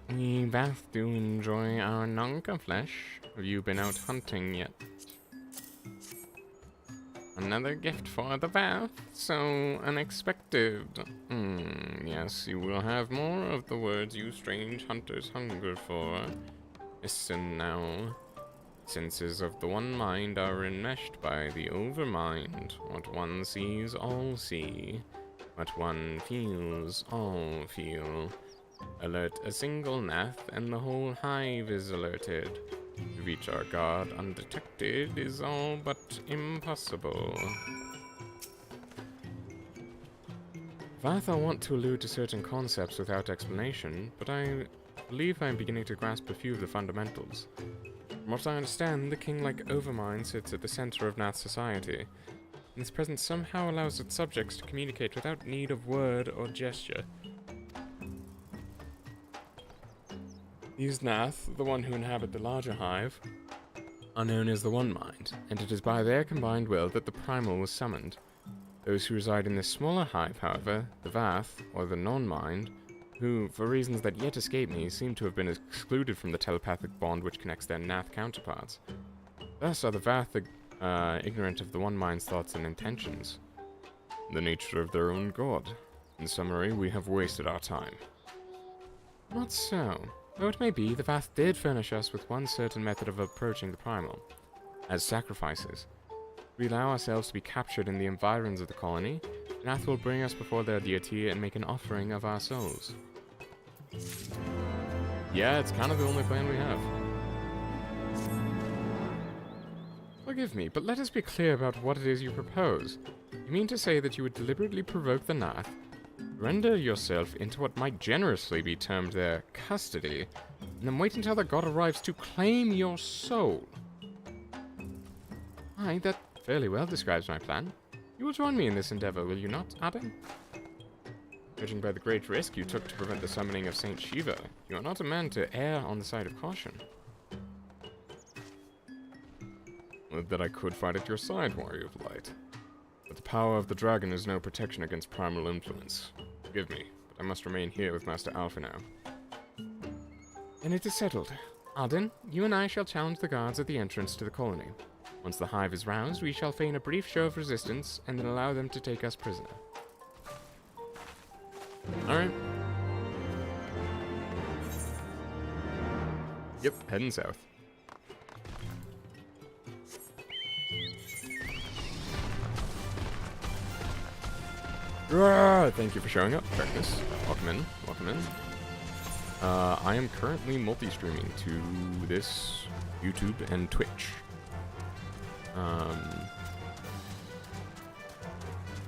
We both do enjoy our Nunca flesh. Have you been out hunting yet? Another gift for the bath, so unexpected. Yes, you will have more of the words you strange hunters hunger for. Listen now. Senses of the one mind are enmeshed by the overmind. What one sees, all see. What one feels, all feel. Alert a single nath, and the whole hive is alerted. To reach our god undetected is all but impossible. Vatha want to allude to certain concepts without explanation, but I believe I am beginning to grasp a few of the fundamentals. From what I understand, the king-like overmind sits at the center of Nath society, and its presence somehow allows its subjects to communicate without need of word or gesture. These Nath, the one who inhabit the larger hive, are known as the One Mind, and it is by their combined will that the Primal was summoned. Those who reside in this smaller hive, however, the Vath, or the Non-Mind, who, for reasons that yet escape me, seem to have been excluded from the telepathic bond which connects their Nath counterparts. Thus are the Vath ignorant of the One Mind's thoughts and intentions, the nature of their own god. In summary, we have wasted our time. Not so. Though it may be, the Vath did furnish us with one certain method of approaching the Primal, as sacrifices. We allow ourselves to be captured in the environs of the colony, Nath will bring us before their deity and make an offering of our souls. Yeah, it's kind of the only plan we have. Forgive me, but let us be clear about what it is you propose. You mean to say that you would deliberately provoke the Nath, render yourself into what might generously be termed their custody, and then wait until the god arrives to claim your soul? Aye, that fairly well describes my plan. You will join me in this endeavor, will you not, Adam? Judging by the great risk you took to prevent the summoning of Saint Shiva, you are not a man to err on the side of caution. Would that I could fight at your side, Warrior of Light. But the power of the dragon is no protection against primal influence. Forgive me, but I must remain here with Master Alpha now. Then it is settled. Arden, you and I shall challenge the guards at the entrance to the colony. Once the hive is roused, we shall feign a brief show of resistance, and then allow them to take us prisoner. Alright. Yep, heading south. Thank you for showing up, Darkness. Welcome in, welcome in. I am currently multi-streaming to this, YouTube, and Twitch.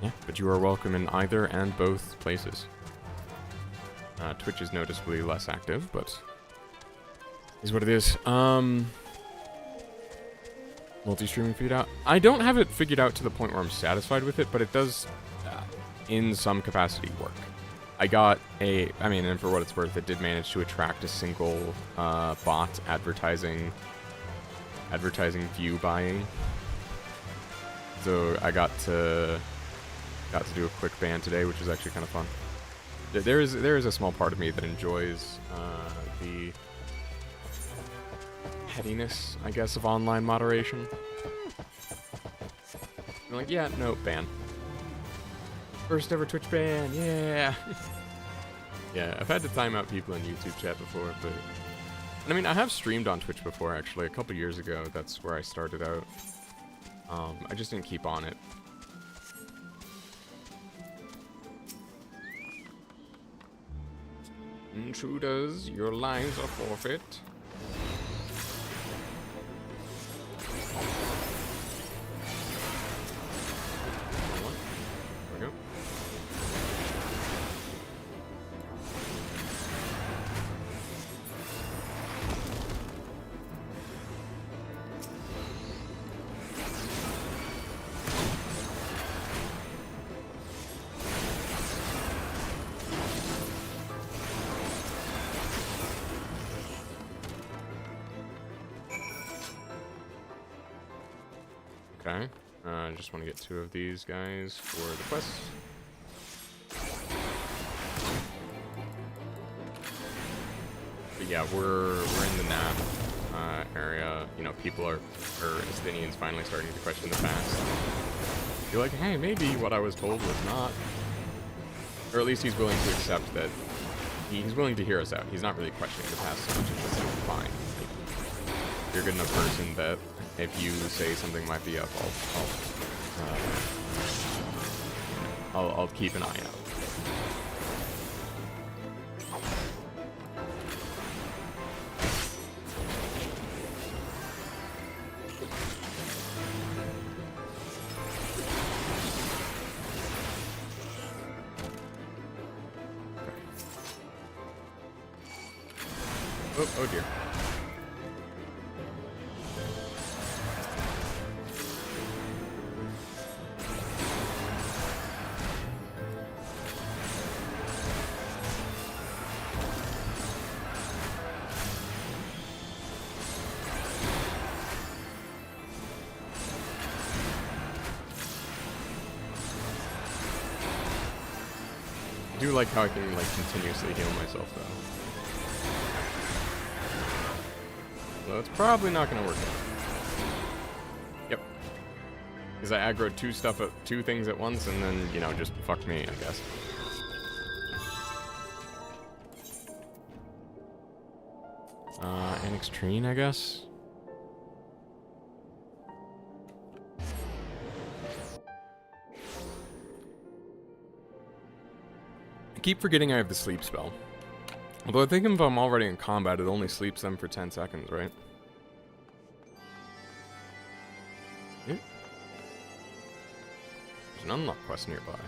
Yeah, but you are welcome in either and both places. Twitch is noticeably less active, but is what it is. Multi-streaming figured out. I don't have it figured out to the point where I'm satisfied with it, but it does, in some capacity, work. I got a, I mean, and for what it's worth, it did manage to attract a single bot advertising view buying. So I got to do a quick ban today, which was actually kind of fun. There is a small part of me that enjoys the pettiness, I guess, of online moderation. I'm like, yeah, no, ban. First ever Twitch ban, yeah. Yeah, I've had to time out people in YouTube chat before, but... I mean, I have streamed on Twitch before, actually. A couple years ago, that's where I started out. I just didn't keep on it. Intruders, your lives are forfeit. There we go. Okay, I just want to get 2 of these guys for the quest. But yeah, we're in the nap area. You know, people are, or Estinians finally starting to question the past. You're like, hey, maybe what I was told was not. Or at least he's willing to accept that. He's willing to hear us out. He's not really questioning the past so much as just like, fine. Like, you're a good enough person that if you say something might be up, I'll keep an eye out. Oh dear. I do like how I can like continuously heal myself though. So it's probably not gonna work out. Yep. Because I aggroed 2 things at once and then, you know, just fucked me, I guess. Annex Trine, I guess? I keep forgetting I have the sleep spell. Although I think if I'm already in combat, it only sleeps them for 10 seconds, right? There's an unlock quest nearby.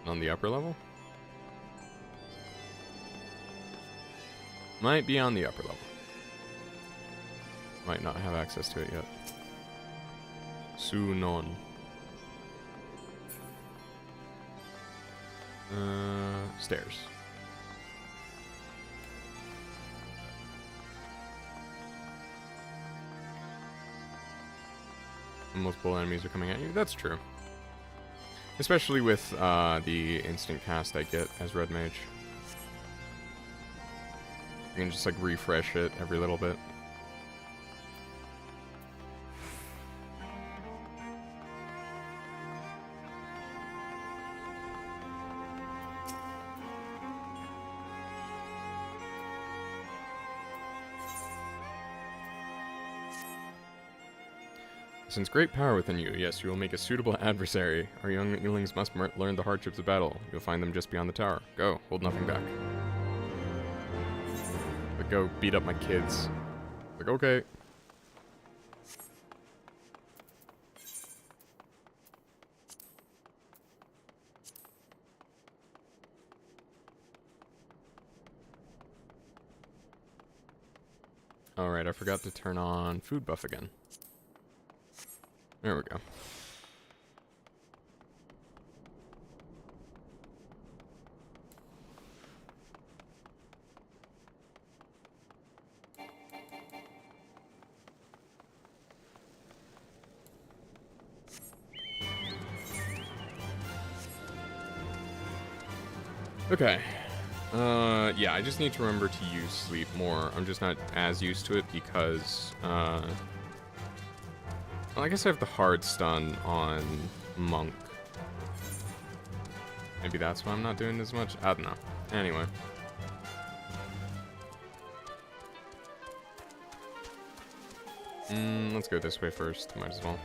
On the upper level? Might be on the upper level. Might not have access to it yet. Sunon. Stairs. Multiple enemies are coming at you. That's true. Especially with the instant cast I get as Red Mage. You can just like refresh it every little bit. Since great power within you, yes, you will make a suitable adversary. Our young younglings must learn the hardships of battle. You'll find them just beyond the tower. Go, hold nothing back. But go beat up my kids. Like, okay. Alright, I forgot to turn on food buff again. There we go. Okay. Yeah, I just need to remember to use sleep more. I'm just not as used to it because, well, I guess I have the hard stun on Monk. Maybe that's why I'm not doing as much. I don't know. Anyway. Let's go this way first. Might as well.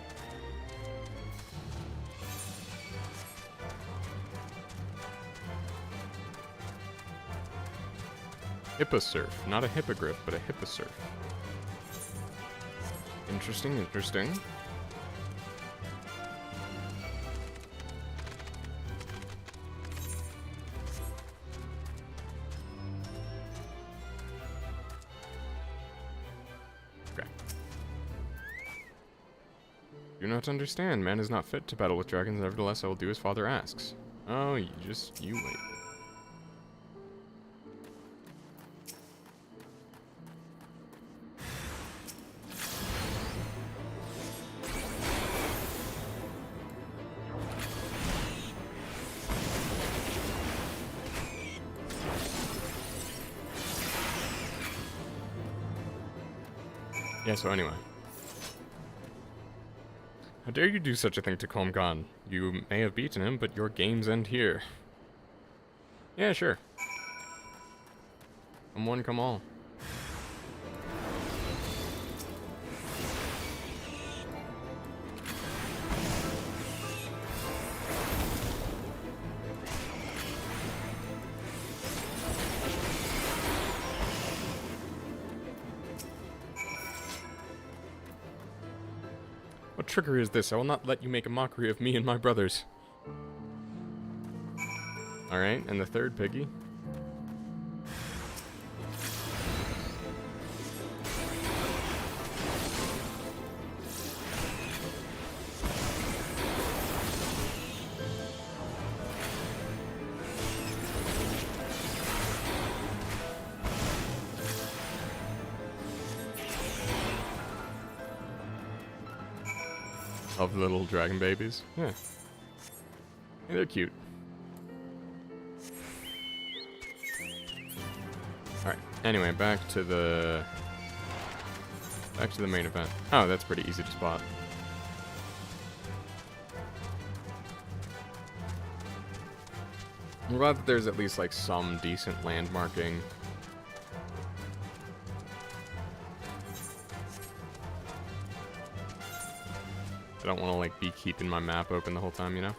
Hipposurf. Not a hippogriff, but a hipposurf. Interesting, interesting. Okay. Do not understand. Man is not fit to battle with dragons. Nevertheless, I will do as father asks. Oh, you wait. Yeah, so anyway. How dare you do such a thing to Calm Khan? You may have beaten him, but your games end here. Yeah, sure. Come one, come all. What trickery is this? I will not let you make a mockery of me and my brothers. Alright, and the third piggy. Of little dragon babies. Yeah. Hey, they're cute. Alright, anyway, back to the main event. Oh, that's pretty easy to spot. I'm glad that there's at least like some decent landmarking. I don't want to like be keeping my map open the whole time, you know?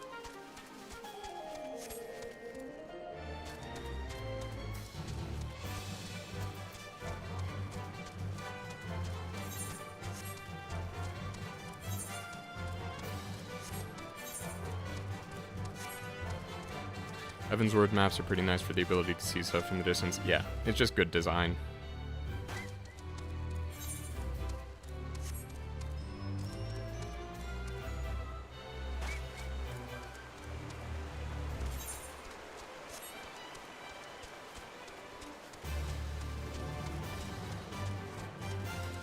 Heavensward maps are pretty nice for the ability to see stuff from the distance. Yeah, it's just good design.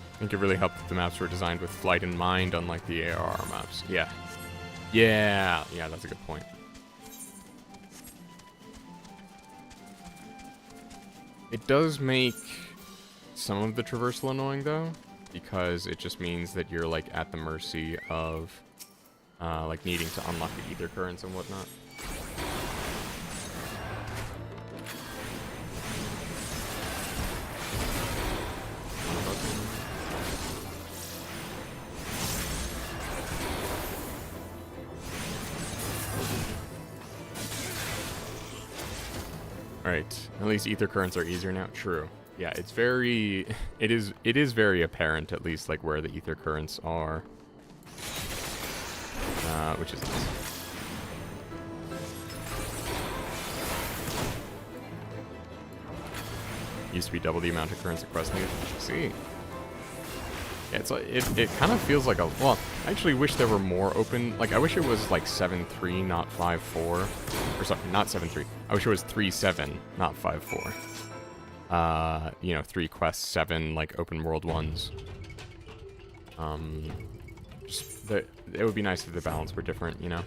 I think it really helped that the maps were designed with flight in mind, unlike the ARR maps. Yeah. Yeah, that's a good point. It does make some of the traversal annoying, though, because it just means that you're, like, at the mercy of, like, needing to unlock the ether currents and whatnot. Right. At least ether currents are easier now. True. Yeah, it's very... It is very apparent, at least, like, where the ether currents are. Which is nice. Used to be double the amount of currents across the... See? Yeah, it's like... It kind of feels like a... Well, I actually wish there were more open... Like, I wish it was, like, 7-3, not 5-4. Or something, not 7-3. I wish it was 3-7, not 5-4. You know, 3 quests, 7, like, open world ones. Just it would be nice if the balance were different, you know?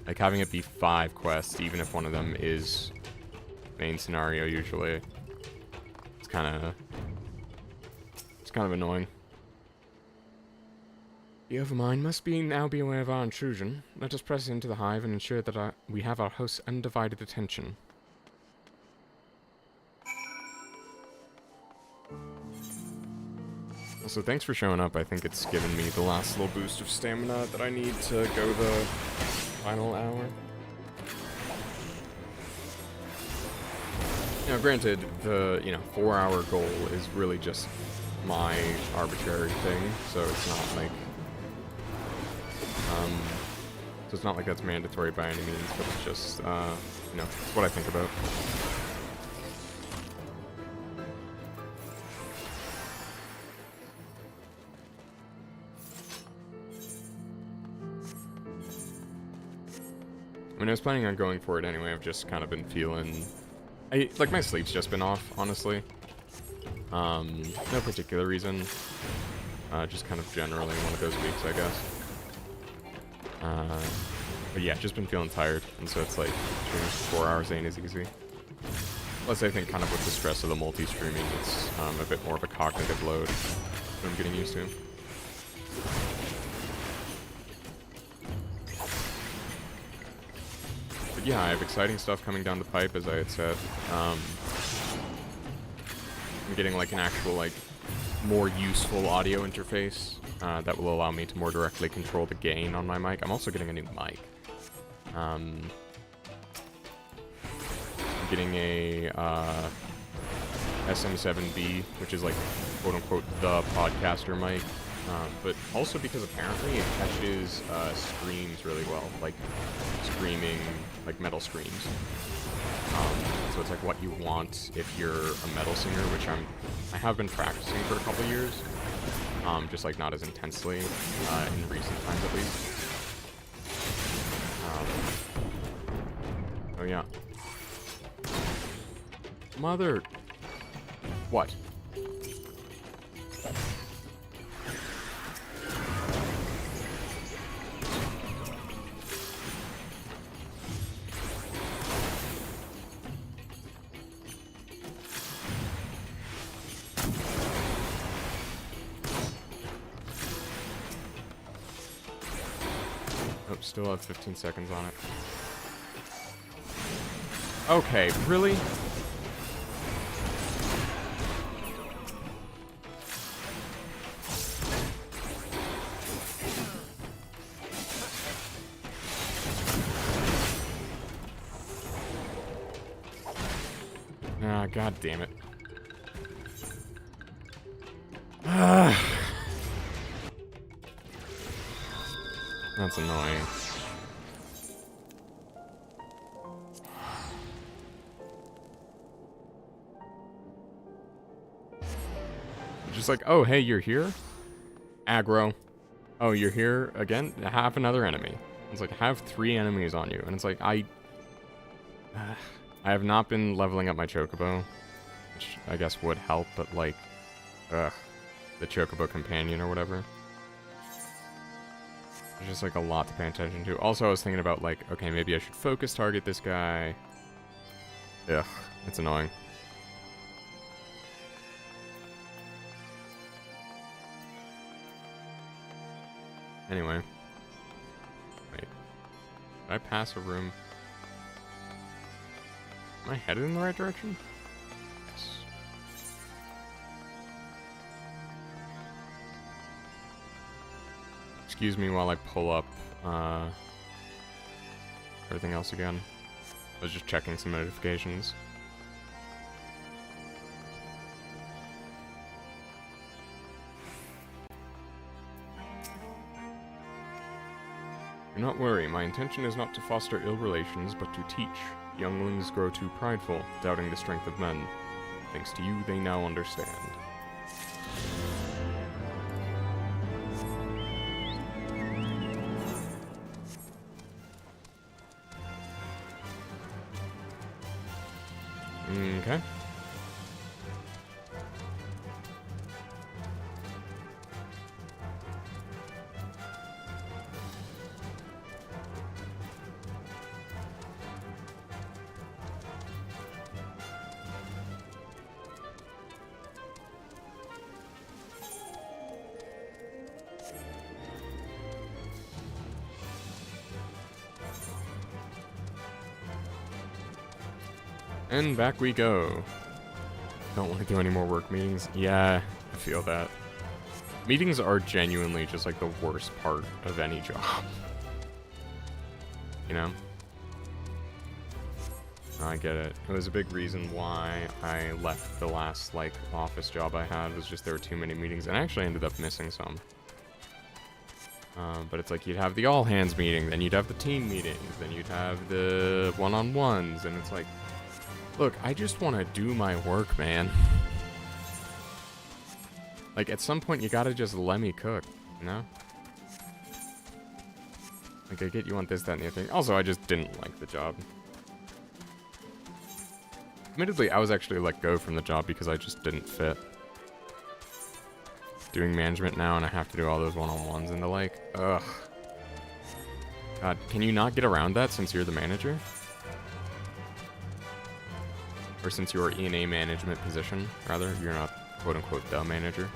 Like, having it be 5 quests, even if one of them is main scenario, usually. It's kind of annoying. The Overmind must now be aware of our intrusion. Let us press into the hive and ensure that we have our host's undivided attention. Also, thanks for showing up. I think it's given me the last little boost of stamina that I need to go the final hour. Now, granted, the, 4-hour goal is really just my arbitrary thing, so it's not like, that's mandatory by any means, but it's just, it's what I think about. I mean, I was planning on going for it anyway. I've just kind of been feeling... my sleep's just been off, honestly. No particular reason. Just kind of generally one of those weeks, I guess. But yeah, just been feeling tired, and so it's like, 4 hours ain't as easy. Plus, I think kind of with the stress of the multi-streaming, it's a bit more of a cognitive load that I'm getting used to. But yeah, I have exciting stuff coming down the pipe, as I had said. I'm getting like an actual, like, more useful audio interface that will allow me to more directly control the gain on my mic. I'm also getting a new mic. I'm getting a SM7B, which is like, quote-unquote, the podcaster mic. But also because apparently it catches screams really well, like screaming, like metal screams. So it's like what you want if you're a metal singer, which I have been practicing for a couple years, just like not as intensely in recent times at least. Oh yeah. Mother. What? Still have 15 seconds on it. Okay, really? Ah, god damn it. That's annoying. Just like, oh, hey, you're here? Aggro. Oh, you're here again? Have another enemy. It's like, have 3 enemies on you. And it's like, I have not been leveling up my Chocobo, which I guess would help, but like, the Chocobo Companion or whatever. There's just like a lot to pay attention to. Also, I was thinking about like, okay, maybe I should focus target this guy. Ugh, it's annoying. Anyway. Wait. Did I pass a room? Am I headed in the right direction? Yes. Excuse me while I pull up everything else again. I was just checking some notifications. Do not worry, my intention is not to foster ill relations, but to teach. Younglings grow too prideful, doubting the strength of men. Thanks to you, they now understand. Okay. And back we go. Don't want to do any more work meetings. Yeah, I feel that. Meetings are genuinely just like the worst part of any job. You know? I get it. It was a big reason why I left the last, like, office job I had, was just there were too many meetings, and I actually ended up missing some. But it's like, you'd have the all-hands meeting, then you'd have the team meetings, then you'd have the one-on-ones, and it's like, look, I just want to do my work, man. Like, at some point, you gotta just let me cook, you know? Like, I get you want this, that, and the other thing. Also, I just didn't like the job. Admittedly, I was actually let go from the job because I just didn't fit. Doing management now, and I have to do all those one-on-ones and the like. Ugh. God, can you not get around that since you're the manager? Or since you're in a management position, rather. You're not, quote-unquote, the manager.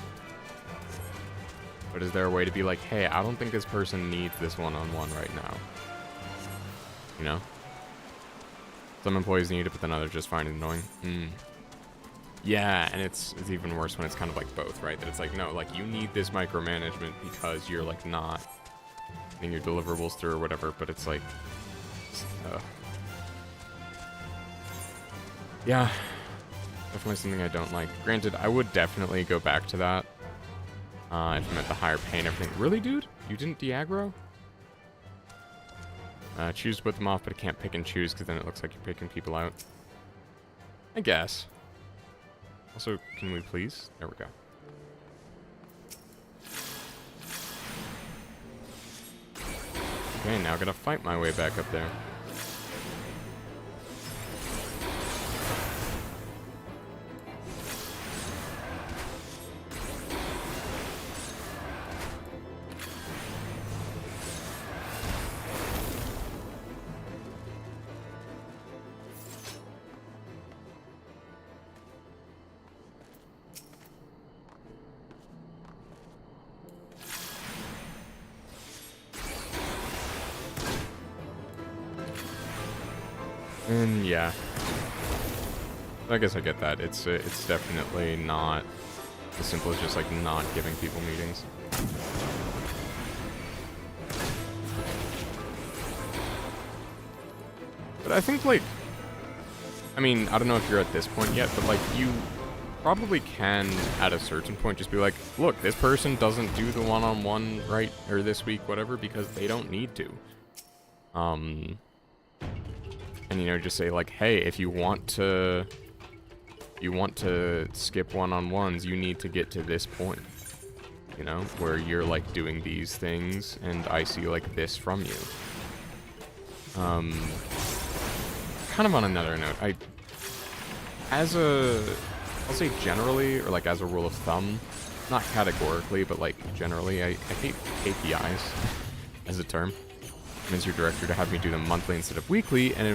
But is there a way to be like, hey, I don't think this person needs this one-on-one right now? You know? Some employees need it, but then others just find it annoying. Yeah, and it's even worse when it's kind of like both, right? That it's like, no, like, you need this micromanagement because you're, like, not getting your deliverables through or whatever, but it's like... yeah, definitely something I don't like. Granted, I would definitely go back to that if I meant the higher pay and everything. Really, dude? You didn't de-aggro? Choose to put them off, but I can't pick and choose because then it looks like you're picking people out. I guess. Also, can we please? There we go. Okay, now I gotta fight my way back up there. And yeah, I guess I get that. It's definitely not as simple as just like not giving people meetings. But I think like, I mean, I don't know if you're at this point yet, but like you probably can at a certain point just be like, look, this person doesn't do the one-on-one right or this week, whatever, because they don't need to. And, you know, just say, like, hey, if you want to skip one-on-ones, you need to get to this point, you know, where you're, like, doing these things, and I see, like, this from you. Kind of on another note, I'll say generally, or, like, as a rule of thumb, not categorically, but, like, generally, I hate KPIs as a term. Convince your director to have me do them monthly instead of weekly, and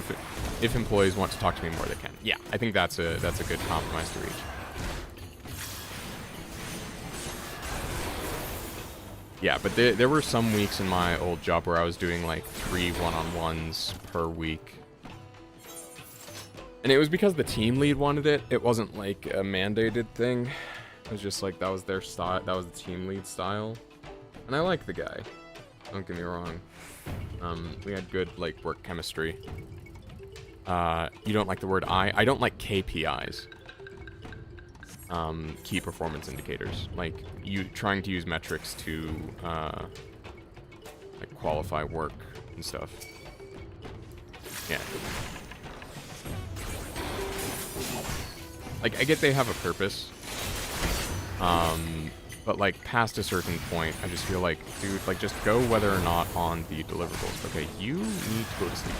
if employees want to talk to me more, they can. Yeah, I think that's a good compromise to reach. Yeah, but there were some weeks in my old job where I was doing like 3 one-on-ones per week. And it was because the team lead wanted it. It wasn't like a mandated thing. It was just like that was their style, that was the team lead style. And I like the guy. Don't get me wrong. We had good, like, work chemistry. You don't like the word I don't like KPIs. Key performance indicators. Like, you trying to use metrics to, like, qualify work and stuff. Yeah. Like, I get they have a purpose. But, like, past a certain point, I just feel like, dude, like, just go whether or not on the deliverables. Okay, you need to go to sleep.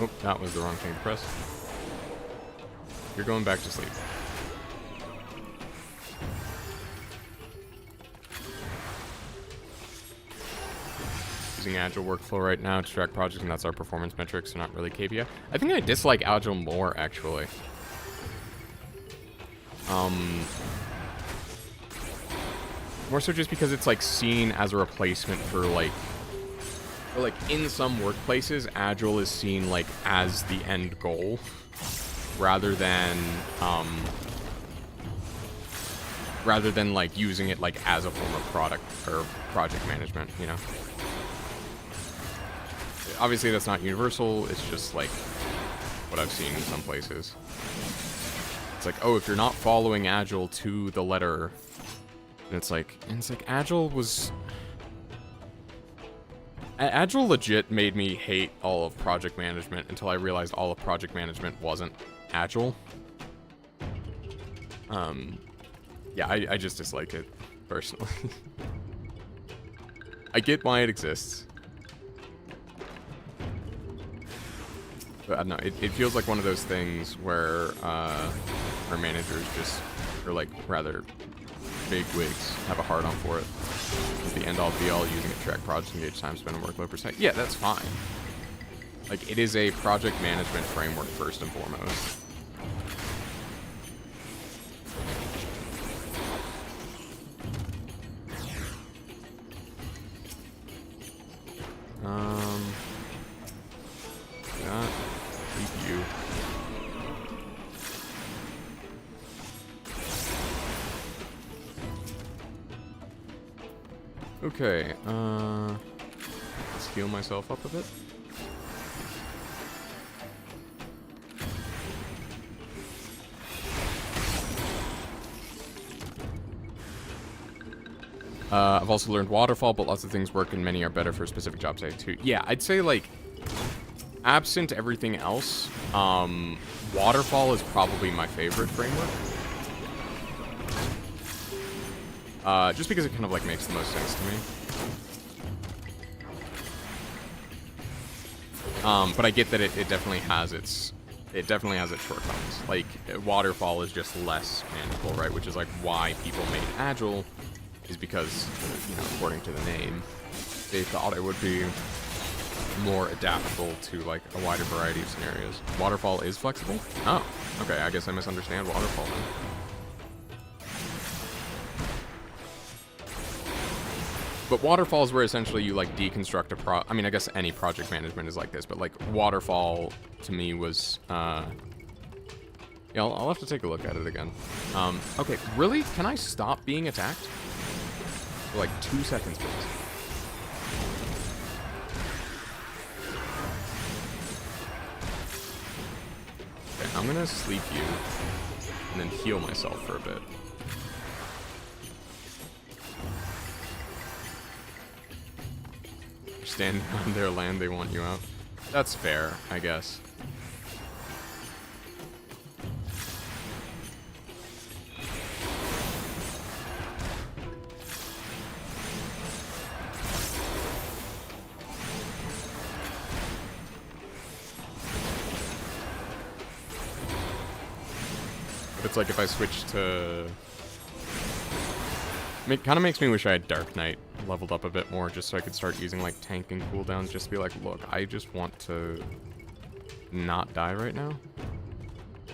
Oh, that was the wrong thing to press. You're going back to sleep. using Agile workflow right now to track projects, and that's our performance metrics, so not really KPI. I think I dislike Agile more, actually. More so just because it's, like, seen as a replacement for, like... Or, like, in some workplaces, Agile is seen, like, as the end goal, rather than, like, using it, like, as a form of product or project management, you know? Obviously, that's not universal. It's just, like, what I've seen in some places. It's like, oh, if you're not following Agile to the letter, and it's like, Agile was... Agile legit made me hate all of project management until I realized all of project management wasn't Agile. Yeah, I just dislike it, personally. I get why it exists. But I don't know, it feels like one of those things where our managers just, or like, rather, big wigs have a hard-on for it. It's the end-all be-all, using it to track projects, engage time spent on workload percent. Yeah, that's fine. Like, it is a project management framework first and foremost. Yeah, keep you. Okay, let's heal myself up a bit. I've also learned Waterfall, but lots of things work and many are better for specific jobs too. Yeah, I'd say, like, absent everything else, Waterfall is probably my favorite framework. Just because it kind of, like, makes the most sense to me. But I get that it definitely has its shortcomings. Like, Waterfall is just less manageable, right? Which is, like, why people made Agile, is because, you know, according to the name, they thought it would be more adaptable to, like, a wider variety of scenarios. Waterfall is flexible? Oh, okay, I guess I misunderstand Waterfall then. But Waterfall is where essentially you, like, deconstruct a I mean, I guess any project management is like this, but, like, Waterfall, to me, was, yeah, I'll have to take a look at it again. Okay, really? Can I stop being attacked? For, like, 2 seconds, please. Okay, I'm gonna sleep you, and then heal myself for a bit. Standing on their land, they want you out. That's fair, I guess. But it's like if I switch to... It kind of makes me wish I had Dark Knight leveled up a bit more, just so I could start using, like, tanking cooldowns, just to be like, look, I just want to not die right now.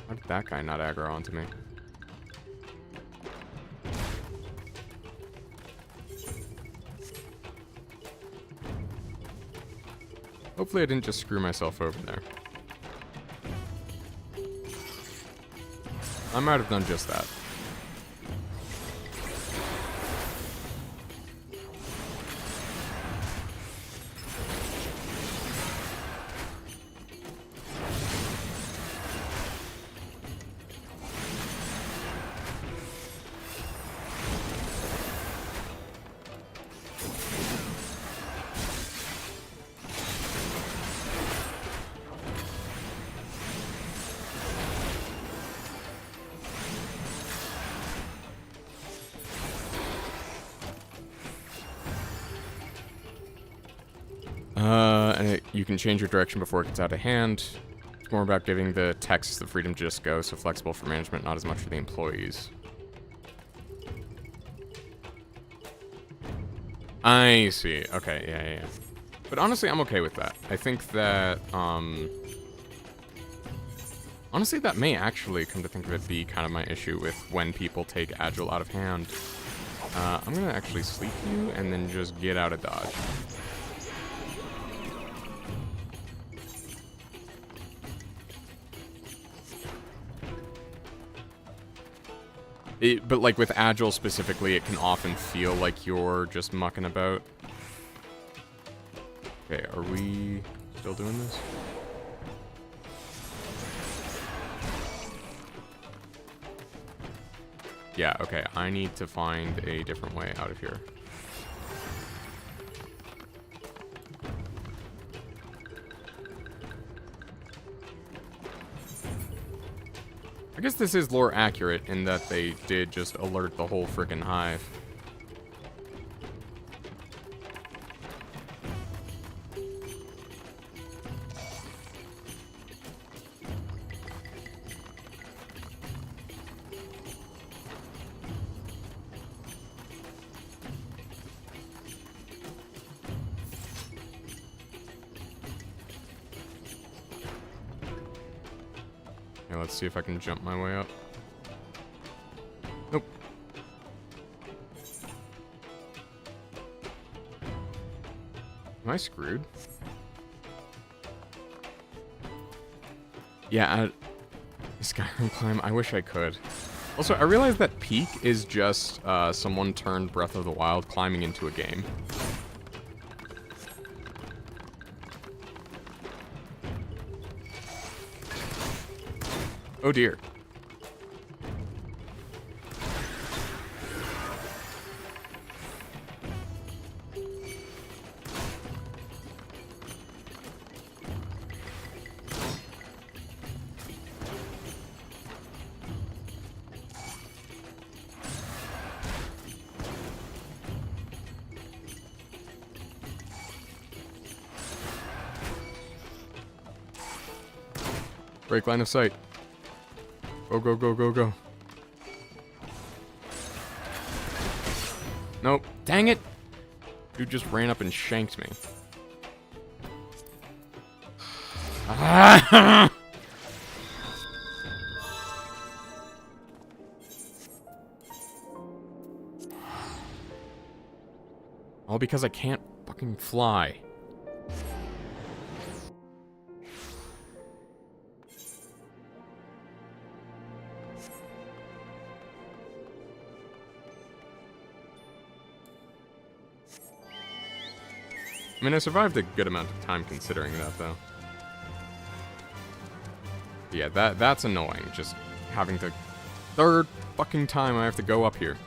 Why did that guy not aggro onto me? Hopefully I didn't just screw myself over there. I might have done just that. And you can change your direction before it gets out of hand. It's more about giving the techs the freedom to just go, so flexible for management, not as much for the employees. I see. Okay, yeah. But honestly, I'm okay with that. I think that, honestly, that may actually, come to think of it, be kind of my issue with when people take Agile out of hand. I'm gonna actually sleep you and then just get out of dodge. But like with Agile specifically, it can often feel like you're just mucking about. Okay, are we still doing this? Yeah, okay, I need to find a different way out of here. I guess this is lore accurate in that they did just alert the whole frickin' hive. Let's see if I can jump my way up. Nope. Am I screwed? Yeah, Skyrim climb, I wish I could. Also, I realized that Peak is just someone turned Breath of the Wild climbing into a game. Oh dear. Break line of sight. Go, go, go, go, go. Nope. Dang it! Dude just ran up and shanked me. Ah! All because I can't fucking fly. I mean, I survived a good amount of time considering that, though. Yeah, that's annoying, just having to... Third fucking time I have to go up here.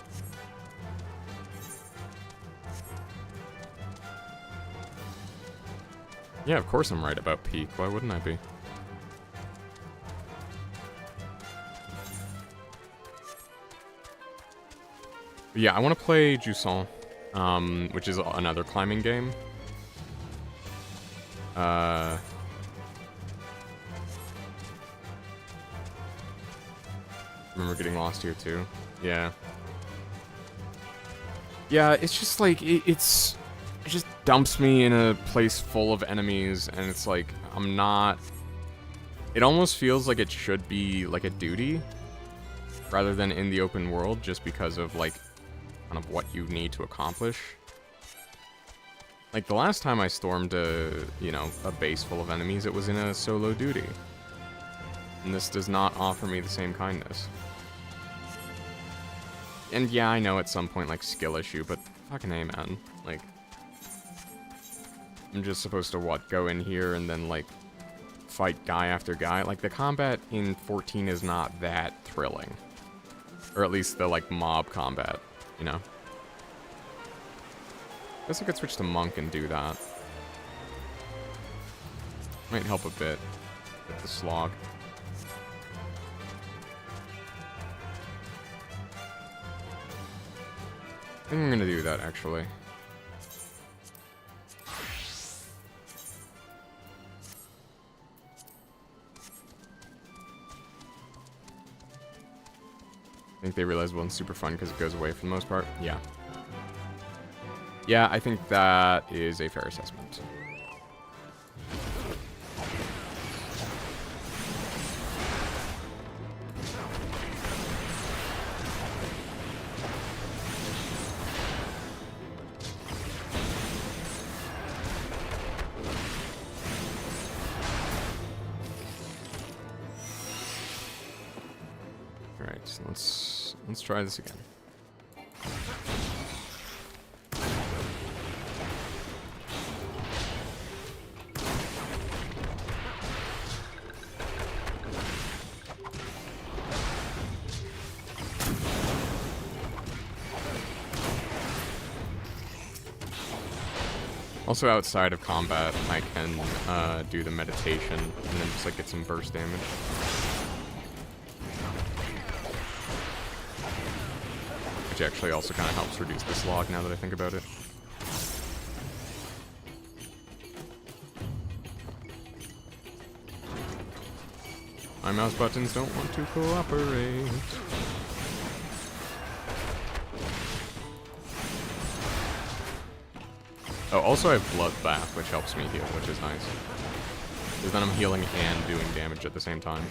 Yeah, of course I'm right about Peak. Why wouldn't I be? But yeah, I want to play Jusant, which is another climbing game. Remember getting lost here too. Yeah. Yeah, it's just like, it just dumps me in a place full of enemies, and it's like, I'm not... It almost feels like it should be like a duty, rather than in the open world, just because of like, kind of what you need to accomplish. Like, the last time I stormed a base full of enemies, it was in a solo duty. And this does not offer me the same kindness. And yeah, I know at some point, like, skill issue, but fucking A, man. Like, I'm just supposed to, what, go in here and then, like, fight guy after guy? Like, the combat in 14 is not that thrilling. Or at least the, like, mob combat, you know? I guess I could switch to Monk and do that. Might help a bit with the slog. I think I'm gonna do that, actually. I think they realized one's super fun because it goes away for the most part. Yeah. Yeah, I think that is a fair assessment. So let's try this again. Also, outside of combat, I can do the meditation and then just like get some burst damage. Which actually also kind of helps reduce this log now that I think about it. My mouse buttons don't want to cooperate. Oh, also I have Bloodbath, which helps me heal, which is nice. Because then I'm healing and doing damage at the same time.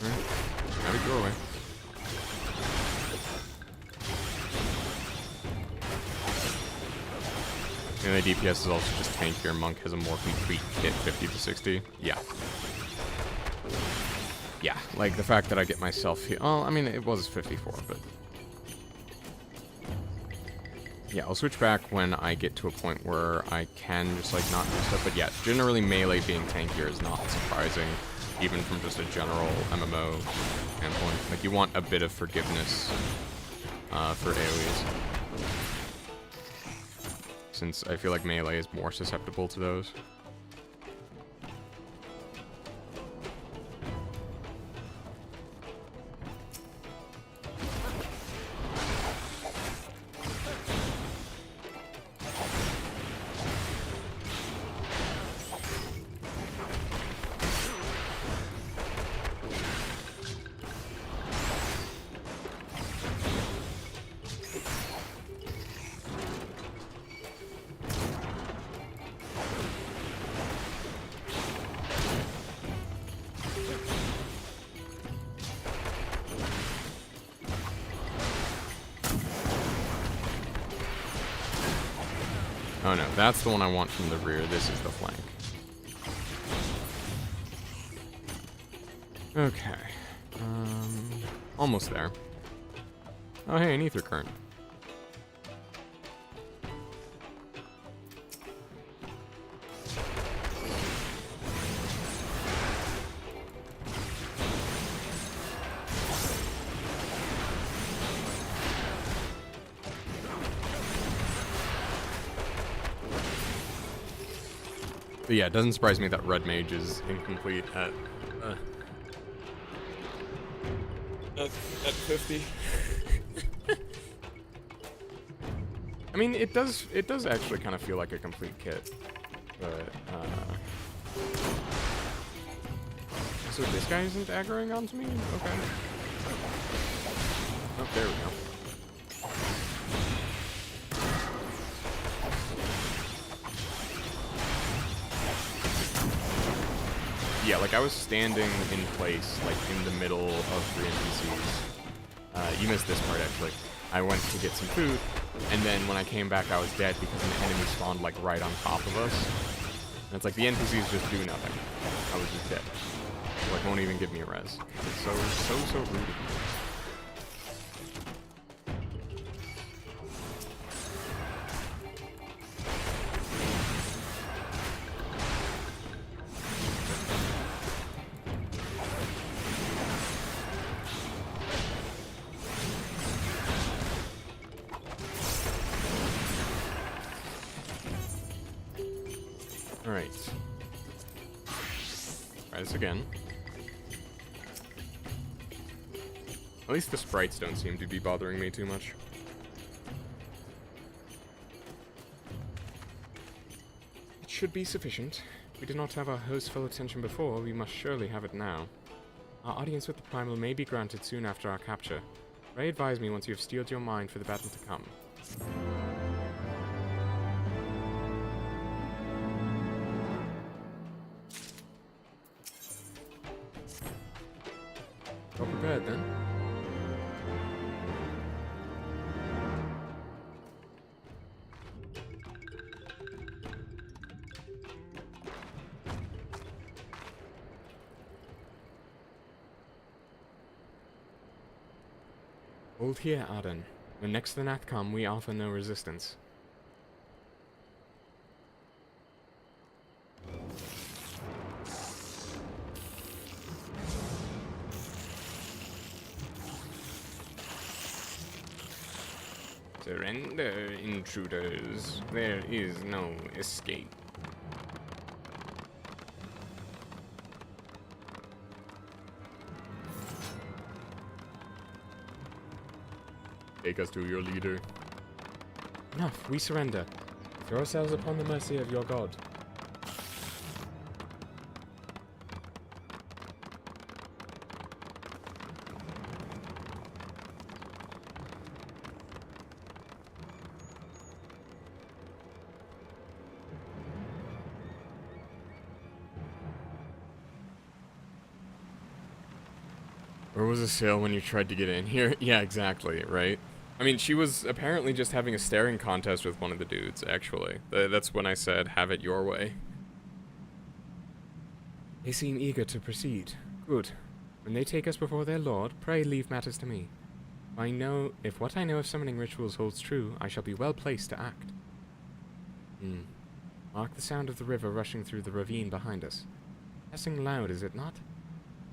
Alright, have it go away. And the DPS is also just tankier. Monk has a more complete kit, 50 to 60. Yeah. Yeah, like the fact that I get myself here. Oh, I mean, it was 54, but. Yeah, I'll switch back when I get to a point where I can just, like, not do stuff. But yeah, generally melee being tankier is not surprising, even from just a general MMO standpoint. Like, you want a bit of forgiveness for AoEs. Since I feel like melee is more susceptible to those. Oh no, that's the one I want from the rear. This is the flank. Okay. Almost there. Oh hey, an ether current. But yeah, it doesn't surprise me that Red Mage is incomplete at 50. I mean, it does actually kind of feel like a complete kit, but so this guy isn't aggroing onto me? Okay. Oh, there we go. Yeah, like I was standing in place, like in the middle of 3 NPCs. You missed this part actually. I went to get some food, and then when I came back I was dead because an enemy spawned like right on top of us. And it's like the NPCs just do nothing. I was just dead. Like won't even give me a res. It's so rude of me. Alright. Try this again. At least the sprites don't seem to be bothering me too much. It should be sufficient. We did not have our host's full attention before, we must surely have it now. Our audience with the Primal may be granted soon after our capture. Pray advise me once you have steeled your mind for the battle to come. Well prepared then. Hold here, Arden. When next the Nath come, we offer no resistance. Surrender, intruders. There is no escape. Take us to your leader. Enough, we surrender. Throw ourselves upon the mercy of your god. Where was the sail when you tried to get in here? Yeah, exactly, right? I mean, she was apparently just having a staring contest with one of the dudes, actually. That's when I said, have it your way. They seem eager to proceed. Good. When they take us before their lord, pray leave matters to me. If what I know of summoning rituals holds true, I shall be well placed to act. Mark the sound of the river rushing through the ravine behind us. Passing loud, is it not?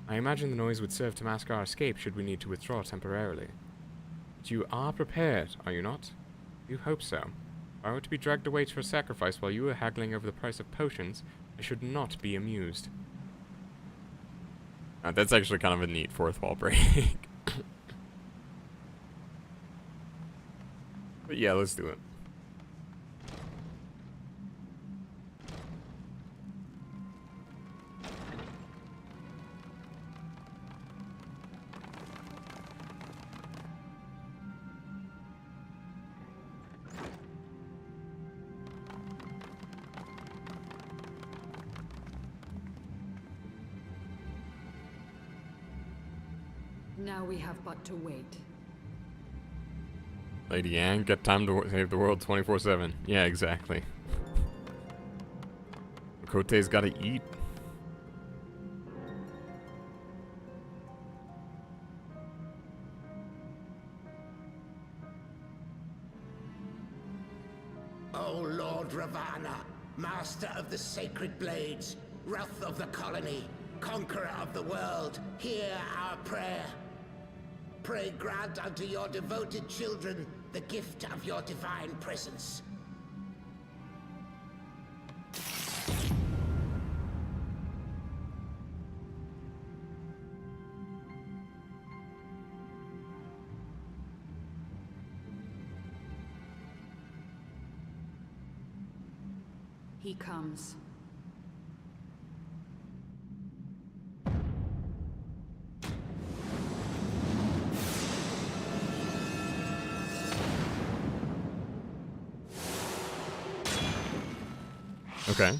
I imagine the noise would serve to mask our escape should we need to withdraw temporarily. But you are prepared, are you not? You hope so. If I were to be dragged away for a sacrifice while you were haggling over the price of potions, I should not be amused. That's actually kind of a neat fourth wall break. But yeah, let's do it. Now we have but to wait. Lady Anne, get time to save the world 24/7. Yeah, exactly. Kote's gotta eat. O Lord Ravana, master of the sacred blades, wrath of the colony, conqueror of the world, hear our prayer. Pray grant unto your devoted children the gift of your divine presence. He comes. Okay.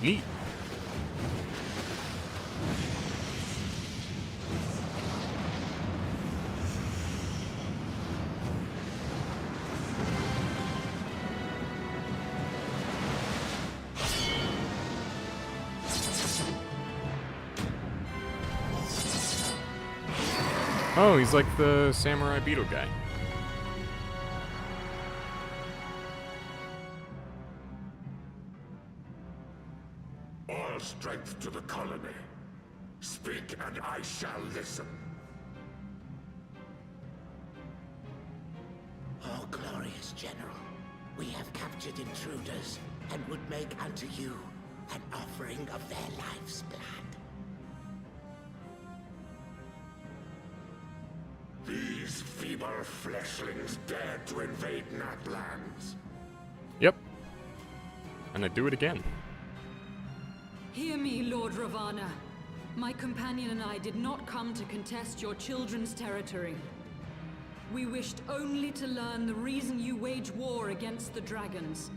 Neat. Oh, he's like the samurai beetle guy. All strength to the colony. Speak and I shall listen. Oh, glorious General, we have captured intruders and would make unto you an offering of their life's blood. These feeble fleshlings dared to invade Natlands. Yep. And I do it again. Hear me, Lord Ravana. My companion and I did not come to contest your children's territory. We wished only to learn the reason you wage war against the dragons.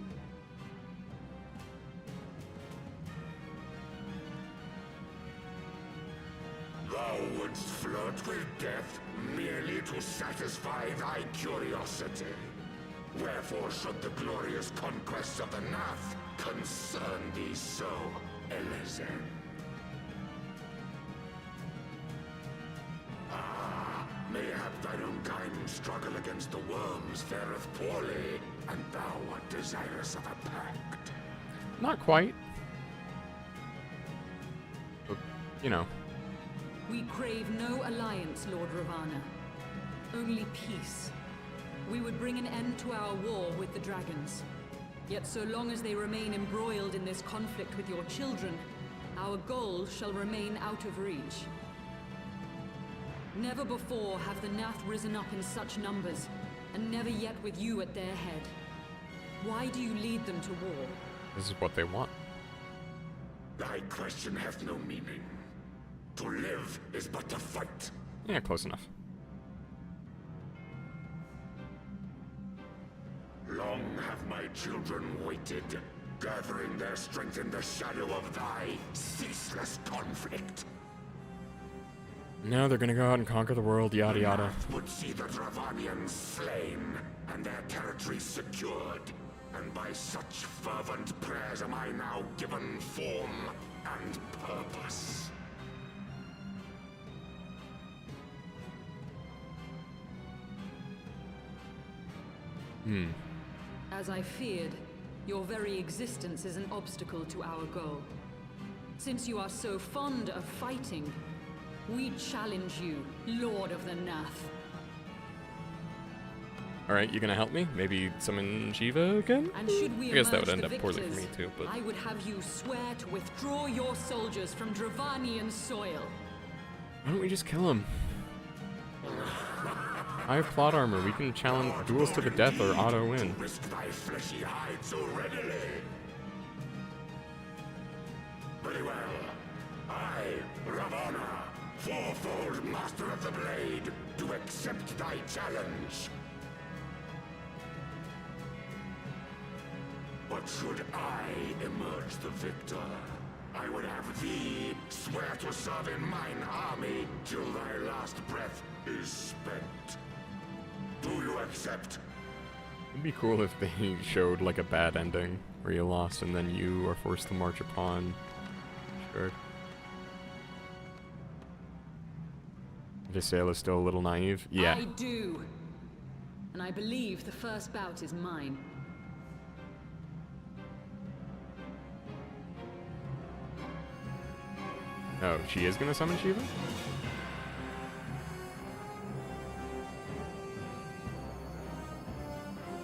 Thou wouldst flirt with death merely to satisfy thy curiosity. Wherefore should the glorious conquests of the Nath concern thee so, Elezen? Mayhap thine own kind struggle against the worms fareth poorly, and thou art desirous of a pact. Not quite. But, you know. We crave no alliance, Lord Ravana. Only peace. We would bring an end to our war with the dragons. Yet so long as they remain embroiled in this conflict with your children, our goal shall remain out of reach. Never before have the Nath risen up in such numbers, and never yet with you at their head. Why do you lead them to war? This is what they want. Thy question hath no meaning. To live is but to fight. Yeah, close enough. Long have my children waited, gathering their strength in the shadow of thy ceaseless conflict. Now they're gonna go out and conquer the world, yada yada. Nath would see the Dravanians slain, and their territory secured. And by such fervent prayers am I now given form and purpose. As I feared, your very existence is an obstacle to our goal. Since you are so fond of fighting, we challenge you, Lord of the Nath. Alright, you gonna help me? Maybe summon Shiva again? And should we I guess that would emerge end the up poorly for victors, me too, but... I would have you swear to withdraw your soldiers from Dravanian soil. Why don't we just kill him? I have plot armor. We can challenge duels to the death or auto win. Risk thy fleshy hide so readily. Very well. I, Ravana, fourfold master of the blade, do accept thy challenge. But should I emerge the victor, I would have thee swear to serve in mine army till thy last breath is spent. Do you accept? It'd be cool if they showed like a bad ending where you lost and then you are forced to march upon. Sure. Visayla's still a little naive. Yeah. I do. And I believe the first bout is mine. Oh, she is gonna summon Shiva?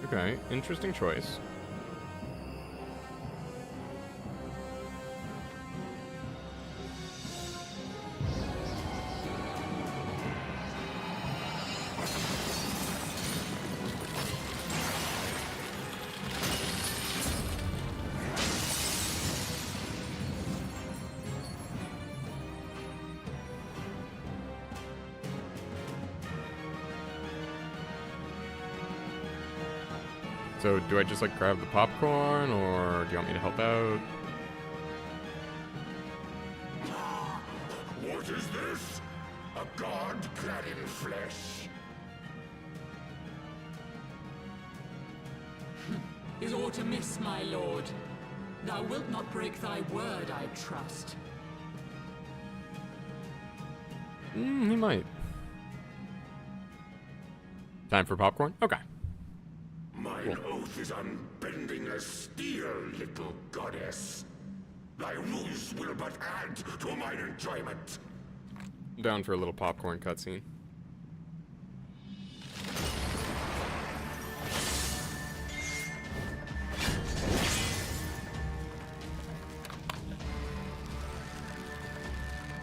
Okay, interesting choice. So, do I just like grab the popcorn, or do you want me to help out? What is this? A god clad in flesh? Is aught amiss, my lord? Thou wilt not break thy word, I trust. He might. Time for popcorn? Okay. Mine oath is unbending as steel, little goddess. Thy ruse will but add to mine enjoyment. Down for a little popcorn cutscene.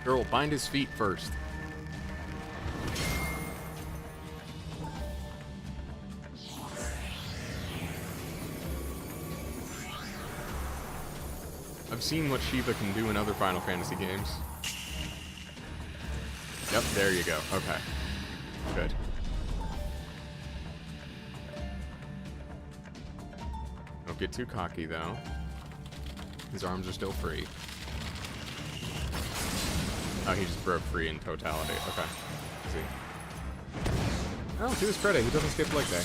Girl, bind his feet first. I've seen what Shiva can do in other Final Fantasy games. Yep, there you go. Okay. Good. Don't get too cocky, though. His arms are still free. Oh, he just broke free in totality. Okay. Let's see. Oh, to his credit, he doesn't skip leg day.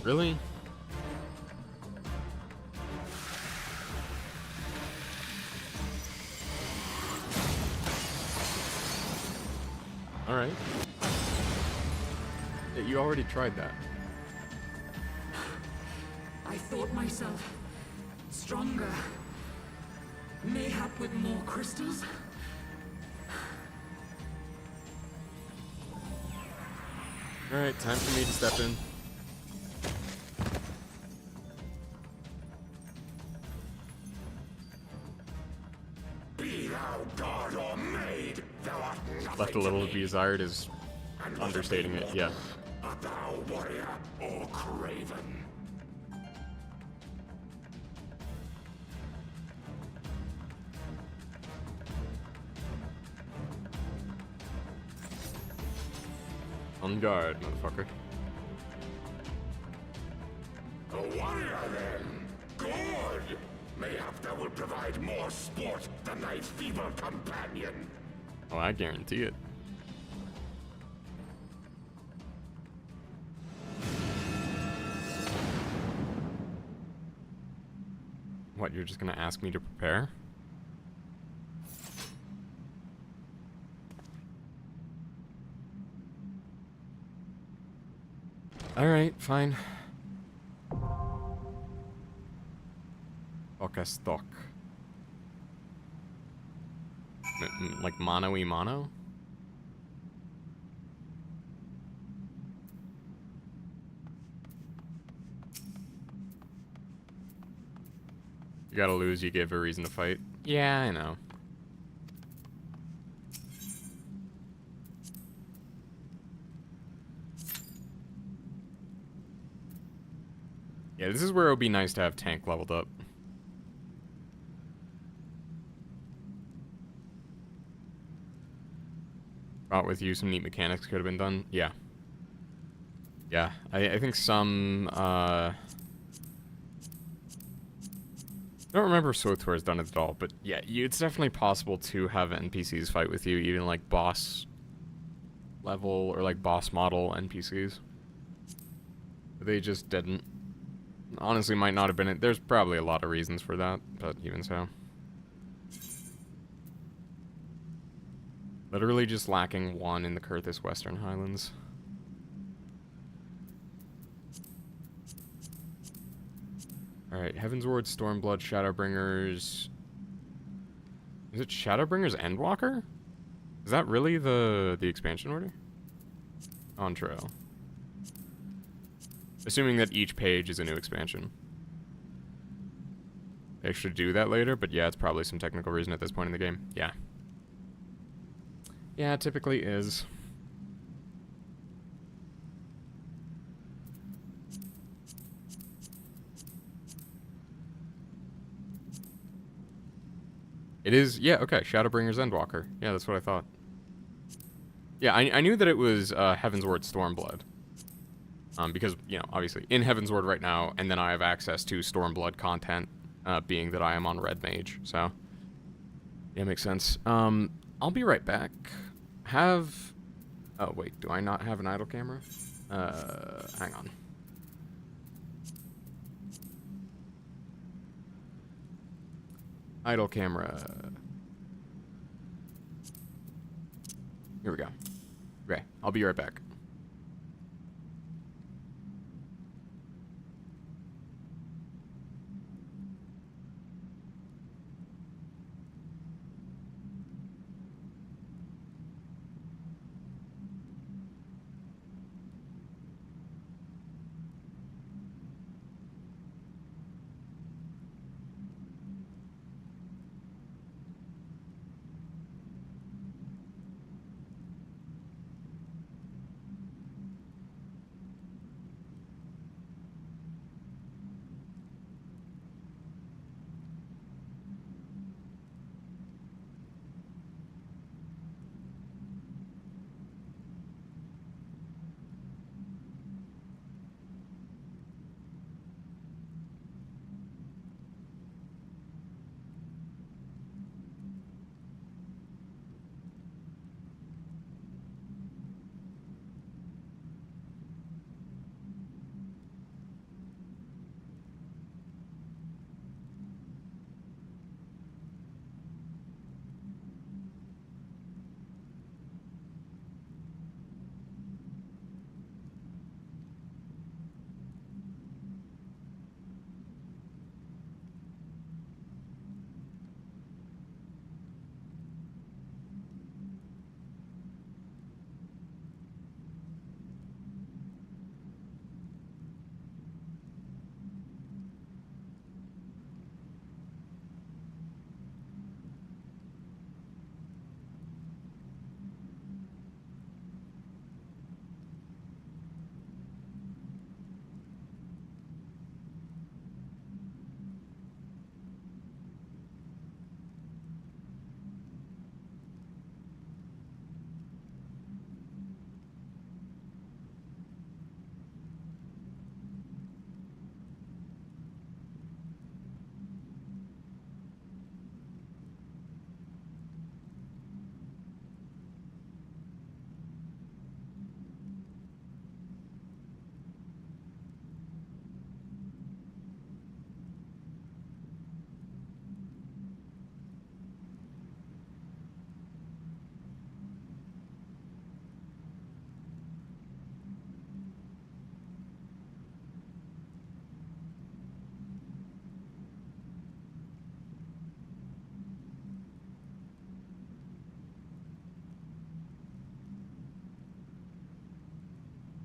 Really? Alright. Yeah, you already tried that. I thought myself stronger. Mayhap with more crystals? Alright, time for me to step in. Be thou god or maid, thou art nothing. Left a little to be desired is understating it, yeah. Art thou warrior or craven? On guard, motherfucker. A warrior, then? Good! Mayhap thou will provide more sport than thy feeble companion. Oh, I guarantee it. What, you're just gonna ask me to prepare? Alright, fine. Okay, stock. Like mono-y mono? You gotta lose, you give a reason to fight. Yeah, I know. Yeah, this is where it would be nice to have tank leveled up. Thought with you some neat mechanics could have been done. Yeah. Yeah, I think some, I don't remember if SWTOR has done it at all, but yeah, it's definitely possible to have NPCs fight with you, even like boss level or like boss model NPCs. They just didn't. Honestly, might not have been it. There's probably a lot of reasons for that, but even so. Literally just lacking one in the Kurthus Western Highlands. Alright, Heavensward, Stormblood, Shadowbringers... Is it Shadowbringers Endwalker? Is that really the expansion order? On trail. Assuming that each page is a new expansion. They should do that later, but yeah, it's probably some technical reason at this point in the game. Yeah. Yeah, it typically is. It is, yeah, okay, Shadowbringers Endwalker. Yeah, that's what I thought. Yeah, I knew that it was Heavensward Stormblood. Because, you know, obviously, in Heavensward right now, and then I have access to Stormblood content, being that I am on Red Mage, so... Yeah, makes sense. I'll be right back. Oh, wait, do I not have an idle camera? Hang on. Idle camera. Here we go. Okay, I'll be right back.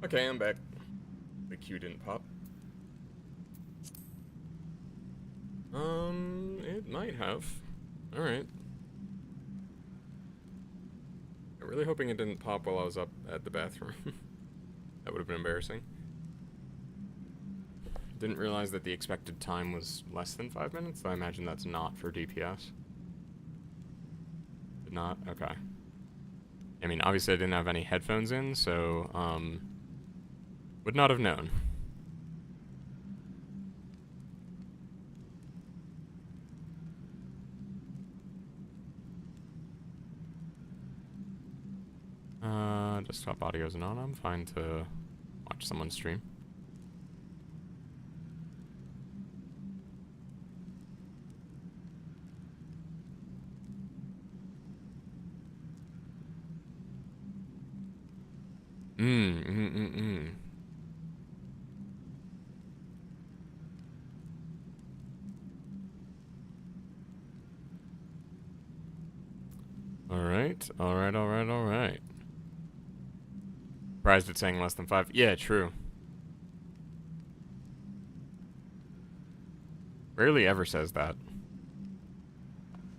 Okay, I'm back. The queue didn't pop. It might have. Alright. I'm really hoping it didn't pop while I was up at the bathroom. That would have been embarrassing. Didn't realize that the expected time was less than 5 minutes, so I imagine that's not for DPS. Did not? Okay. I mean, obviously I didn't have any headphones in, so, would not have known. Desktop audio isn't on. I'm fine to watch someone stream. Alright. Surprised it's saying less than 5. Yeah, true. Rarely ever says that.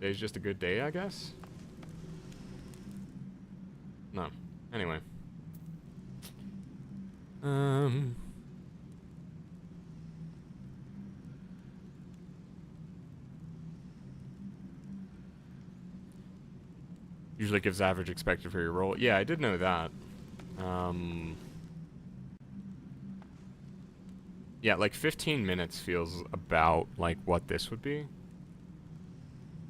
Today's just a good day, I guess? No. Anyway. Usually gives average expected for your roll. Yeah, I did know that. Yeah, like 15 minutes feels about like what this would be.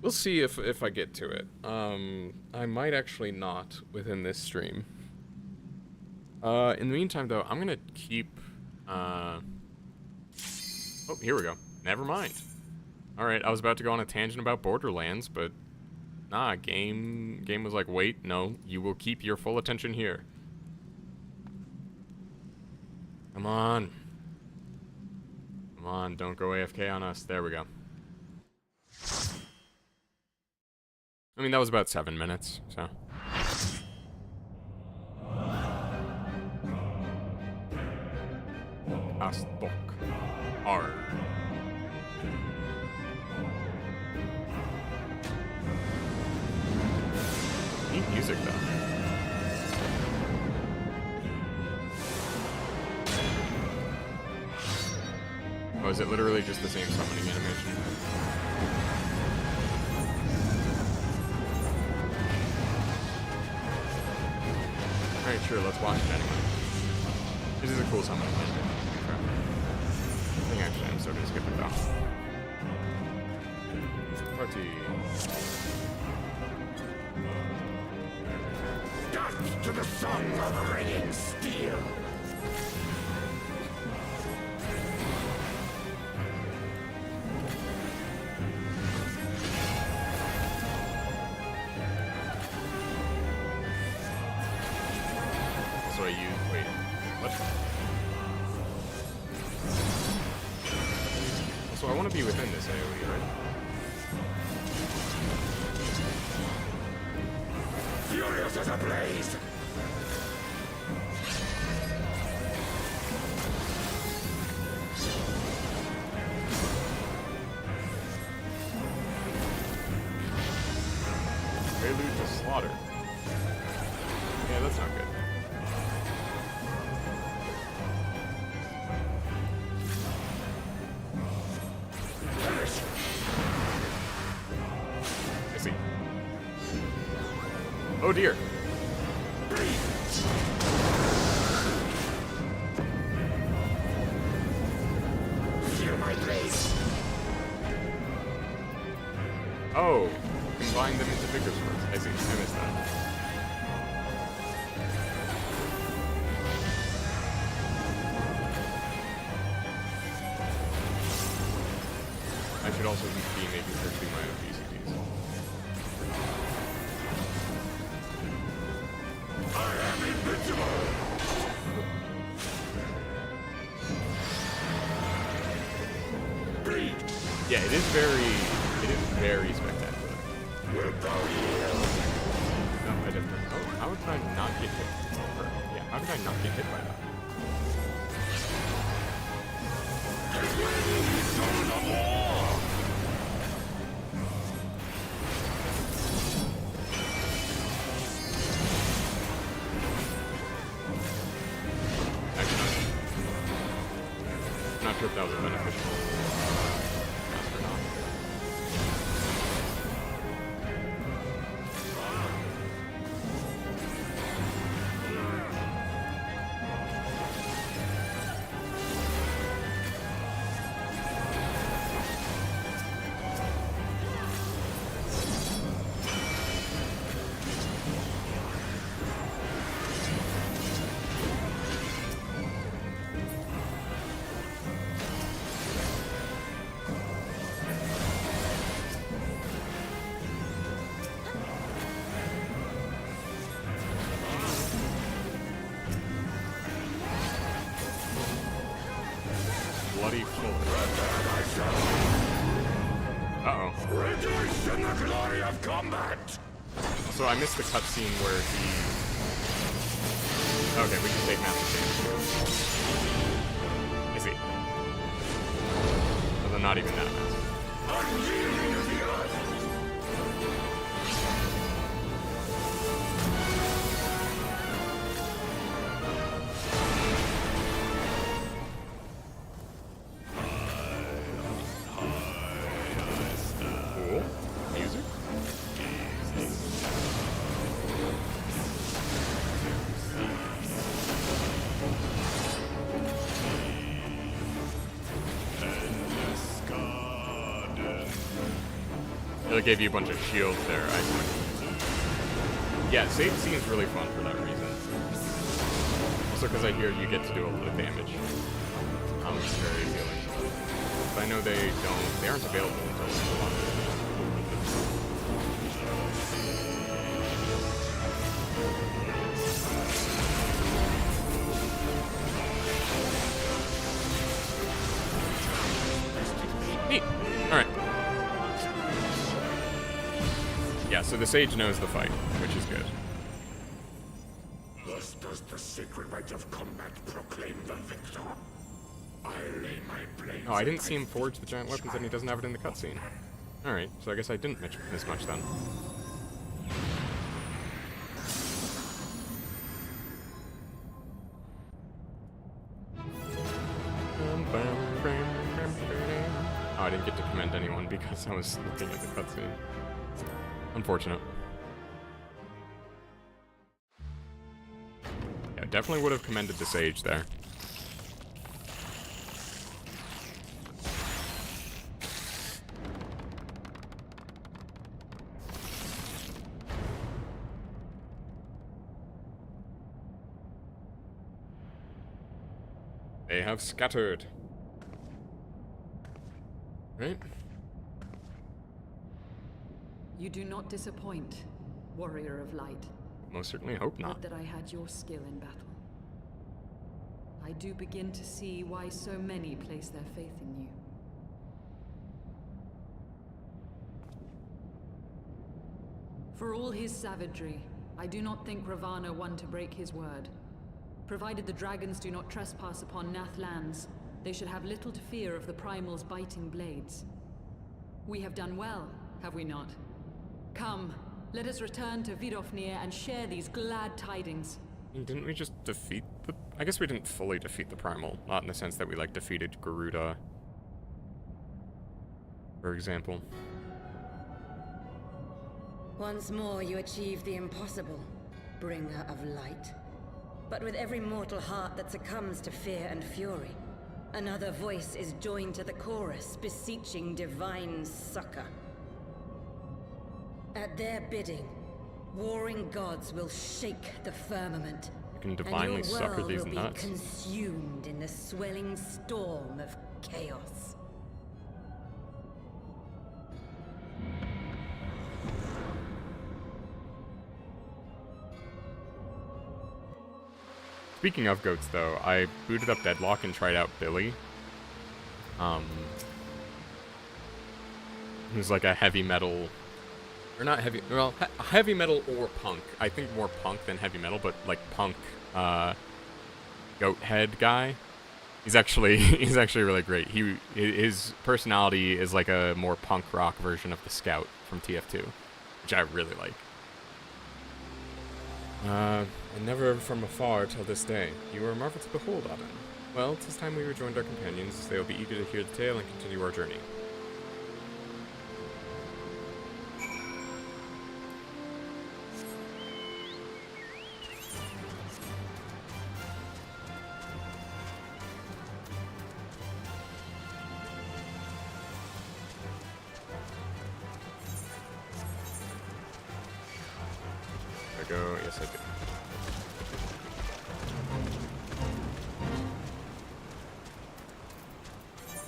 We'll see if I get to it. I might actually not within this stream. In the meantime, though, I'm gonna keep, oh, here we go. Never mind. Alright, I was about to go on a tangent about Borderlands, but nah, game was like, wait, no, you will keep your full attention here. Come on. Come on, don't go AFK on us. There we go. I mean, that was about 7 minutes, so. Astok. R. Neat music, though. Oh, is it literally just the same summoning animation? Alright, sure, let's watch it anyway. This is a cool summoning animation. I think actually I'm still gonna skip it though. Party. Dust to the song of ringing steel! So I use, wait, what? So I want to be within this AoE, right? Furious as a blaze! Prelude to slaughter. Yeah, that's not good. I see. Oh dear. Feel my blaze! Oh, combine them into bigger swords. I see. I missed that. I should also be maybe pursuing my own PCTs. I am invincible! Breed! Yeah, it is very spectacular. Wilt thou yield? No, I didn't. Oh, how did I not get hit? Yeah, how did I not get hit by that? Not sure if that was a beneficial task or not. Bloody full. Uh-oh. Rejoice in the glory of combat! So I missed the cutscene where he... Okay, we can take massive damage. I see. Although not even that massive. Unyielding of the earth! Cool. Music? It gave you a bunch of shields there. Yeah, Sage seems really fun for that reason. Also because I hear you get to do a lot of damage. Which is very appealing. But I know they aren't available until the launch. Neat. Alright. Yeah, so the Sage knows the fight, which is good. Thus does the sacred rite of combat proclaim the victor. I lay my blades. Oh, I didn't see him forge the giant weapons and he doesn't have it in the cutscene. Alright, so I guess I didn't miss much then. Oh, I didn't get to commend anyone because I was looking at the cutscene. Unfortunate. Yeah, definitely would have commended the Sage there. They have scattered. Right? You do not disappoint, warrior of light. Most certainly hope not. Would that I had your skill in battle. I do begin to see why so many place their faith in you. For all his savagery, I do not think Ravana one to break his word. Provided the dragons do not trespass upon Nath lands, they should have little to fear of the Primal's biting blades. We have done well, have we not? Come, let us return to Vidofnir and share these glad tidings. Didn't we just defeat the... I guess we didn't fully defeat the Primal, not in the sense that we, like, defeated Garuda, for example. Once more you achieve the impossible, bringer of light. But with every mortal heart that succumbs to fear and fury, another voice is joined to the chorus, beseeching divine succor. At their bidding, warring gods will shake the firmament, You can divinely and your succor world these will nuts. be consumed in the swelling storm of chaos. Speaking of goats, though, I booted up Deadlock and tried out Billy. Who's like a heavy metal... Or not heavy... Well, heavy metal or punk. I think more punk than heavy metal, but like punk, goat head guy. He's actually really great. His personality is like a more punk rock version of the Scout from TF2, which I really like. And never from afar till this day, you were a marvel to behold, Auden. Well, 'tis time we rejoined our companions. They will be eager to hear the tale and continue our journey. I go, yes I do.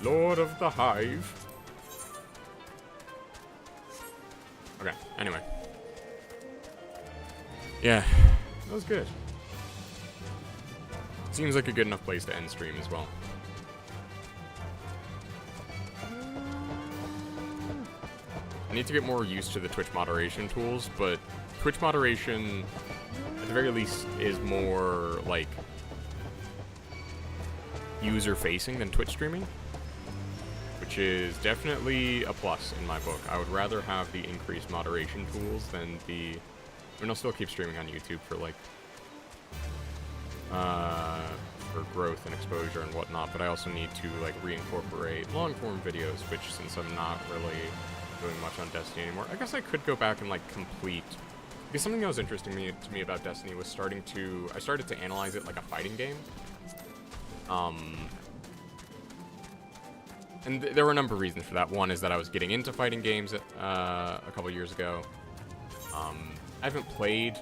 Lord of the Hive. Okay, anyway. Yeah, that was good. Seems like a good enough place to end stream as well. I need to get more used to the Twitch moderation tools, but Twitch moderation, at the very least, is more, like, user-facing than Twitch streaming, which is definitely a plus in my book. I would rather have the increased moderation tools than the... I mean, I'll still keep streaming on YouTube for, like, for growth and exposure and whatnot, but I also need to, like, reincorporate long-form videos, which, since I'm not really doing much on Destiny anymore, I guess I could go back and, like, complete... Because something that was interesting to me about Destiny was I started to analyze it like a fighting game. And there were a number of reasons for that. One is that I was getting into fighting games a couple years ago. I haven't played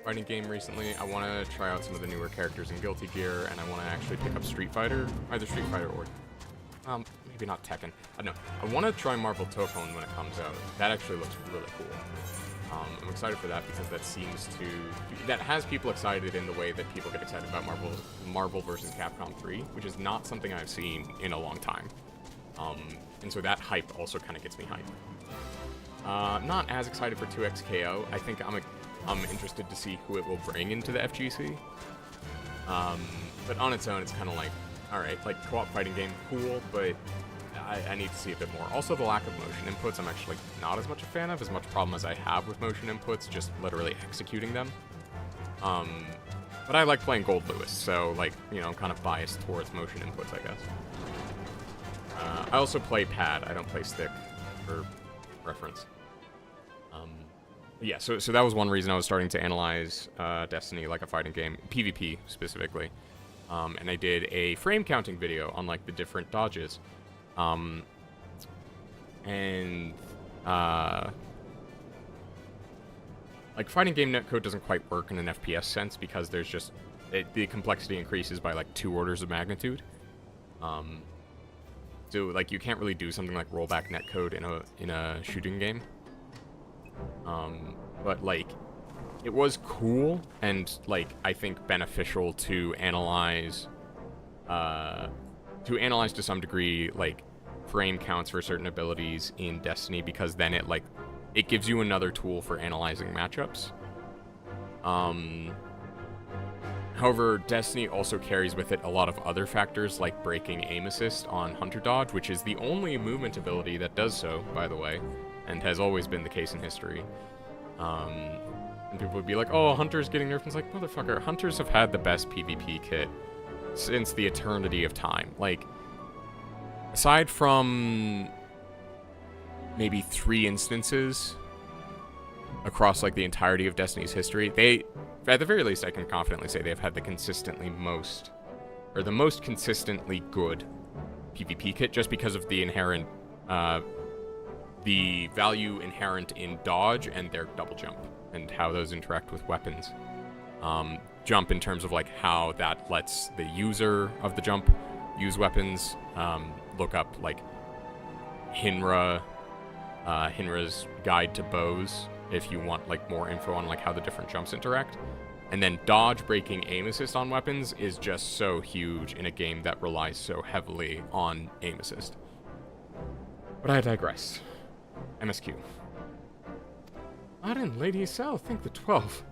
fighting game recently. I want to try out some of the newer characters in Guilty Gear, and I want to actually pick up Street Fighter, either Street Fighter or maybe not Tekken. I don't know. I want to try Marvel Tokon when it comes out. That actually looks really cool. I'm excited for that because that has people excited in the way that people get excited about Marvel vs. Capcom 3, which is not something I've seen in a long time. And so that hype also kind of gets me hyped. Not as excited for 2XKO. I think I'm interested to see who it will bring into the FGC. But on its own, it's kind of like, alright, like co-op fighting game, cool, but I need to see a bit more. Also, the lack of motion inputs, I'm actually not as much a fan of, as much problem as I have with motion inputs, just literally executing them. But I like playing Gold Lewis, so, like, you know, I'm kind of biased towards motion inputs, I guess. I also play pad, I don't play stick, for reference. Yeah, so that was one reason I was starting to analyze Destiny like a fighting game, PvP specifically. And I did a frame counting video on, like, the different dodges. Like, fighting game netcode doesn't quite work in an FPS sense because there's just... the complexity increases by, like, 2 orders of magnitude. So, like, you can't really do something like rollback netcode in a shooting game. But, like, it was cool and, like, I think beneficial to analyze to some degree, like, frame counts for certain abilities in Destiny, because then it gives you another tool for analyzing matchups. However, Destiny also carries with it a lot of other factors, like breaking aim assist on Hunter Dodge, which is the only movement ability that does so, by the way, and has always been the case in history. And people would be like, oh, Hunter's getting nerfed. And it's like, motherfucker, Hunters have had the best PvP kit since the eternity of time. Like, aside from maybe 3 instances across, like, the entirety of Destiny's history, at the very least, I can confidently say they've had the most consistently good PvP kit, just because of the inherent, the value inherent in dodge and their double jump, and how those interact with weapons. Jump in terms of, like, how that lets the user of the jump use weapons. Look up, like, Hinra's Guide to Bows, if you want, like, more info on, like, how the different jumps interact. And then dodge breaking aim assist on weapons is just so huge in a game that relies so heavily on aim assist. But I digress. MSQ. Auden, Lady Isel, think the 12.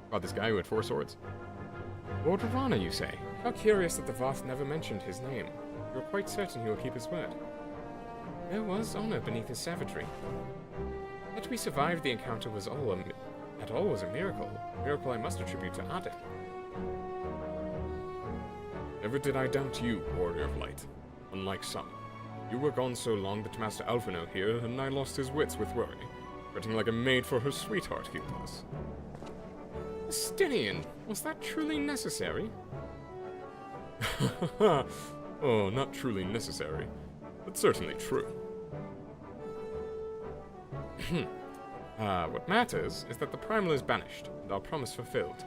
About this guy who had 4 swords? Lord Ravana, you say? How curious that the Voth never mentioned his name. You're quite certain he will keep his word. There was honor beneath his savagery. That we survived the encounter was a miracle. A miracle I must attribute to Aden. Never did I doubt you, Warrior of Light. Unlike some. You were gone so long that Master Alphino here and I lost his wits with worry. Fretting like a maid for her sweetheart, he was. Justinian, was that truly necessary? Oh, not truly necessary, but certainly true. What matters is that the Primal is banished, and our promise fulfilled.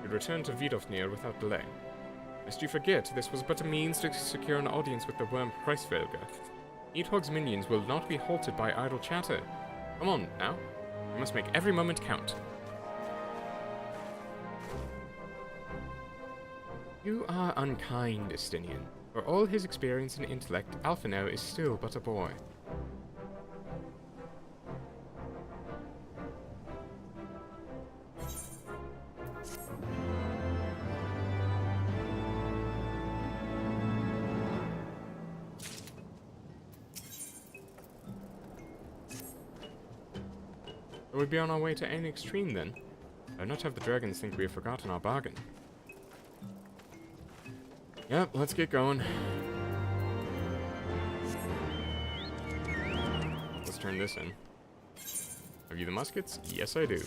We return to Vidofnir without delay. Lest you forget, this was but a means to secure an audience with the worm Kreisvelger. Needhog's minions will not be halted by idle chatter. Come on, now. We must make every moment count. You are unkind, Estinian. For all his experience and intellect, Alphino is still but a boy. We'd be on our way to any extreme then. I'll not have the dragons think we have forgotten our bargain. Yep, let's get going. Let's turn this in. Have you the muskets? Yes, I do.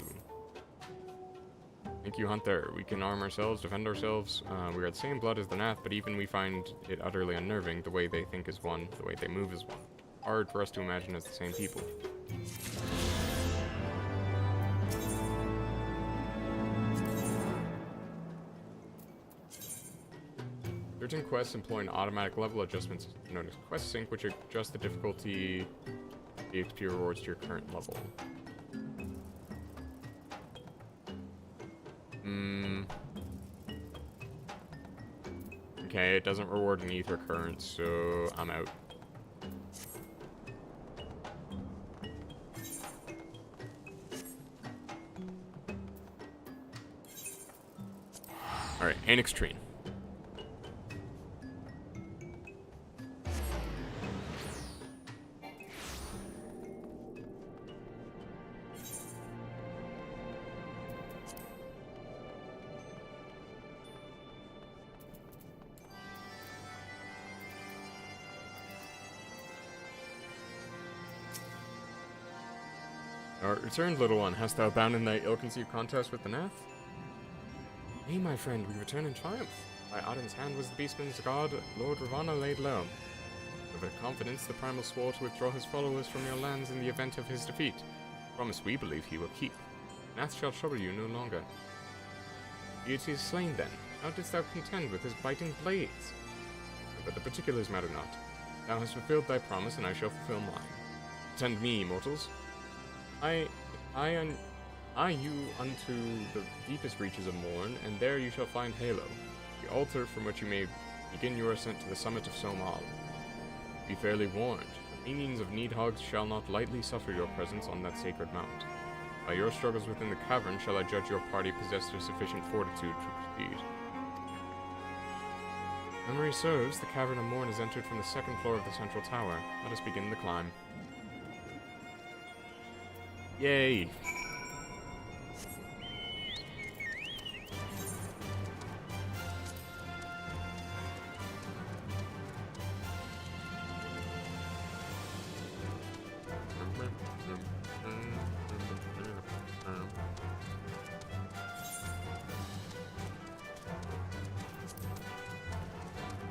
Thank you, Hunter. We can arm ourselves, defend ourselves. We are the same blood as the Nath, but even we find it utterly unnerving. The way they think is one, the way they move is one. Hard for us to imagine as the same people. Certain quests employ an automatic level adjustments known as quest sync, which adjust the difficulty of the XP rewards to your current level. Okay, it doesn't reward an ether current, so I'm out. Alright, Annex Tree. Returned, little one. Hast thou abandoned thy ill-conceived contest with the Nath? Nay, my friend, we return in triumph. By Odin's hand was the beastman's god, Lord Ravana, laid low. With confidence, the Primal swore to withdraw his followers from your lands in the event of his defeat. A promise we believe he will keep. Nath shall trouble you no longer. Deity is slain, then. How didst thou contend with his biting blades? But the particulars matter not. Thou hast fulfilled thy promise, and I shall fulfill mine. Attend me, mortals. I you unto the deepest reaches of Morn, and there you shall find Halo, the altar from which you may begin your ascent to the summit of Somal. Be fairly warned, the minions of Needhogs shall not lightly suffer your presence on that sacred mount. By your struggles within the cavern shall I judge your party possessed of sufficient fortitude to proceed. Memory serves, the cavern of Morn is entered from the second floor of the central tower. Let us begin the climb. Yay!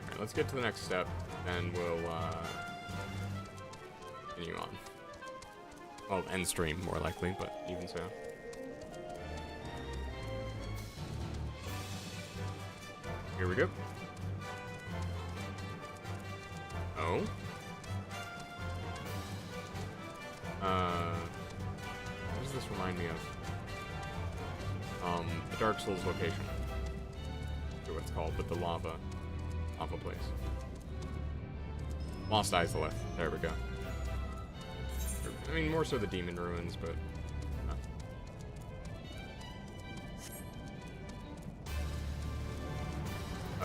Alright, let's get to the next step, and we'll continue on. Well, end stream, more likely, but even so. Here we go. Oh? What does this remind me of? The Dark Souls location. I forget what it's called, but the lava place. Lost Izalith. There we go. I mean, more so the Demon Ruins, but...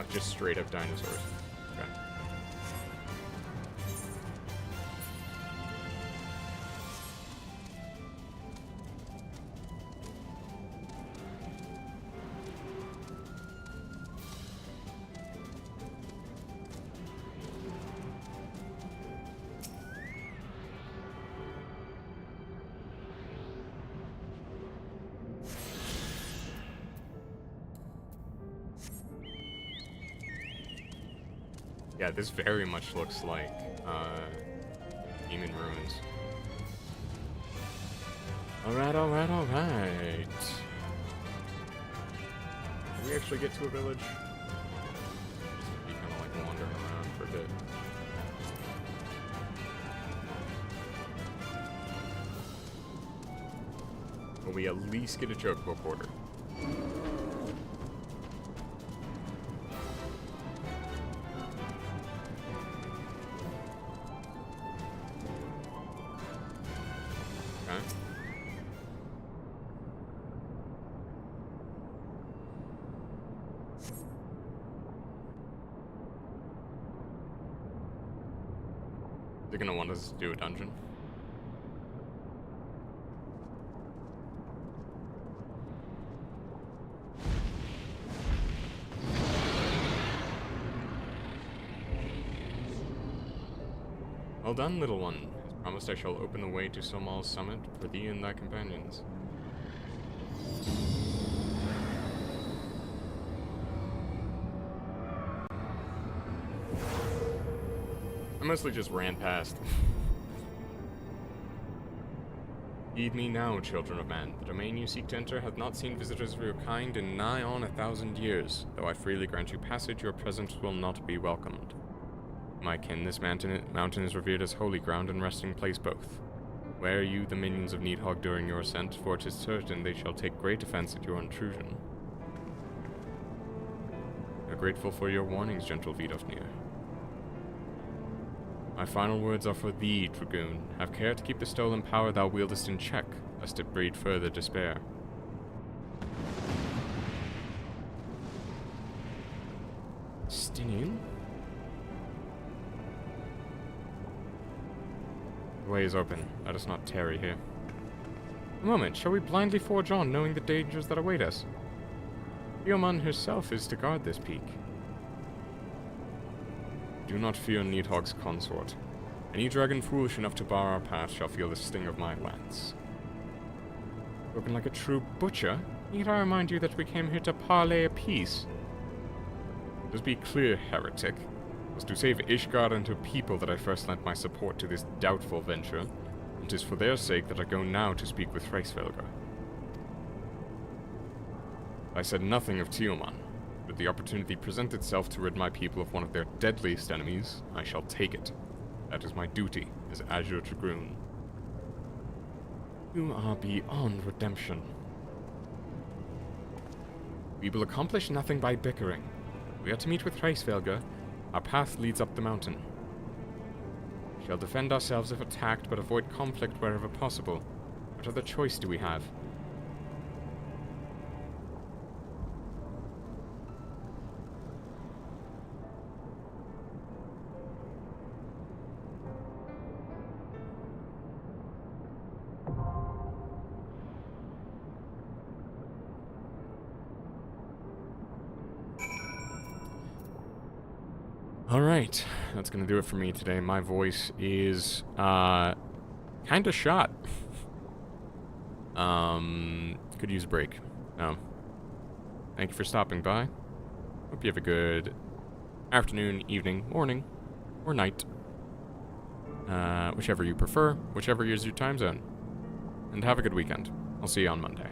just straight up dinosaurs. Okay. Yeah, this very much looks like, Demon Ruins. Alright, alright, alright. Can we actually get to a village? Just be kind of like wandering around for a bit. Will we at least get a chocobo quarter? They're gonna want us to do a dungeon. Well done, little one. As promised, I shall open the way to Somal's summit for thee and thy companions. I mostly just ran past. Heed me now, children of man. The domain you seek to enter hath not seen visitors of your kind in nigh on 1,000 years. Though I freely grant you passage, your presence will not be welcomed. My kin, this mountain is revered as holy ground and resting place both. Where you the minions of Needhogg during your ascent, for 'tis certain they shall take great offense at your intrusion. We are grateful for your warnings, gentle Vidofnir. My final words are for thee, Dragoon. Have care to keep the stolen power thou wieldest in check, lest it breed further despair. Stinian? The way is open. Let us not tarry here. A moment, shall we blindly forge on, knowing the dangers that await us? Teoman herself is to guard this peak. Do not fear Needhogg's consort. Any dragon foolish enough to bar our path shall feel the sting of my lance. Spoken like a true butcher, need I remind you that we came here to parley a peace? Just be clear, heretic. It was to save Ishgard and her people that I first lent my support to this doubtful venture, and 'tis for their sake that I go now to speak with Hreisvelger. I said nothing of Teoman. Should the opportunity present itself to rid my people of one of their deadliest enemies, I shall take it. That is my duty as Azure Dragoon. You are beyond redemption. We will accomplish nothing by bickering. We are to meet with Hreisvelger. Our path leads up the mountain. We shall defend ourselves if attacked, but avoid conflict wherever possible. What other choice do we have? Alright, that's gonna do it for me today. My voice is, kinda shot. Could use a break. Thank you for stopping by. Hope you have a good afternoon, evening, morning, or night. Whichever you prefer, whichever is your time zone. And have a good weekend. I'll see you on Monday.